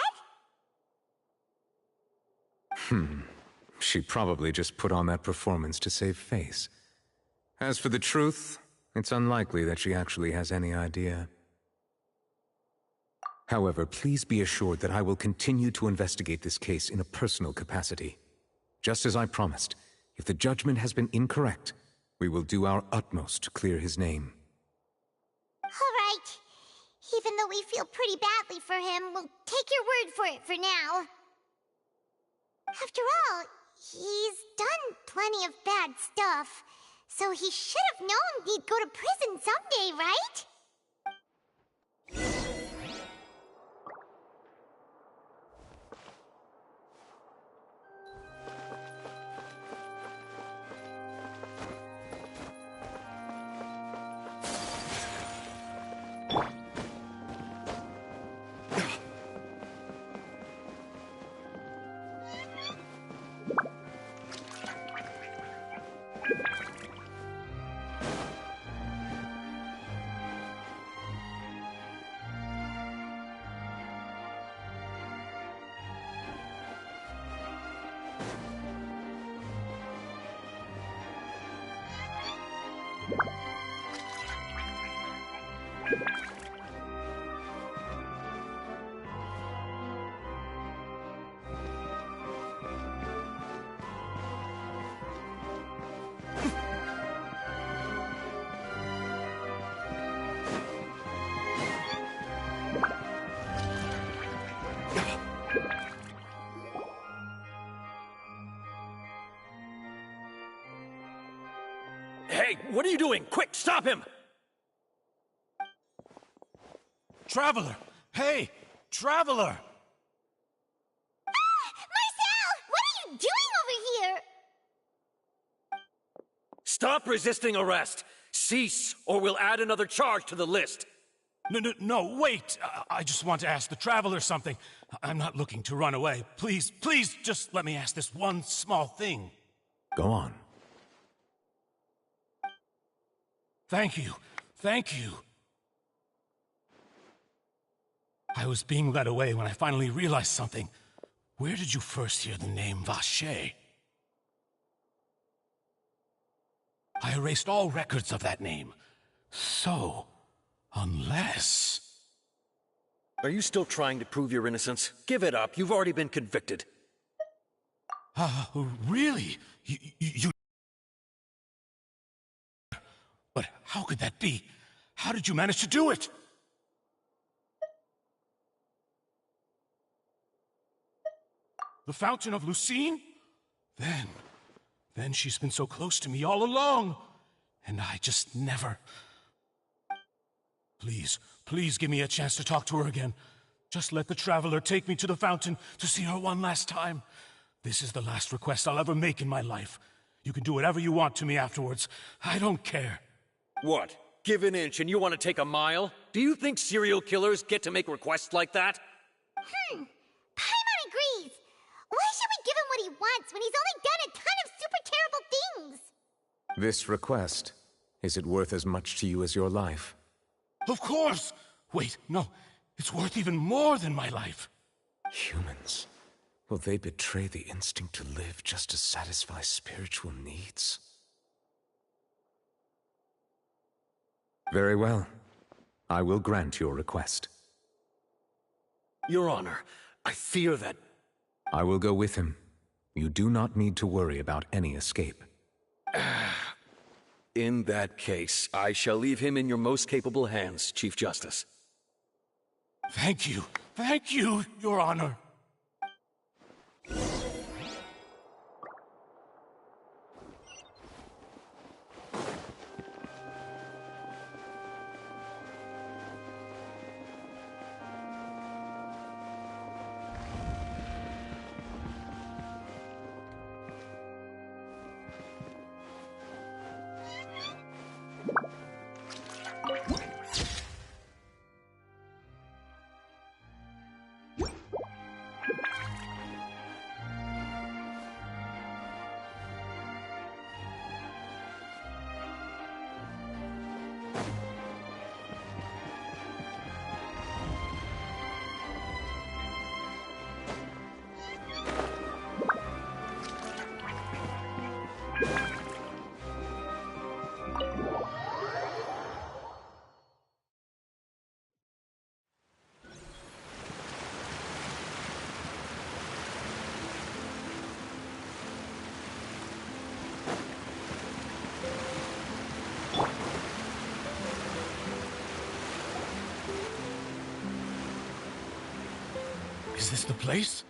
She probably just put on that performance to save face. As for the truth, it's unlikely that she actually has any idea. However, please be assured that I will continue to investigate this case in a personal capacity. Just as I promised, if the judgment has been incorrect, we will do our utmost to clear his name. All right. Even though we feel pretty badly for him, we'll take your word for it for now. After all, he's done plenty of bad stuff, so he should have known he'd go to prison someday, right? Hey, what are you doing? Quick, stop him! Traveler! Hey! Traveler! Marcel! What are you doing over here? Stop resisting arrest! Cease, or we'll add another charge to the list! No, wait! I just want to ask the Traveler something. I'm not looking to run away. Please, just let me ask this one small thing. Go on. Thank you. I was being led away when I finally realized something. Where did you first hear the name Vache? I erased all records of that name. So, unless... Are you still trying to prove your innocence? Give it up. You've already been convicted. Really? You... But how could that be? How did you manage to do it? The Fountain of Lucine? Then she's been so close to me all along. And I just never... Please give me a chance to talk to her again. Just let the Traveler take me to the fountain to see her one last time. This is the last request I'll ever make in my life. You can do whatever you want to me afterwards. I don't care. What? Give an inch and you want to take a mile? Do you think serial killers get to make requests like that? Paimon agrees. Why should we give him what he wants when he's only done a ton of super terrible things? This request, is it worth as much to you as your life? Of course! Wait, no. It's worth even more than my life. Humans. Will they betray the instinct to live just to satisfy spiritual needs? Very well. I will grant your request. Your Honor, I fear that... I will go with him. You do not need to worry about any escape. In that case, I shall leave him in your most capable hands, Chief Justice. Thank you, Your Honor. Is this the place?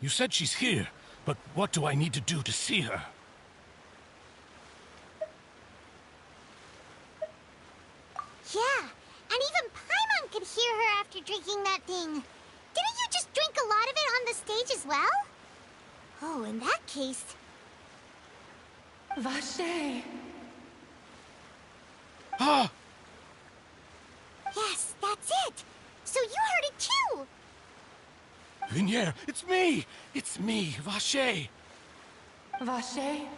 You said she's here, but what do I need to do to see her? Yeah, and even Paimon could hear her after drinking that thing. Didn't you just drink a lot of it on the stage as well? Oh, in that case... Vache! Ah! Yes, that's it! So you heard it too! Vinier, it's me! It's me, Vache! Vache?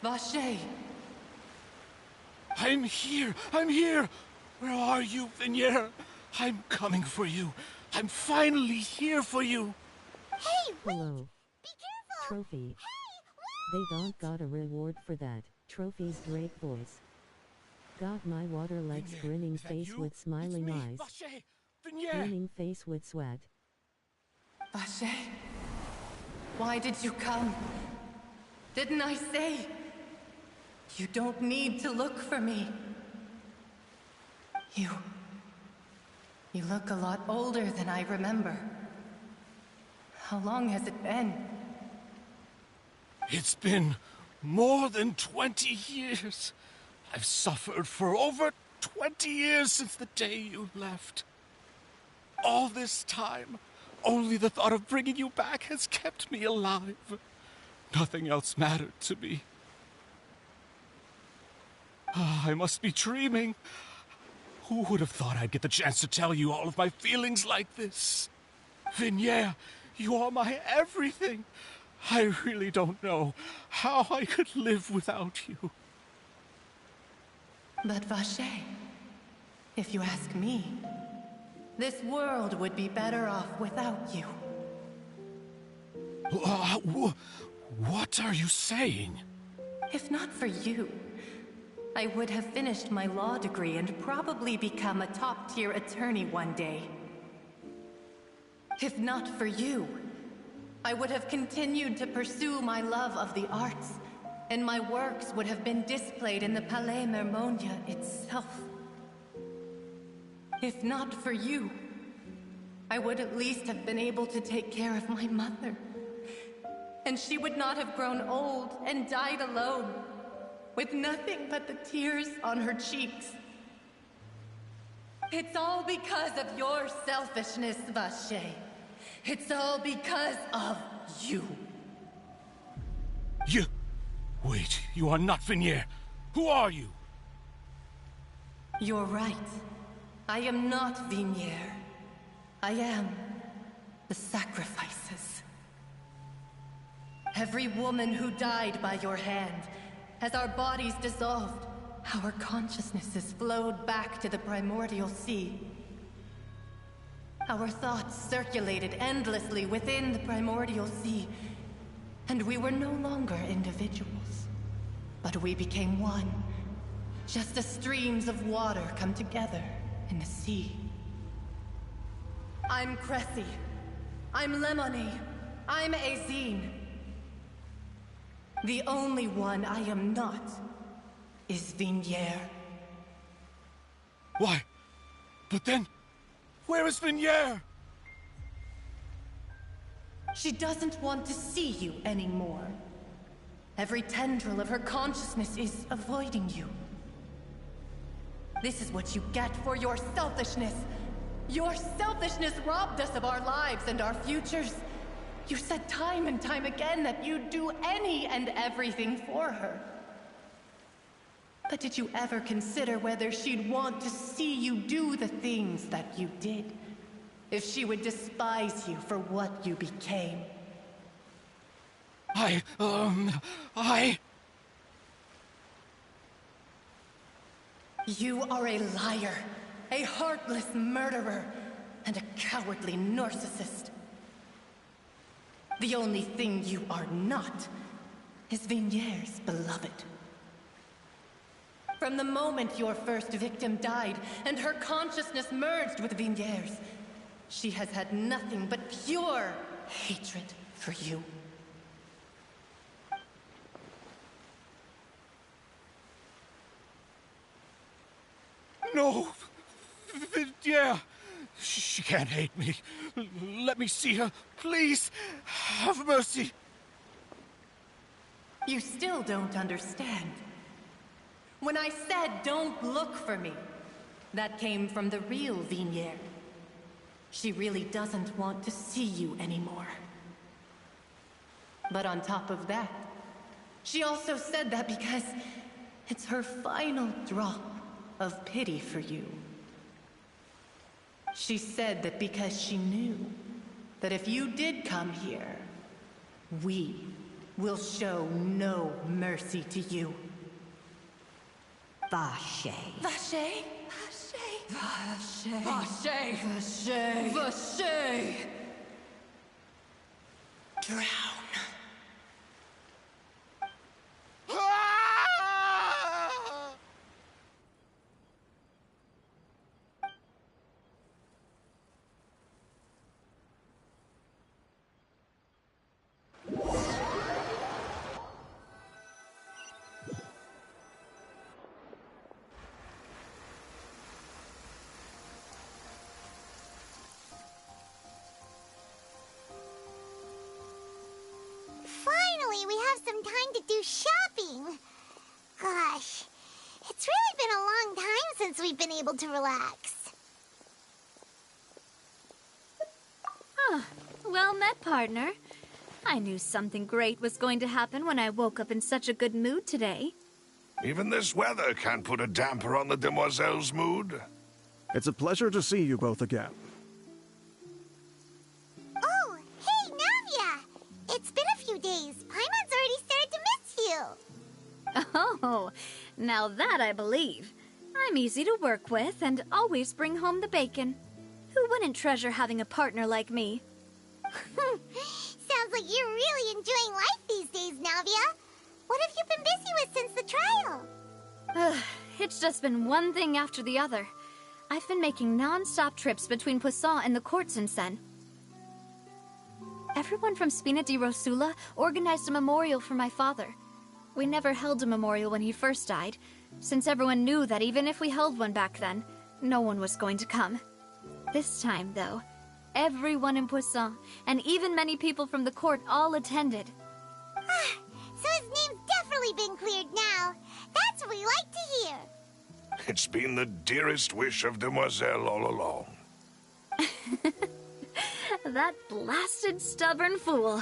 Vache? I'm here! I'm here! Where are you, Vinier? I'm coming for you. I'm finally here for you. Hey, wait! Hello. Be careful! Trophy. Hey, They don't got a reward for that. Trophy's great voice. Got my water legs, Vinier, grinning is that face you? with smiling It's me, eyes. Vache! Vinier! Grinning face with sweat. Vache? Why did you come? Didn't I say? You don't need to look for me. You look a lot older than I remember. How long has it been? It's been more than 20 years. I've suffered for over 20 years since the day you left. All this time, only the thought of bringing you back has kept me alive. Nothing else mattered to me. I must be dreaming. Who would have thought I'd get the chance to tell you all of my feelings like this? Vinier, you are my everything. I really don't know how I could live without you. But Vache, if you ask me, this world would be better off without you. What are you saying? If not for you, I would have finished my law degree and probably become a top-tier attorney one day. If not for you, I would have continued to pursue my love of the arts, and my works would have been displayed in the Palais Mermonia itself. If not for you, I would at least have been able to take care of my mother. And she would not have grown old and died alone, with nothing but the tears on her cheeks. It's all because of your selfishness, Vache. It's all because of you. You... Wait, you are not Vinier. Who are you? You're right. I am not Vinier. I am the sacrifices. Every woman who died by your hand, as our bodies dissolved, our consciousnesses flowed back to the primordial sea. Our thoughts circulated endlessly within the primordial sea, and we were no longer individuals, but we became one, just as streams of water come together in the sea. I'm Cressy. I'm Lemony. I'm Azine. The only one I am not is Vinier. Why? But then, where is Vinier? She doesn't want to see you anymore. Every tendril of her consciousness is avoiding you. This is what you get for your selfishness. Your selfishness robbed us of our lives and our futures. You said time and time again that you'd do any and everything for her. But did you ever consider whether she'd want to see you do the things that you did? If she would despise you for what you became? You are a liar, a heartless murderer, and a cowardly narcissist. The only thing you are not is Vinier's beloved. From the moment your first victim died and her consciousness merged with Vinier's, she has had nothing but pure hatred for you. No! Vinier! She can't hate me. Let me see her, please. Have mercy. You still don't understand. When I said don't look for me, that came from the real Vignier. She really doesn't want to see you anymore. But on top of that, she also said that because it's her final drop of pity for you. She said that because she knew that if you did come here, we will show no mercy to you. Vache. Vache? Vache. Vache. Vache. Vache. Drown. Finally, we have some time to do shopping. Gosh, it's really been a long time since we've been able to relax. Well met, partner. I knew something great was going to happen when I woke up in such a good mood today. Even this weather can't put a damper on the demoiselle's mood. It's a pleasure to see you both again. Oh, hey, Navia! It's been a few days. Paimon's already started to miss you. Oh, now that I believe. I'm easy to work with and always bring home the bacon. Who wouldn't treasure having a partner like me? Sounds like you're really enjoying life these days, Navia. What have you been busy with since the trial? It's just been one thing after the other. I've been making non-stop trips between Poisson and the court since then. Everyone from Spina di Rosula organized a memorial for my father. We never held a memorial when he first died, since everyone knew that even if we held one back then, no one was going to come. This time, though, everyone in Poisson, and even many people from the court, all attended. So his name's definitely been cleared now. That's what we like to hear. It's been the dearest wish of Demoiselle all along. That blasted stubborn fool.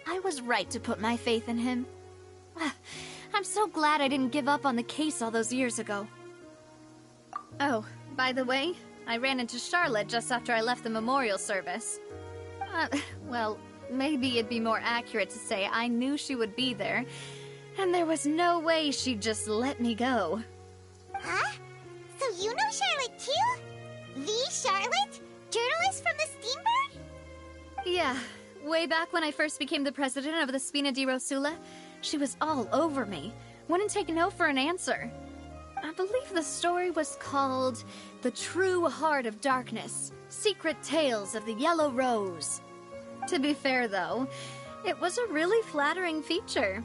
I was right to put my faith in him. I'm so glad I didn't give up on the case all those years ago. Oh, by the way, I ran into Charlotte just after I left the memorial service. Well, maybe it'd be more accurate to say I knew she would be there, and there was no way she'd just let me go. Huh? So you know Charlotte too? The Charlotte? Journalist from the Steambird? Yeah, way back when I first became the president of the Spina di Rosula, she was all over me. Wouldn't take no for an answer. I believe the story was called The True Heart of Darkness, Secret Tales of the Yellow Rose. To be fair, though, it was a really flattering feature.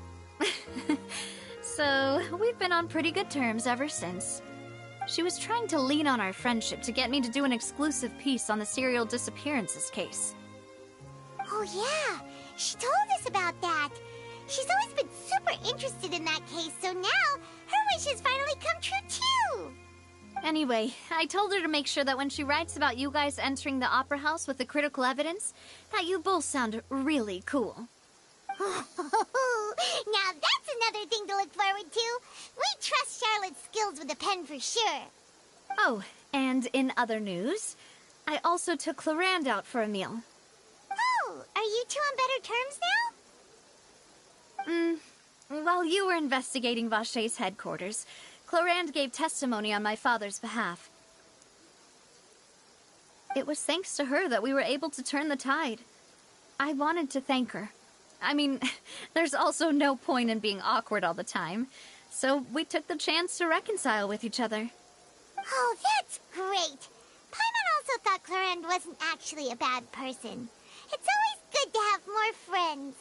So, we've been on pretty good terms ever since. She was trying to lean on our friendship to get me to do an exclusive piece on the serial disappearances case. Oh yeah, she told us about that. She's always been super interested in that case, so now her wish has finally come true too. Anyway, I told her to make sure that when she writes about you guys entering the opera house with the critical evidence, that you both sound really cool. Now that's another thing to look forward to. We trust Charlotte's skills with a pen for sure. Oh, and in other news, I also took Clarand out for a meal. Oh, are you two on better terms now? While you were investigating Vache's headquarters, Clarand gave testimony on my father's behalf. It was thanks to her that we were able to turn the tide. I wanted to thank her. I mean, there's also no point in being awkward all the time, so we took the chance to reconcile with each other. Oh, that's great. Paimon also thought Clarand wasn't actually a bad person. It's always good to have more friends.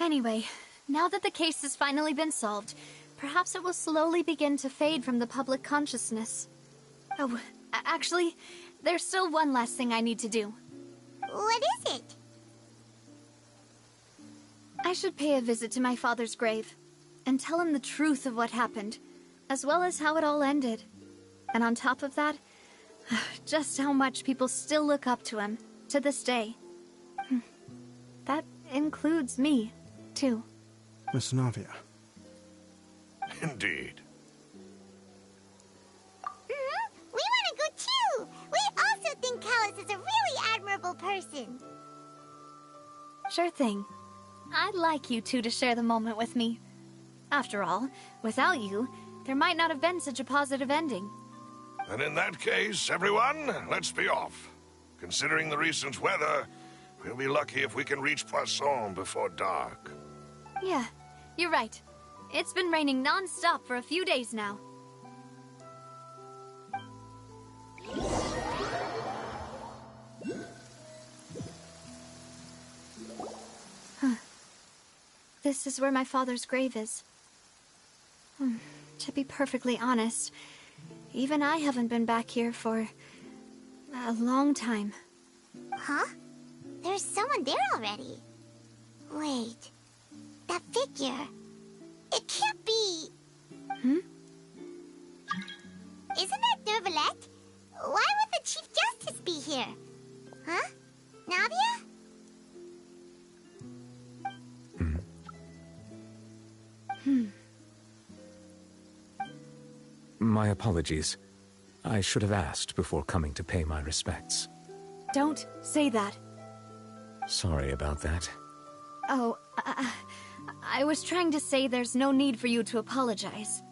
Anyway, now that the case has finally been solved, perhaps it will slowly begin to fade from the public consciousness. Oh, actually, there's still one last thing I need to do. What is it? I should pay a visit to my father's grave and tell him the truth of what happened, as well as how it all ended. And on top of that, just how much people still look up to him to this day. That includes me, too. Miss Navia. Indeed. We want to go too! We also think Callus is a really admirable person. Sure thing. I'd like you two to share the moment with me. After all, without you, there might not have been such a positive ending. And in that case, everyone, let's be off. Considering the recent weather, we'll be lucky if we can reach Poisson before dark. Yeah, you're right. It's been raining non-stop for a few days now. Huh. This is where my father's grave is. To be perfectly honest, even I haven't been back here for a long time. Huh? There's someone there already. Wait. That figure. It can't be... Isn't that Nouvellette? Why would the Chief Justice be here? Huh? Navia? My apologies. I should have asked before coming to pay my respects. Don't say that. Sorry about that. Oh, I was trying to say there's no need for you to apologize.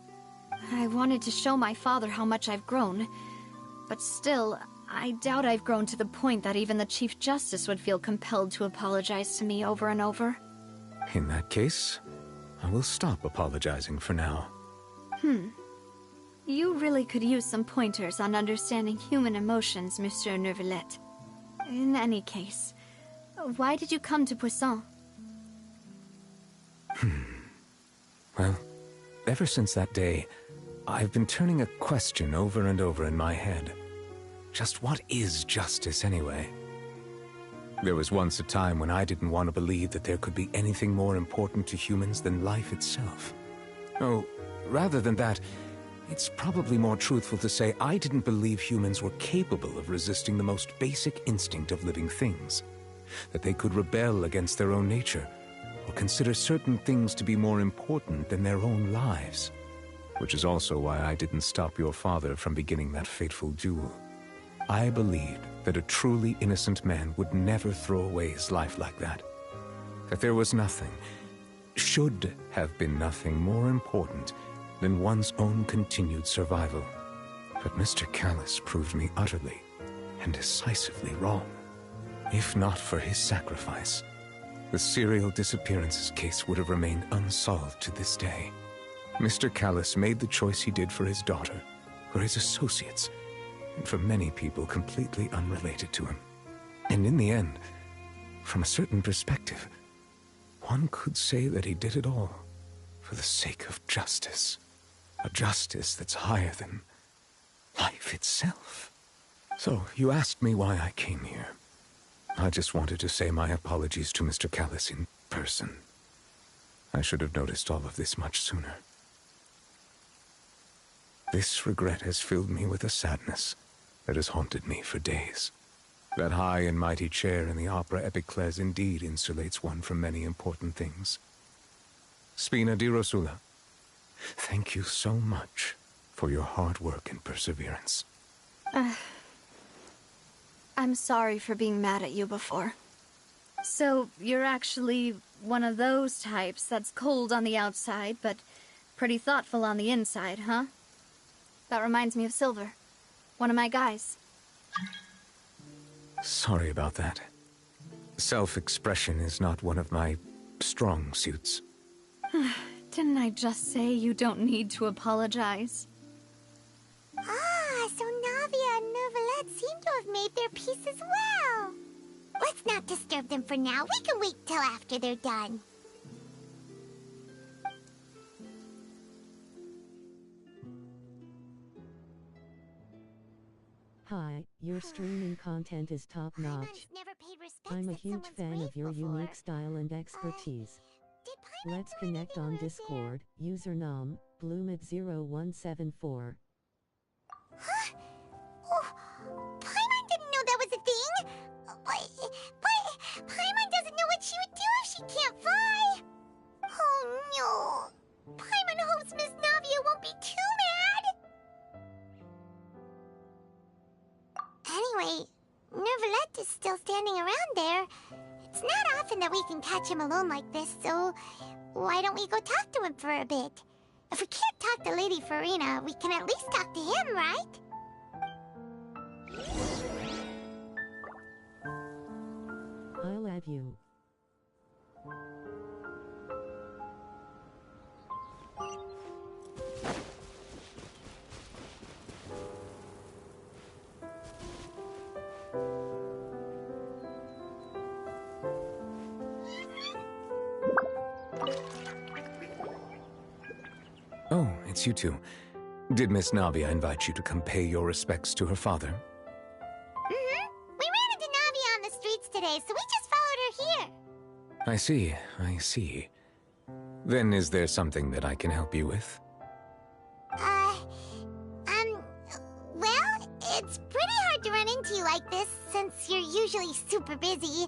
I wanted to show my father how much I've grown, but still, I doubt I've grown to the point that even the Chief Justice would feel compelled to apologize to me over and over. In that case, I will stop apologizing for now. You really could use some pointers on understanding human emotions, Monsieur Neuvillette. In any case, why did you come to Poisson? Well, ever since that day, I've been turning a question over and over in my head. Just what is justice anyway? There was once a time when I didn't want to believe that there could be anything more important to humans than life itself. Oh, rather than that, it's probably more truthful to say I didn't believe humans were capable of resisting the most basic instinct of living things. That they could rebel against their own nature, or consider certain things to be more important than their own lives. Which is also why I didn't stop your father from beginning that fateful duel. I believed that a truly innocent man would never throw away his life like that. That there was nothing, should have been nothing more important than one's own continued survival. But Mr. Callus proved me utterly and decisively wrong. If not for his sacrifice, the serial disappearances case would have remained unsolved to this day. Mr. Callus made the choice he did for his daughter, for his associates, and for many people completely unrelated to him. And in the end, from a certain perspective, one could say that he did it all for the sake of justice. A justice that's higher than life itself. So, you asked me why I came here. I just wanted to say my apologies to Mr. Callus in person. I should have noticed all of this much sooner. This regret has filled me with a sadness that has haunted me for days. That high and mighty chair in the Opera Epiclese indeed insulates one from many important things. Spina di Rosula, thank you so much for your hard work and perseverance. I'm sorry for being mad at you before. So, you're actually one of those types that's cold on the outside, but pretty thoughtful on the inside, huh? That reminds me of Silver, one of my guys. Sorry about that. Self-expression is not one of my strong suits. Didn't I just say you don't need to apologize? Ah, so Navia and Nouvellette seem to have made their peace as well. Let's not disturb them for now. We can wait till after they're done. Hi, your streaming content is top-notch. I'm a huge fan of your unique style and expertise. Let's connect on Discord, username, bloomit0174. Huh? Oh, Paimon didn't know that was a thing! But Paimon doesn't know what she would do if she can't fly! Oh no! Paimon hopes Miss Navia won't be too mad! Anyway, Nervalette is still standing around there. It's not often that we can catch him alone like this, so why don't we go talk to him for a bit? If we can't talk to Lady Farina, we can at least talk to him, right? I'll add you. Oh, it's you two. Did Miss Navia invite you to come pay your respects to her father? Mm-hmm. We ran into Navia on the streets today, so we just followed her here. I see. Then is there something that I can help you with? Well, it's pretty hard to run into you like this, since you're usually super busy.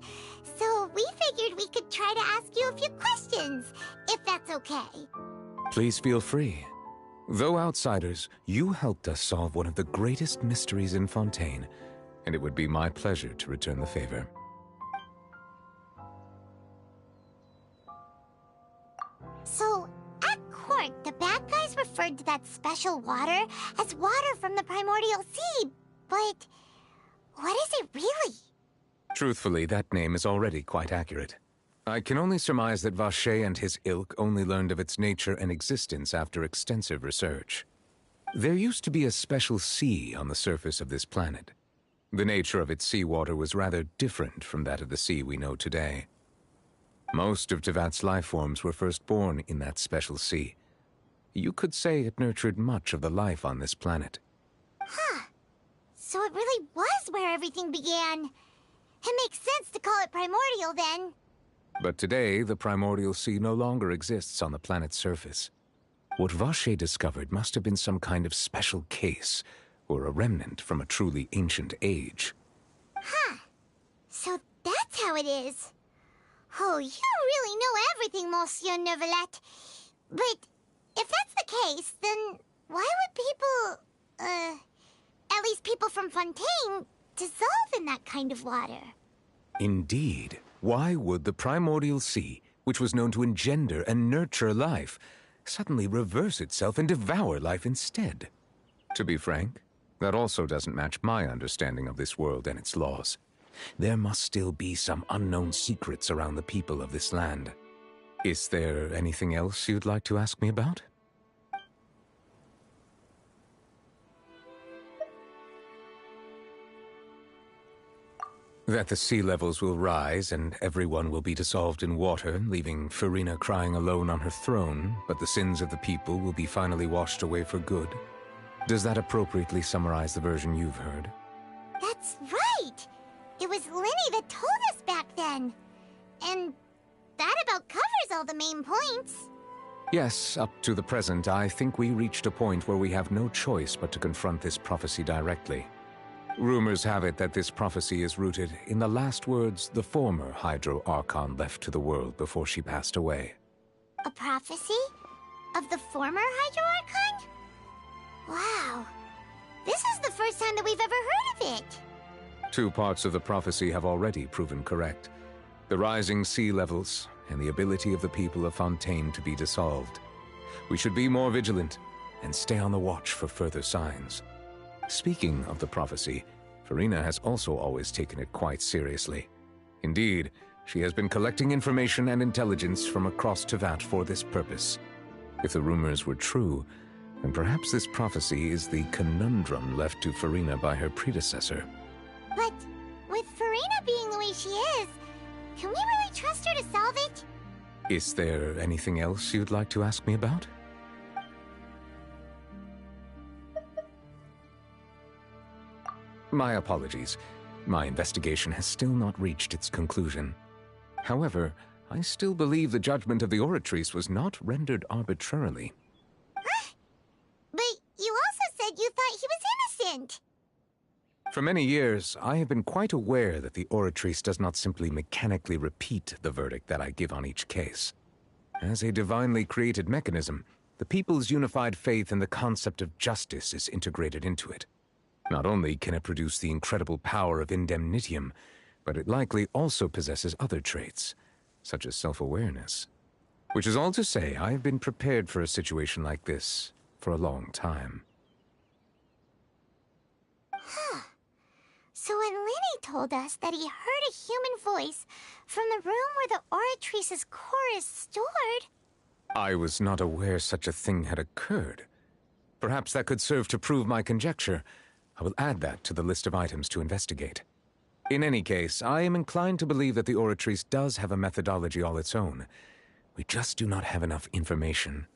So we figured we could try to ask you a few questions, if that's okay. Please feel free. Though outsiders, you helped us solve one of the greatest mysteries in Fontaine, and it would be my pleasure to return the favor. So, at court, the bad guys referred to that special water as water from the primordial sea, but what is it really? Truthfully, that name is already quite accurate. I can only surmise that Vacher and his ilk only learned of its nature and existence after extensive research. There used to be a special sea on the surface of this planet. The nature of its seawater was rather different from that of the sea we know today. Most of Tevat's life forms were first born in that special sea. You could say it nurtured much of the life on this planet. Huh. So it really was where everything began. It makes sense to call it primordial then. But today, the primordial sea no longer exists on the planet's surface. What Vacher discovered must have been some kind of special case, or a remnant from a truly ancient age. Huh. So that's how it is. Oh, you really know everything, Monsieur Nervalette. But if that's the case, then why would people, at least people from Fontaine, dissolve in that kind of water? Indeed. Why would the primordial sea, which was known to engender and nurture life, suddenly reverse itself and devour life instead? To be frank, that also doesn't match my understanding of this world and its laws. There must still be some unknown secrets around the people of this land. Is there anything else you'd like to ask me about? That the sea levels will rise and everyone will be dissolved in water, leaving Farina crying alone on her throne, but the sins of the people will be finally washed away for good. Does that appropriately summarize the version you've heard? That's right! It was Linny that told us back then. And that about covers all the main points. Yes, up to the present, I think we reached a point where we have no choice but to confront this prophecy directly. Rumors have it that this prophecy is rooted in the last words the former Hydro Archon left to the world before she passed away. A prophecy? Of the former Hydro Archon? Wow. This is the first time that we've ever heard of it. Two parts of the prophecy have already proven correct. The rising sea levels and the ability of the people of Fontaine to be dissolved. We should be more vigilant and stay on the watch for further signs. Speaking of the prophecy, Farina has also always taken it quite seriously. Indeed, she has been collecting information and intelligence from across Tevat for this purpose. If the rumors were true, then perhaps this prophecy is the conundrum left to Farina by her predecessor. But with Farina being the way she is, can we really trust her to solve it? Is there anything else you'd like to ask me about? My apologies. My investigation has still not reached its conclusion. However, I still believe the judgment of the Oratrice was not rendered arbitrarily. But you also said you thought he was innocent. For many years, I have been quite aware that the Oratrice does not simply mechanically repeat the verdict that I give on each case. As a divinely created mechanism, the people's unified faith in the concept of justice is integrated into it. Not only can it produce the incredible power of indemnitium, but it likely also possesses other traits, such as self-awareness. Which is all to say, I have been prepared for a situation like this for a long time. So when Lenny told us that he heard a human voice from the room where the Oratrice's core is stored... I was not aware such a thing had occurred. Perhaps that could serve to prove my conjecture. I will add that to the list of items to investigate. In any case, I am inclined to believe that the Oratrice does have a methodology all its own. We just do not have enough information.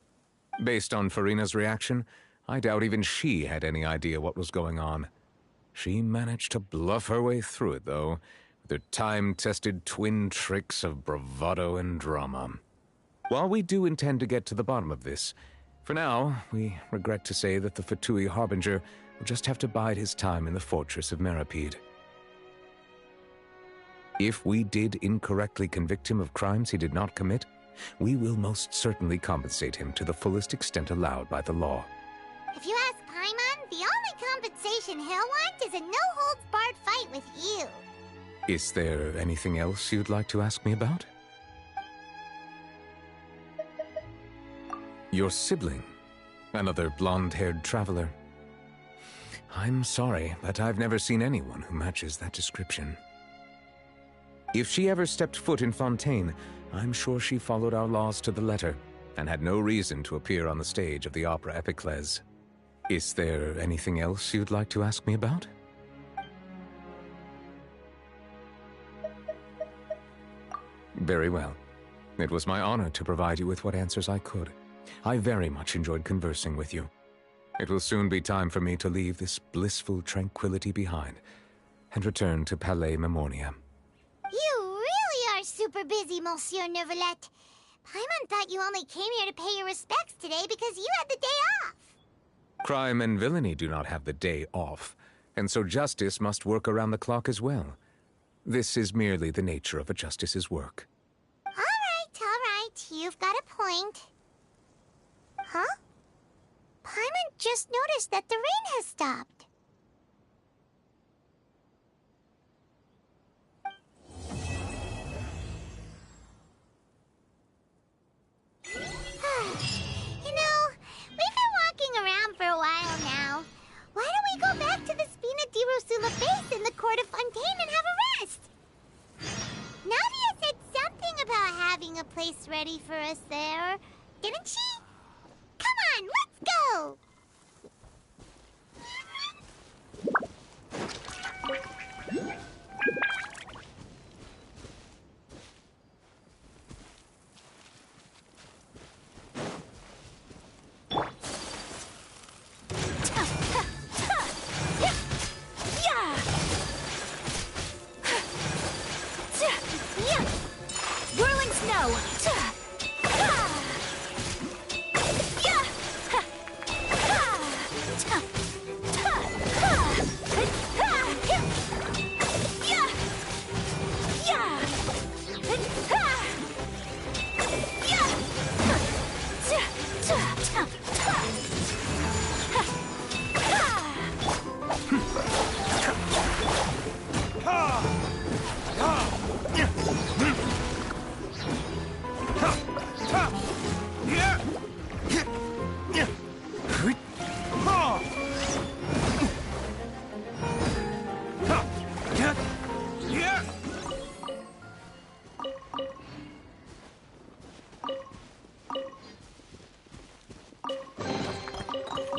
Based on Farina's reaction, I doubt even she had any idea what was going on. She managed to bluff her way through it, though, with her time-tested twin tricks of bravado and drama. While we do intend to get to the bottom of this, for now, we regret to say that the Fatui Harbinger will just have to bide his time in the fortress of Meripede. If we did incorrectly convict him of crimes he did not commit, we will most certainly compensate him to the fullest extent allowed by the law. If you ask Paimon, the only compensation he'll want is a no-holds-barred fight with you. Is there anything else you'd like to ask me about? Your sibling, another blonde-haired traveler. I'm sorry, but I've never seen anyone who matches that description. If she ever stepped foot in Fontaine, I'm sure she followed our laws to the letter, and had no reason to appear on the stage of the opera Epiclese. Is there anything else you'd like to ask me about? Very well. It was my honor to provide you with what answers I could. I very much enjoyed conversing with you. It will soon be time for me to leave this blissful tranquility behind and return to Palais Memoria. You really are super busy, Monsieur Neuvillette. Paimon thought you only came here to pay your respects today because you had the day off. Crime and villainy do not have the day off, and so justice must work around the clock as well. This is merely the nature of a justice's work. All right. You've got a point. Huh? Paimon just noticed that the rain has stopped. You know, we've been walking around for a while now. Why don't we go back to the Spina di Rosula base in the court of Fontaine and have a rest? Navia said something about having a place ready for us there, didn't she? Come on, let's go! Whirling snow!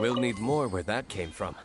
We'll need more where that came from.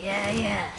Yeah.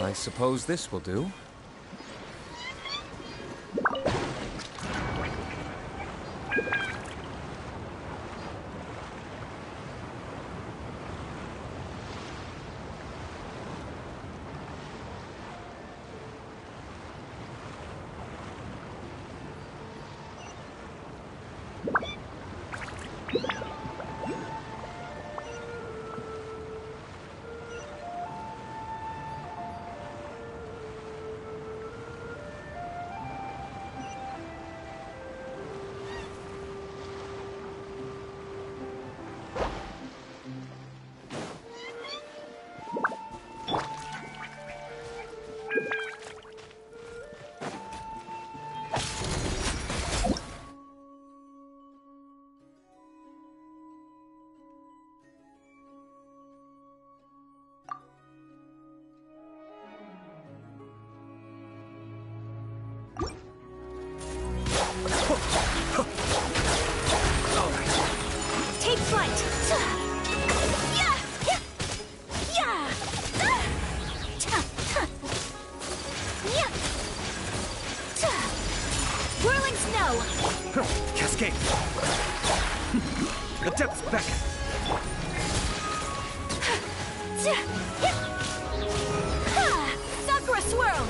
I suppose this will do. Take flight! Whirling snow! Cascade! The depths beckon! Sakura swirl!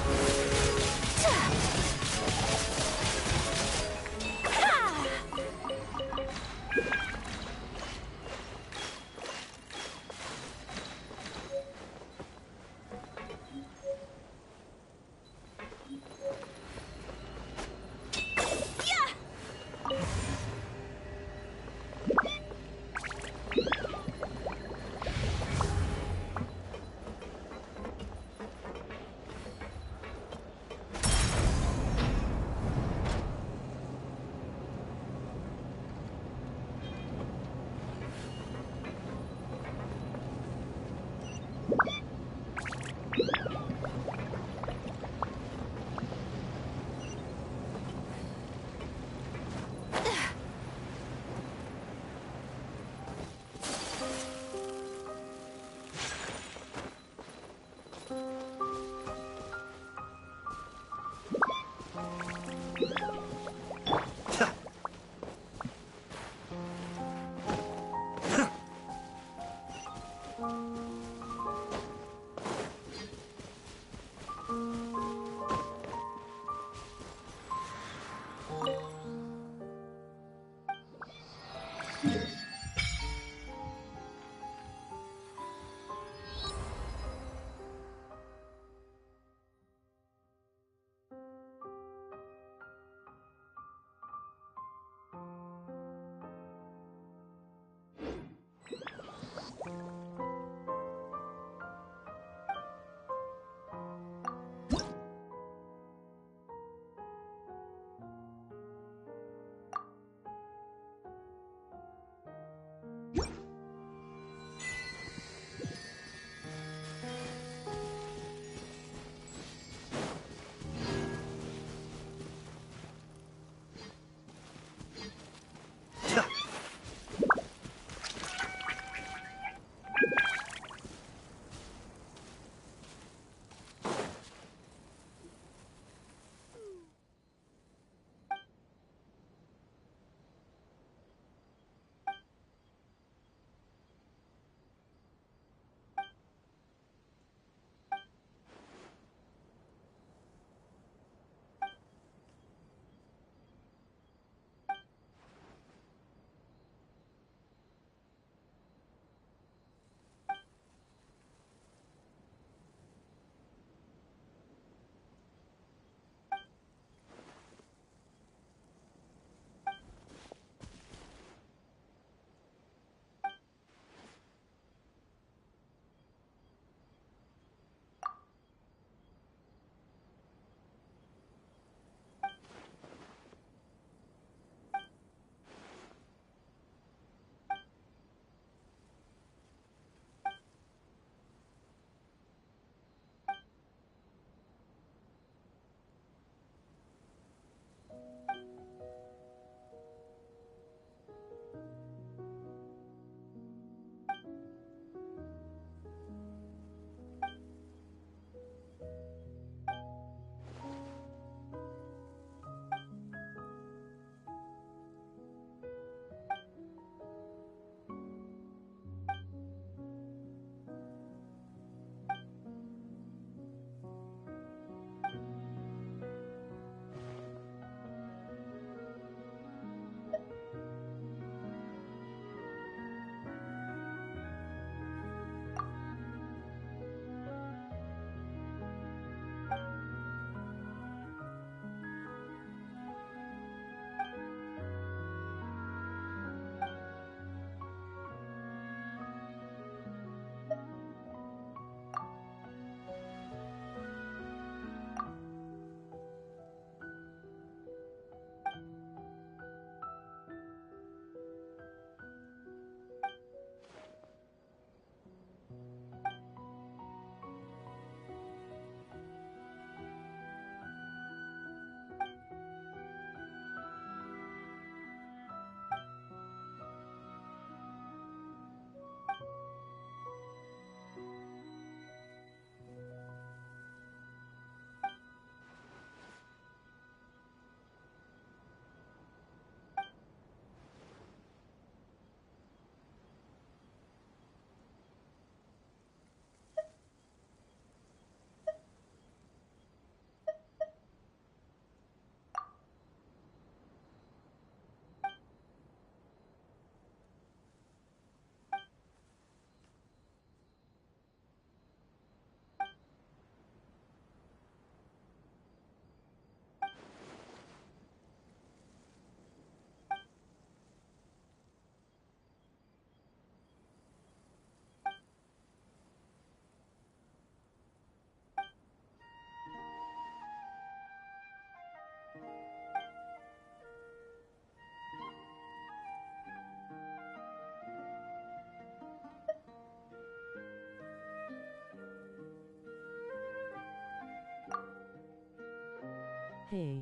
Hey.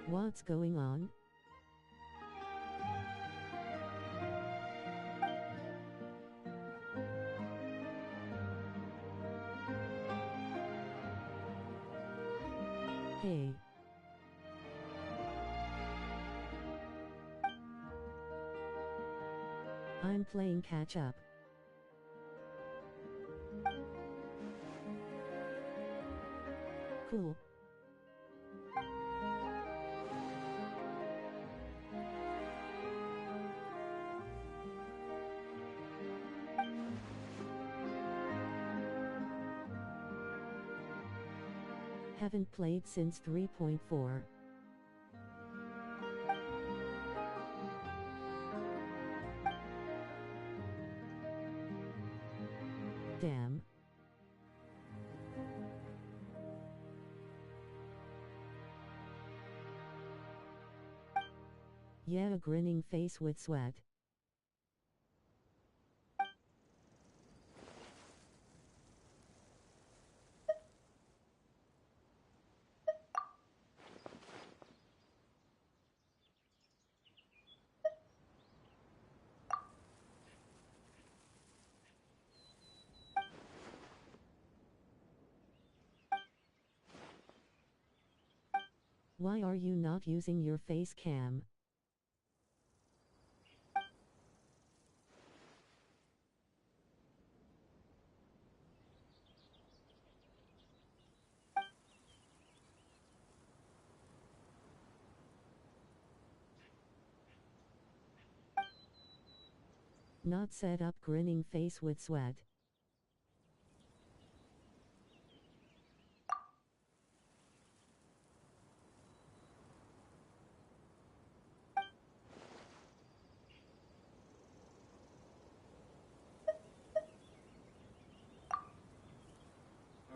What's going on? Hey. I'm playing catch up. Cool. Haven't played since 3.4. Damn. Yeah, a grinning face with sweat. Why are you not using your face cam? Not set up grinning face with sweat.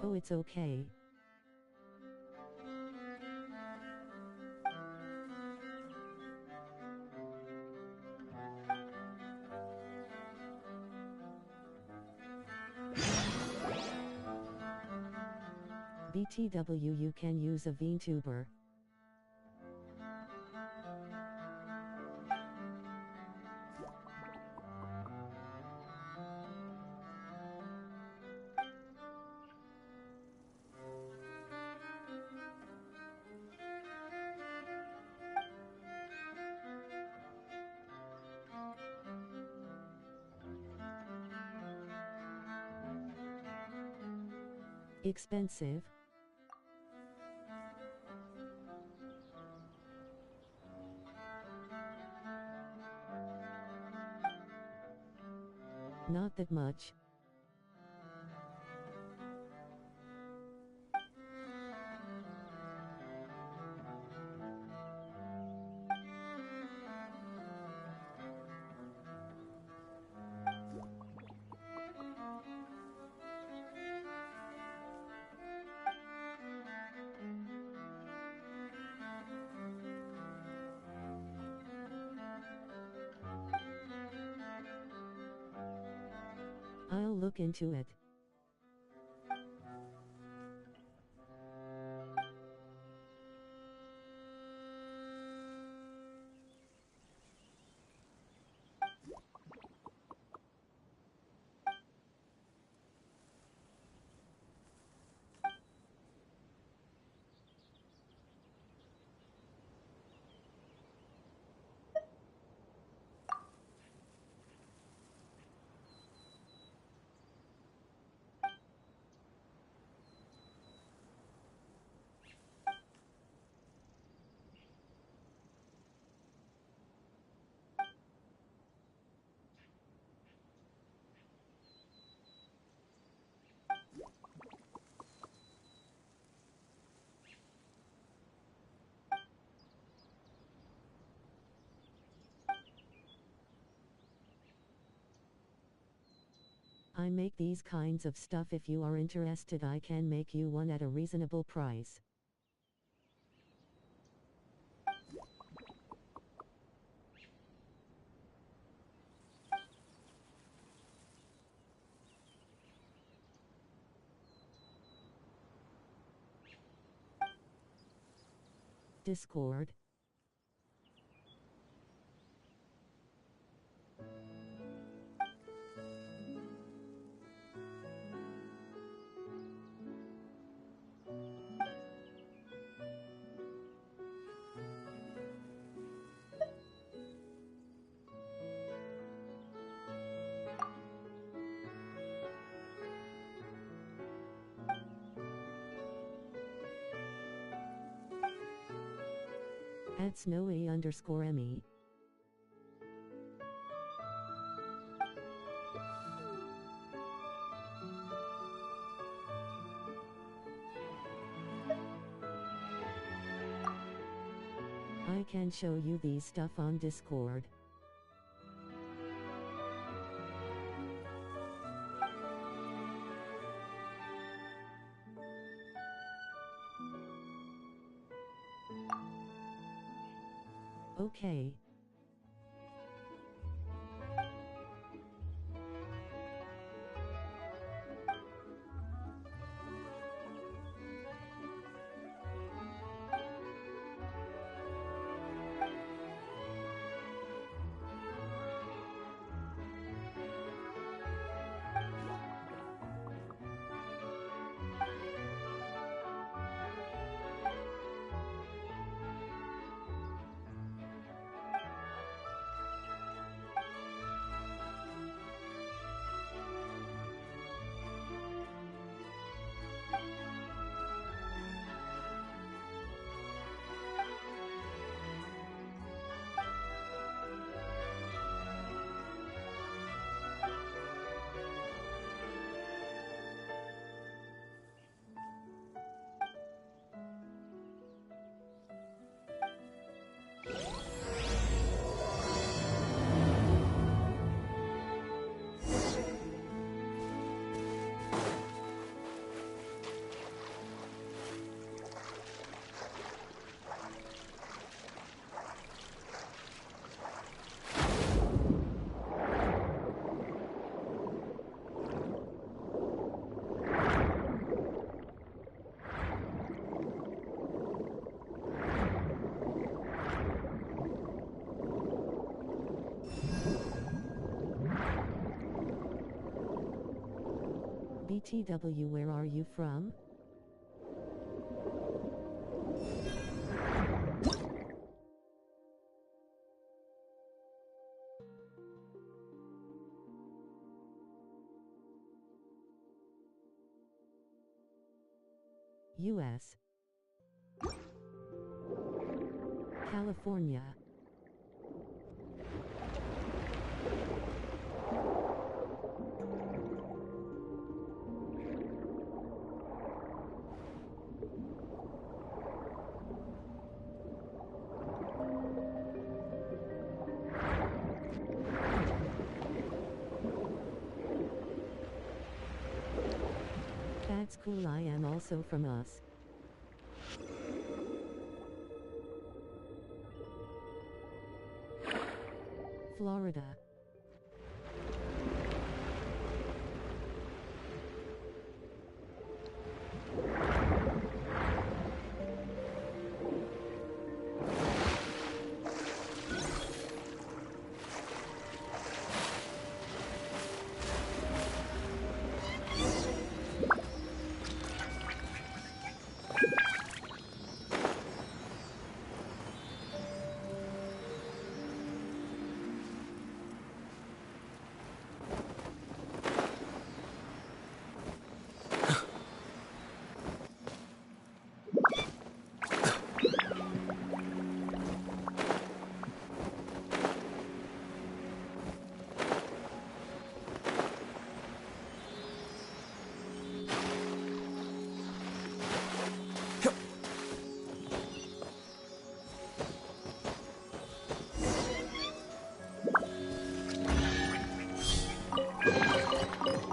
Oh, it's okay. BTW, you can use a VTuber. Expensive. Not that much. I'll look into it. I make these kinds of stuff. If you are interested, I can make you one at a reasonable price. Discord. At snowy_me. I can show you these stuff on Discord. Okay. BTW, where are you from? US. California. That's cool. I am also from us. Florida.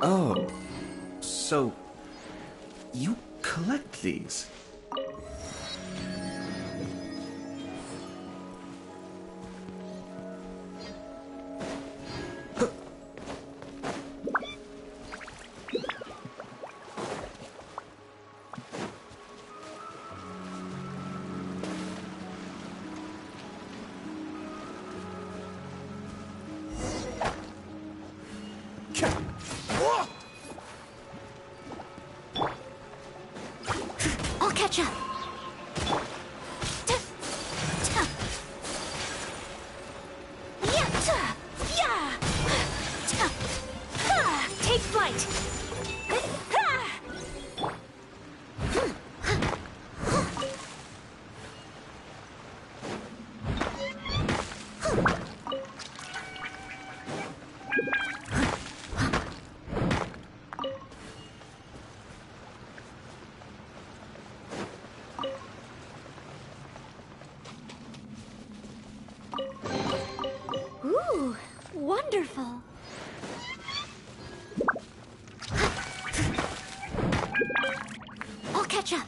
Oh, so you collect these? wonderful. I'll catch up.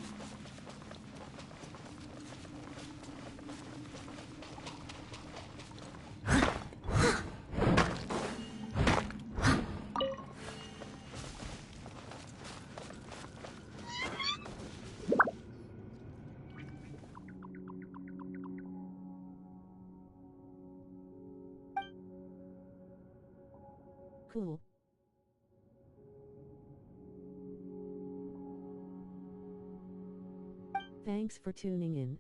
Cool. Thanks for tuning in.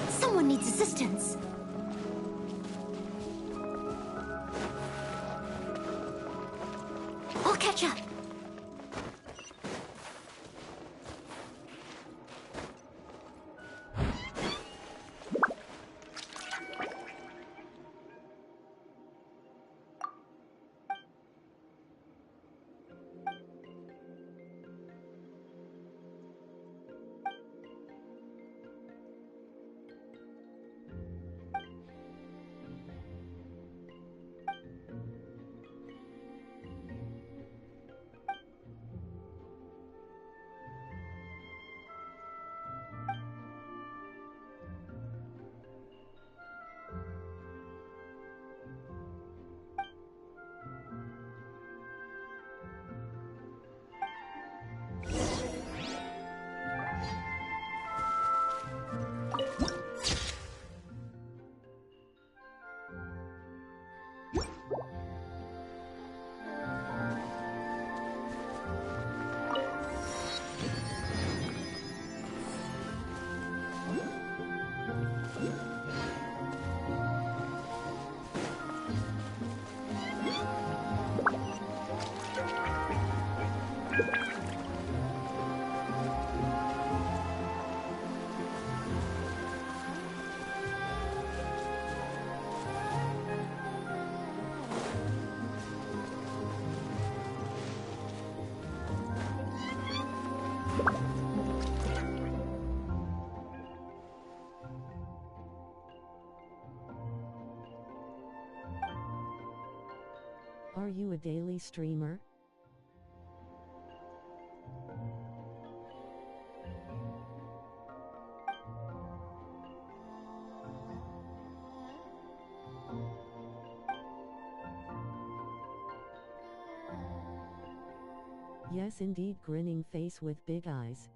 Someone needs assistance. I'll catch up. Are you a daily streamer? Yes, indeed, grinning face with big eyes.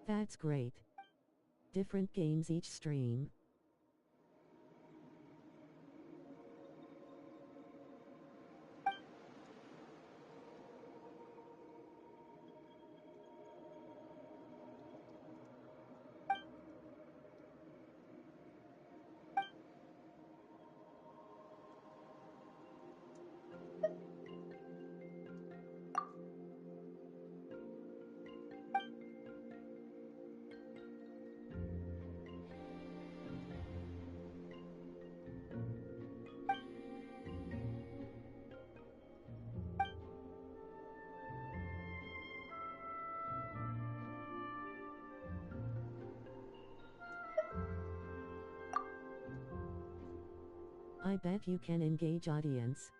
That's great. Different games each stream. I bet you can engage audience.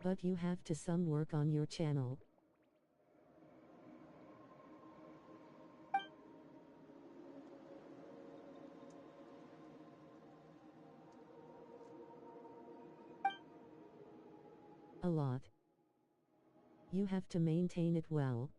But you have to some work on your channel. A lot. You have to maintain it well.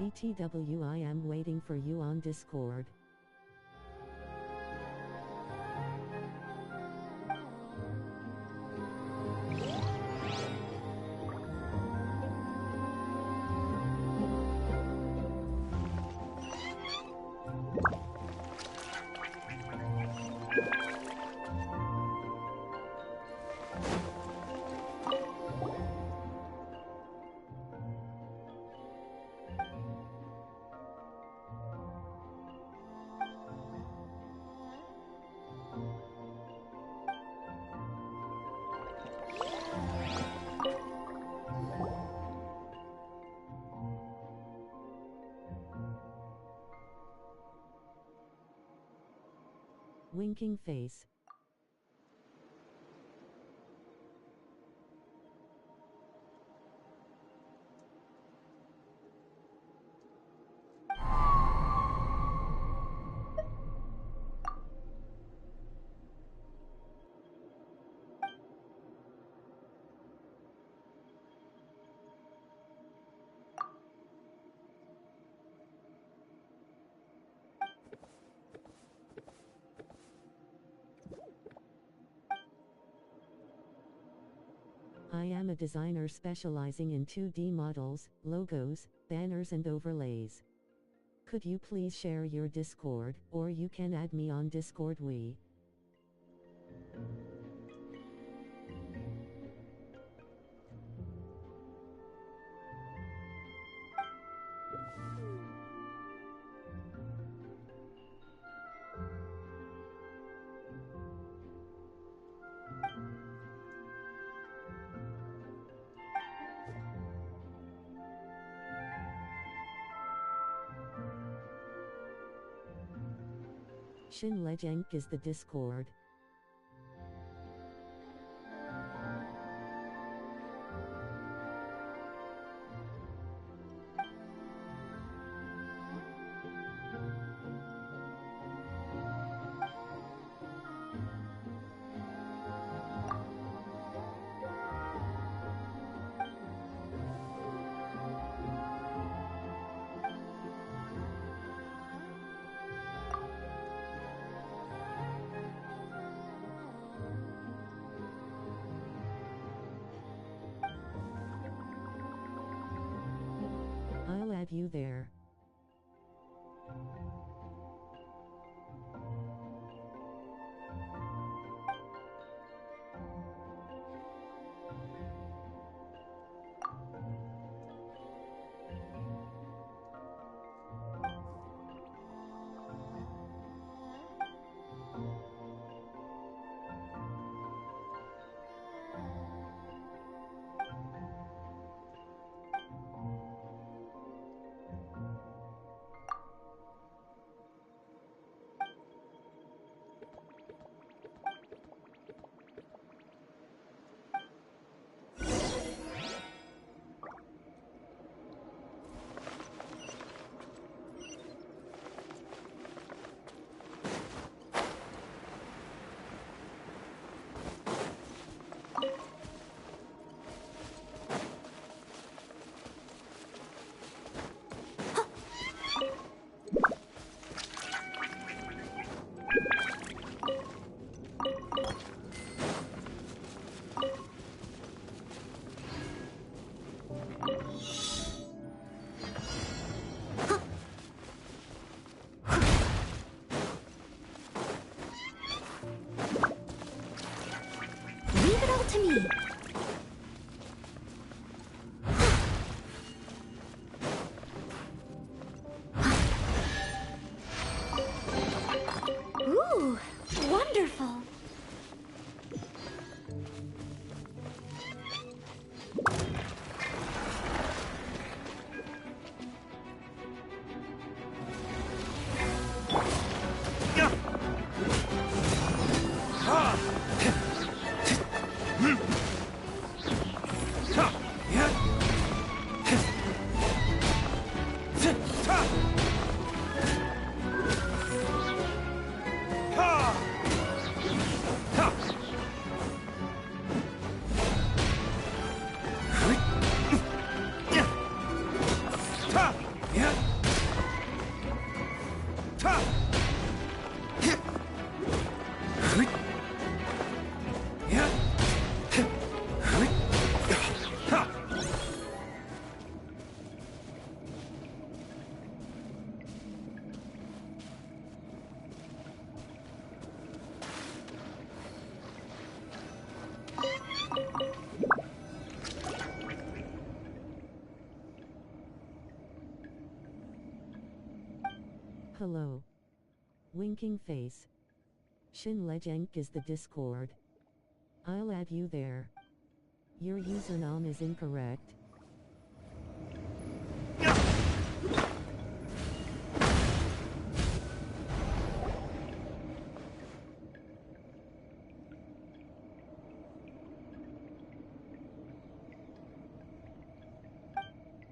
BTW, I am waiting for you on Discord. Winking face. I am a designer specializing in 2D models, logos, banners and overlays. Could you please share your Discord, or you can add me on Discord. Shinlegendttg is the Discord. I'll add you there. all to me. Ooh, wonderful. Hello. Winking face. Shinlegendttg is the Discord. I'll add you there. Your username is incorrect.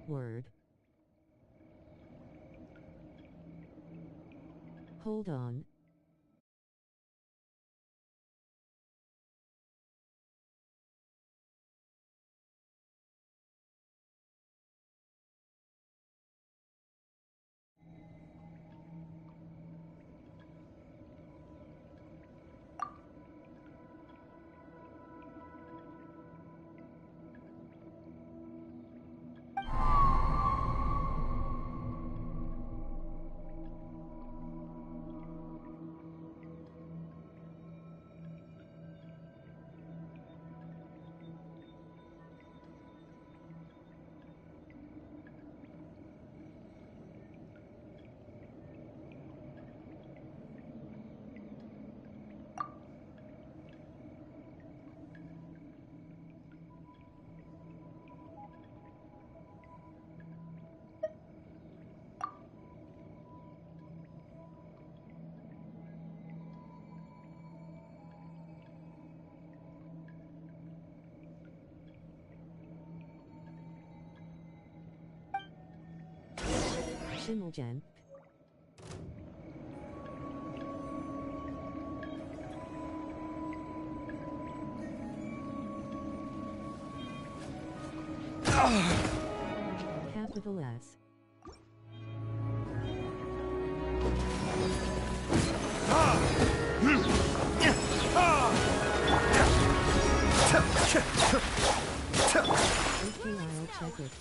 Word. Hold on. Shinlegendttg. Capital S. Okay, I'll check it.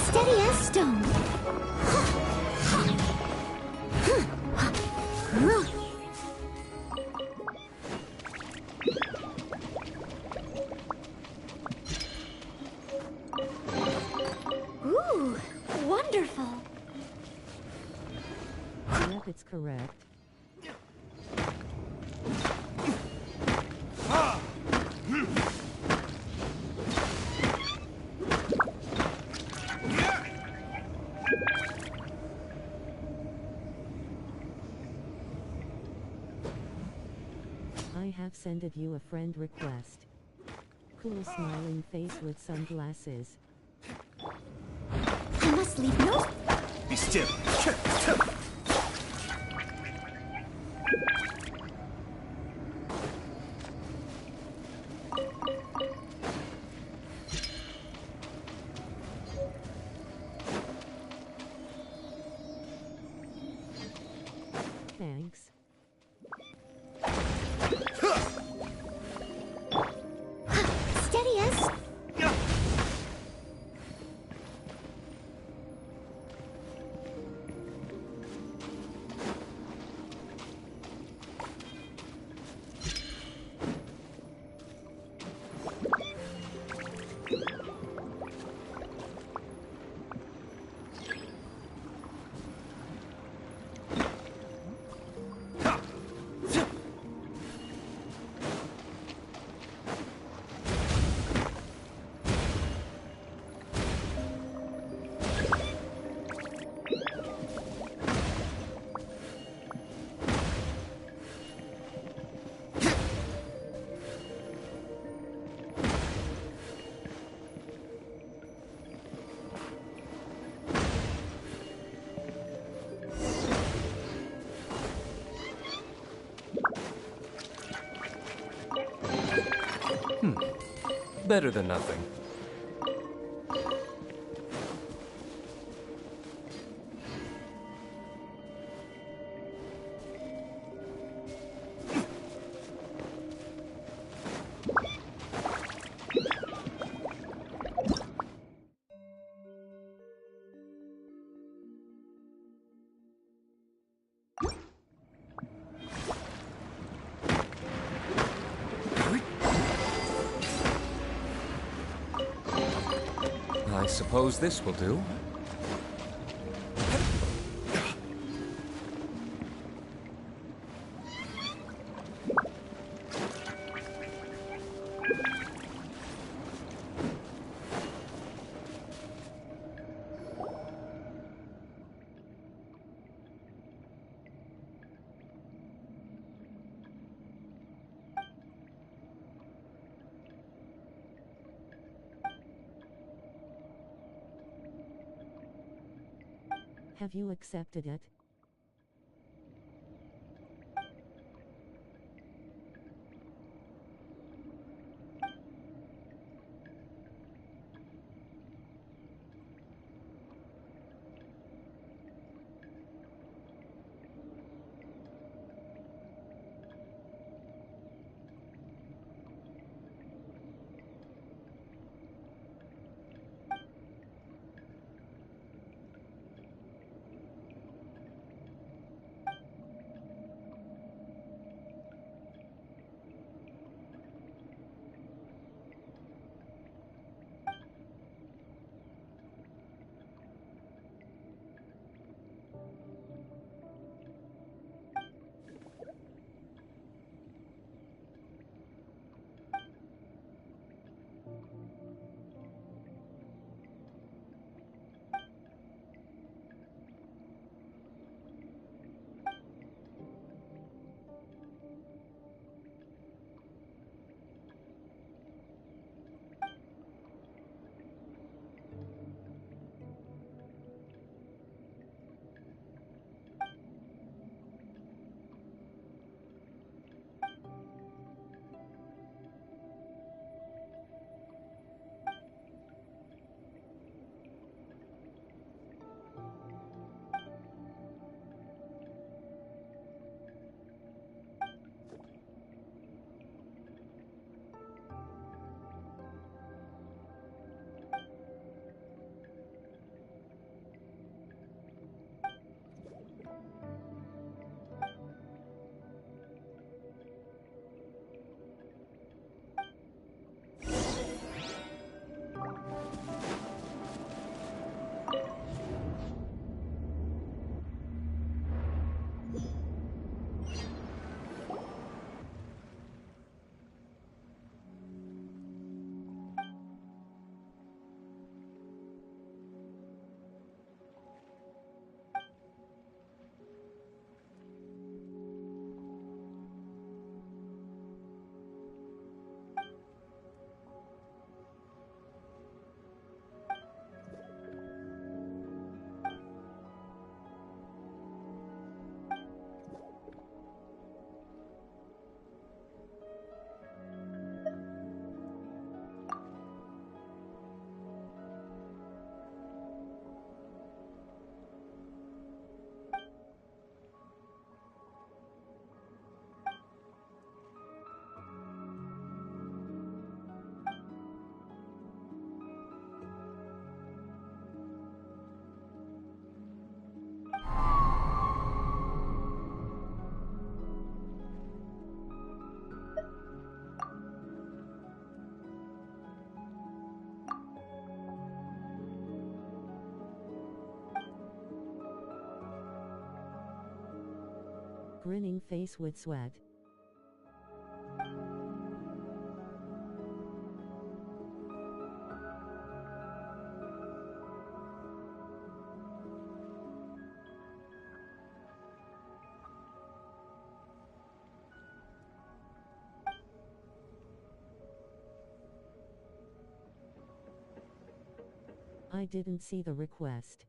Steady as stone. Ooh, wonderful. Yep, it's correct. I have sended you a friend request. Cool smiling face with sunglasses. I must leave no... Be still. Thanks. Steady us. Better than nothing. I suppose this will do. Have you accepted it? Grinning face with sweat. I didn't see the request.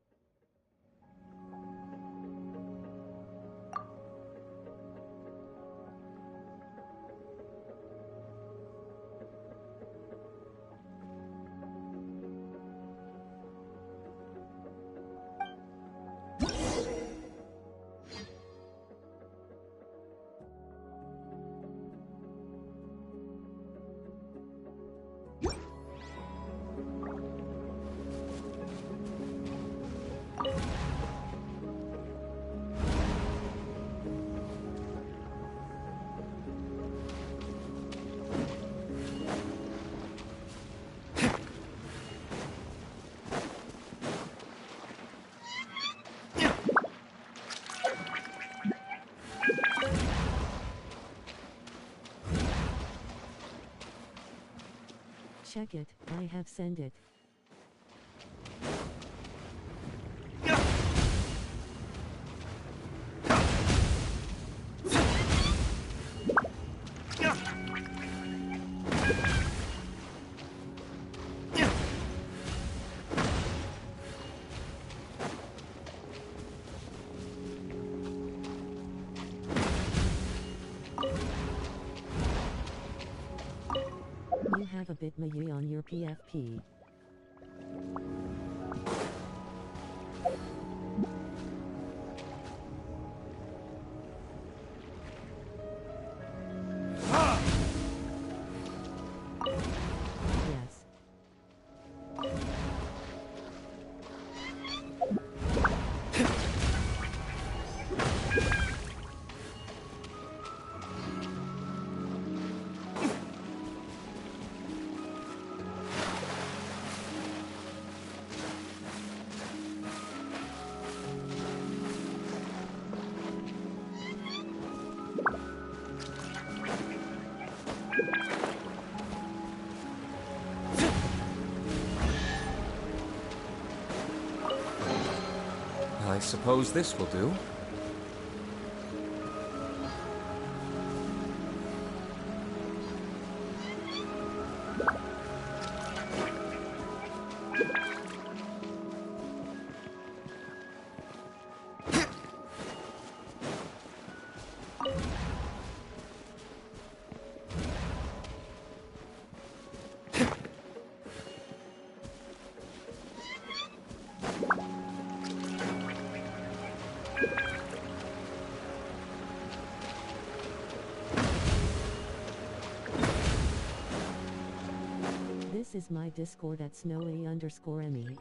Check it, I have sent it. You have a bit maye on your PFP. Yes. I suppose this will do. This is my Discord at snowy_me.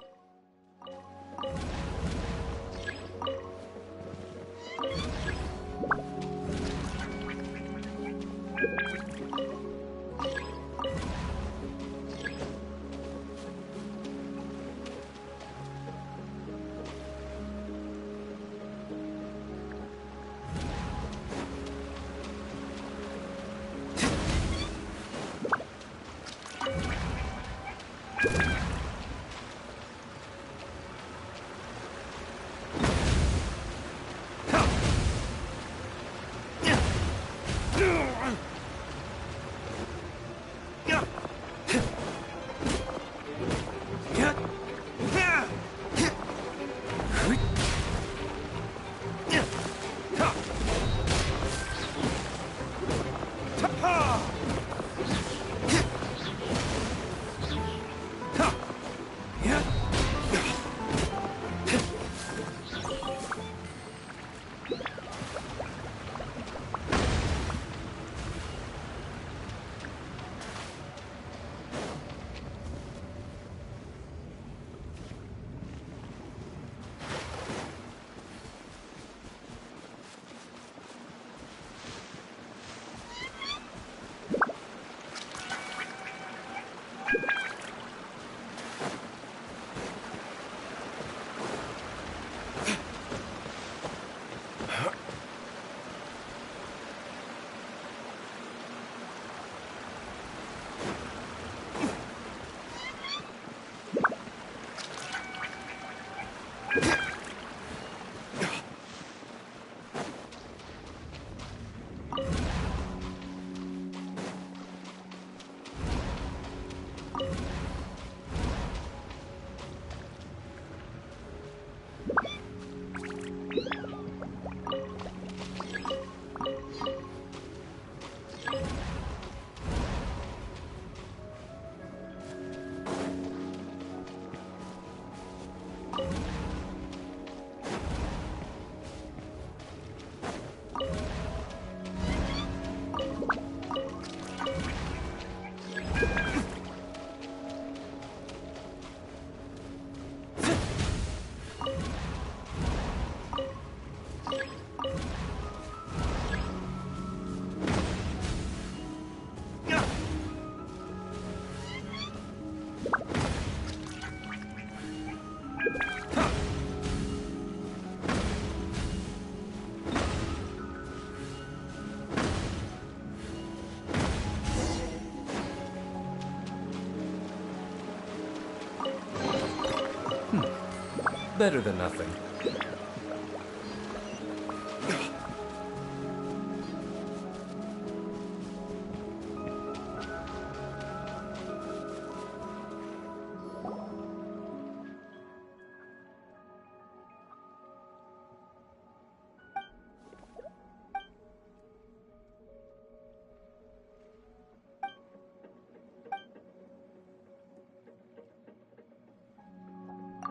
Better than nothing.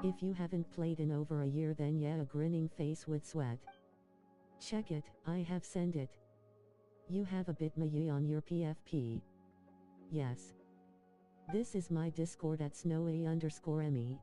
If you haven't played in over a year, then yeah, a grinning face with sweat. Check it, I have sent it. You have a bit maye on your PFP. Yes. This is my Discord at snowy_me.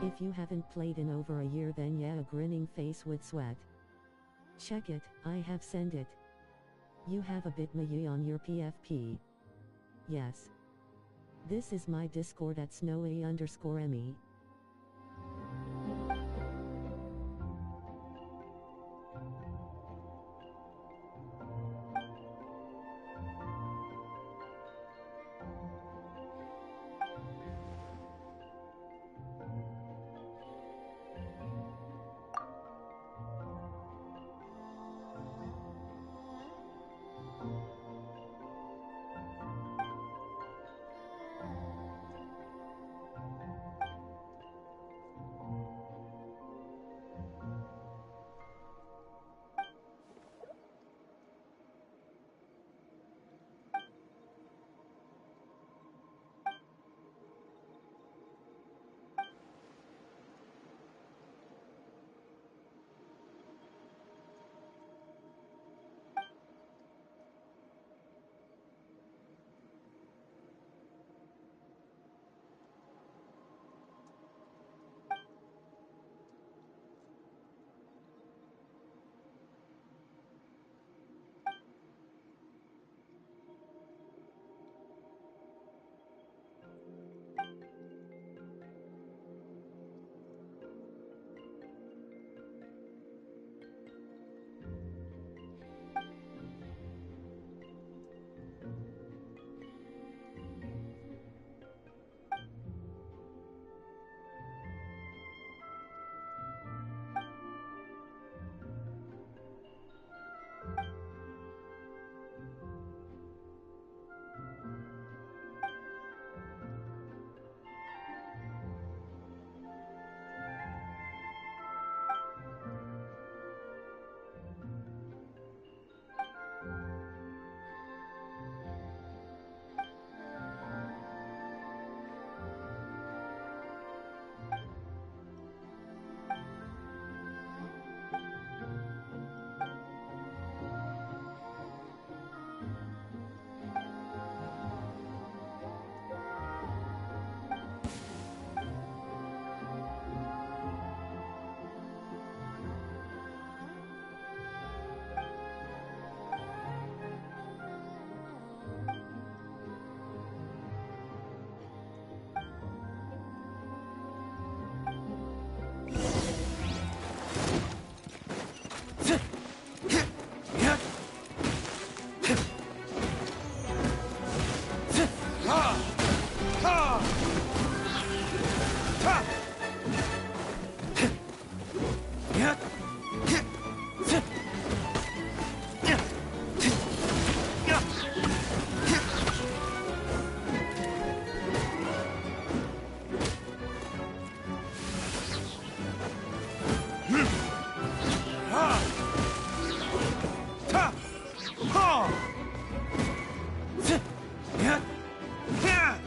If you haven't played in over a year, then yeah, a grinning face with sweat. Check it, I have sent it. You have a bit on your PFP. Yes. This is my Discord at snowy_me. Yeah!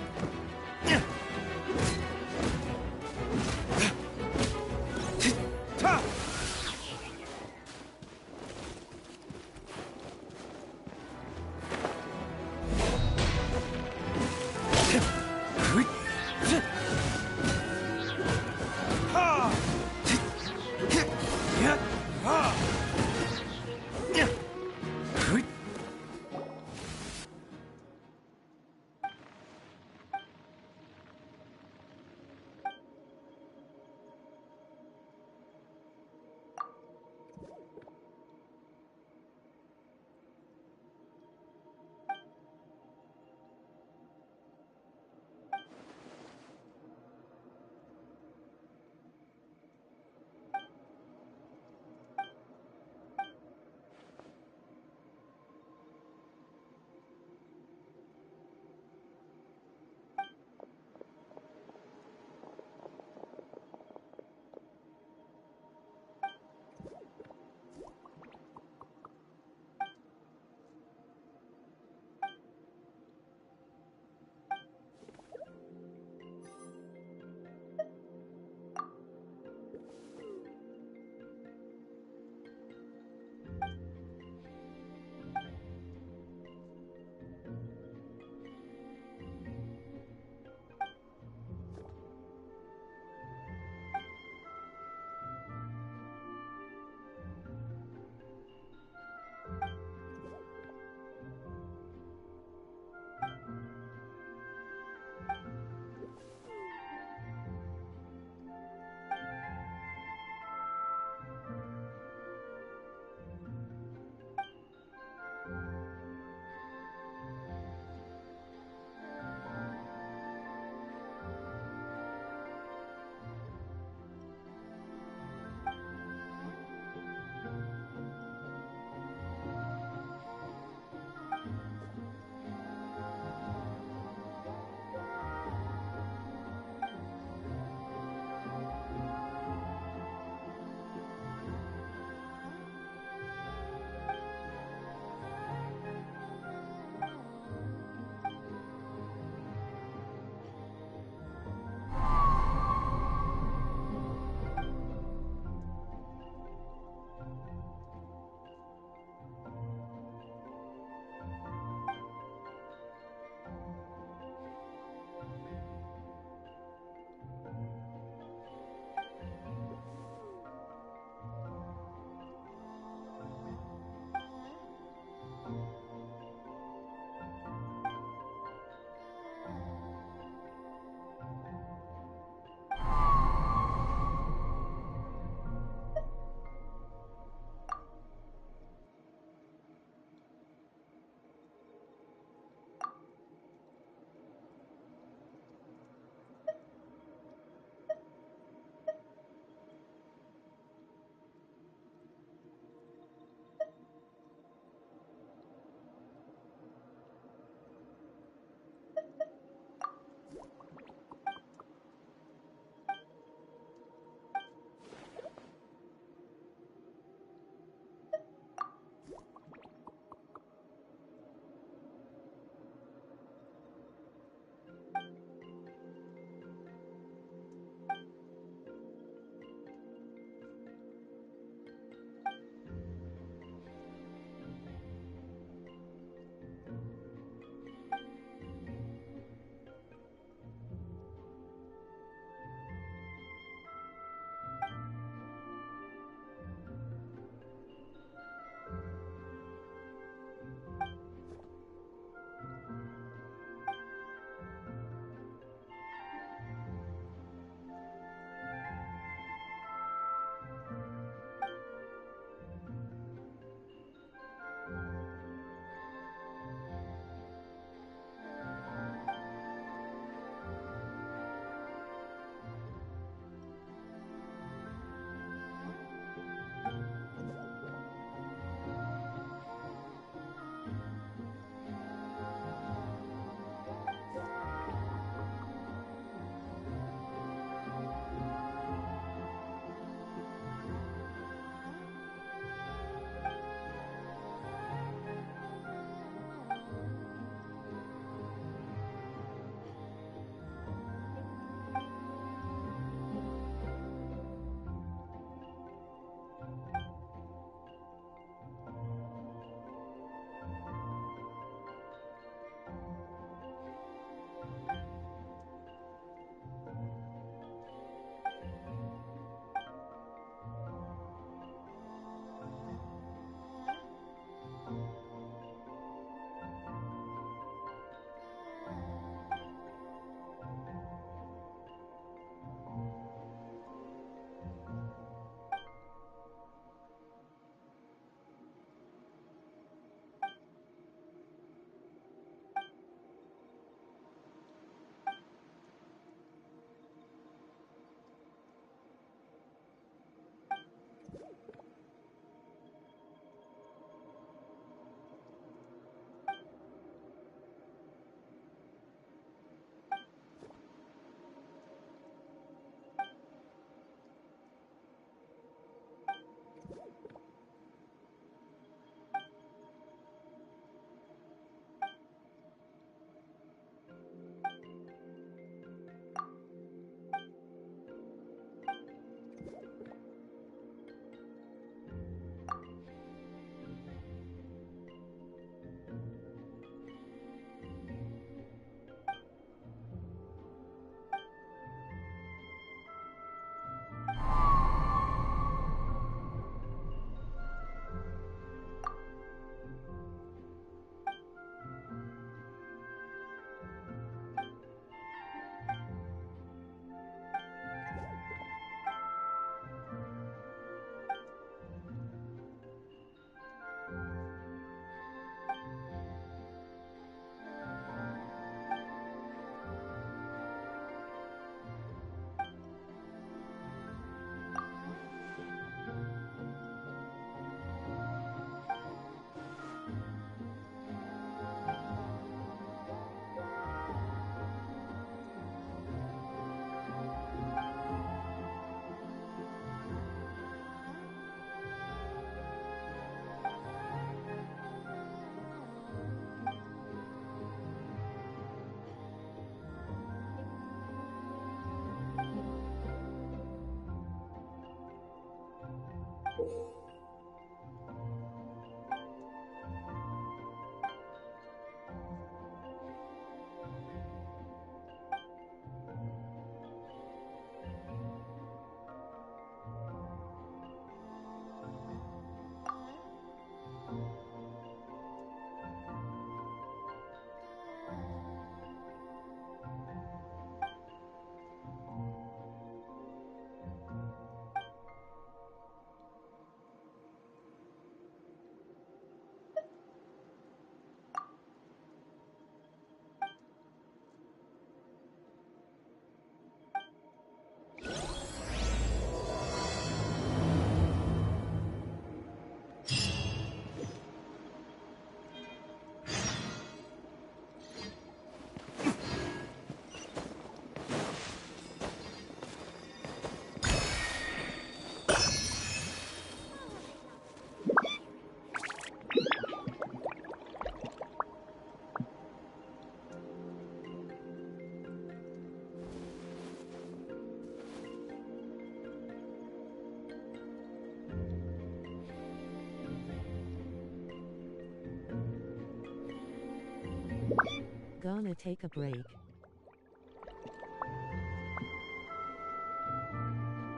Gonna take a break.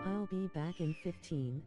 I'll be back in 15.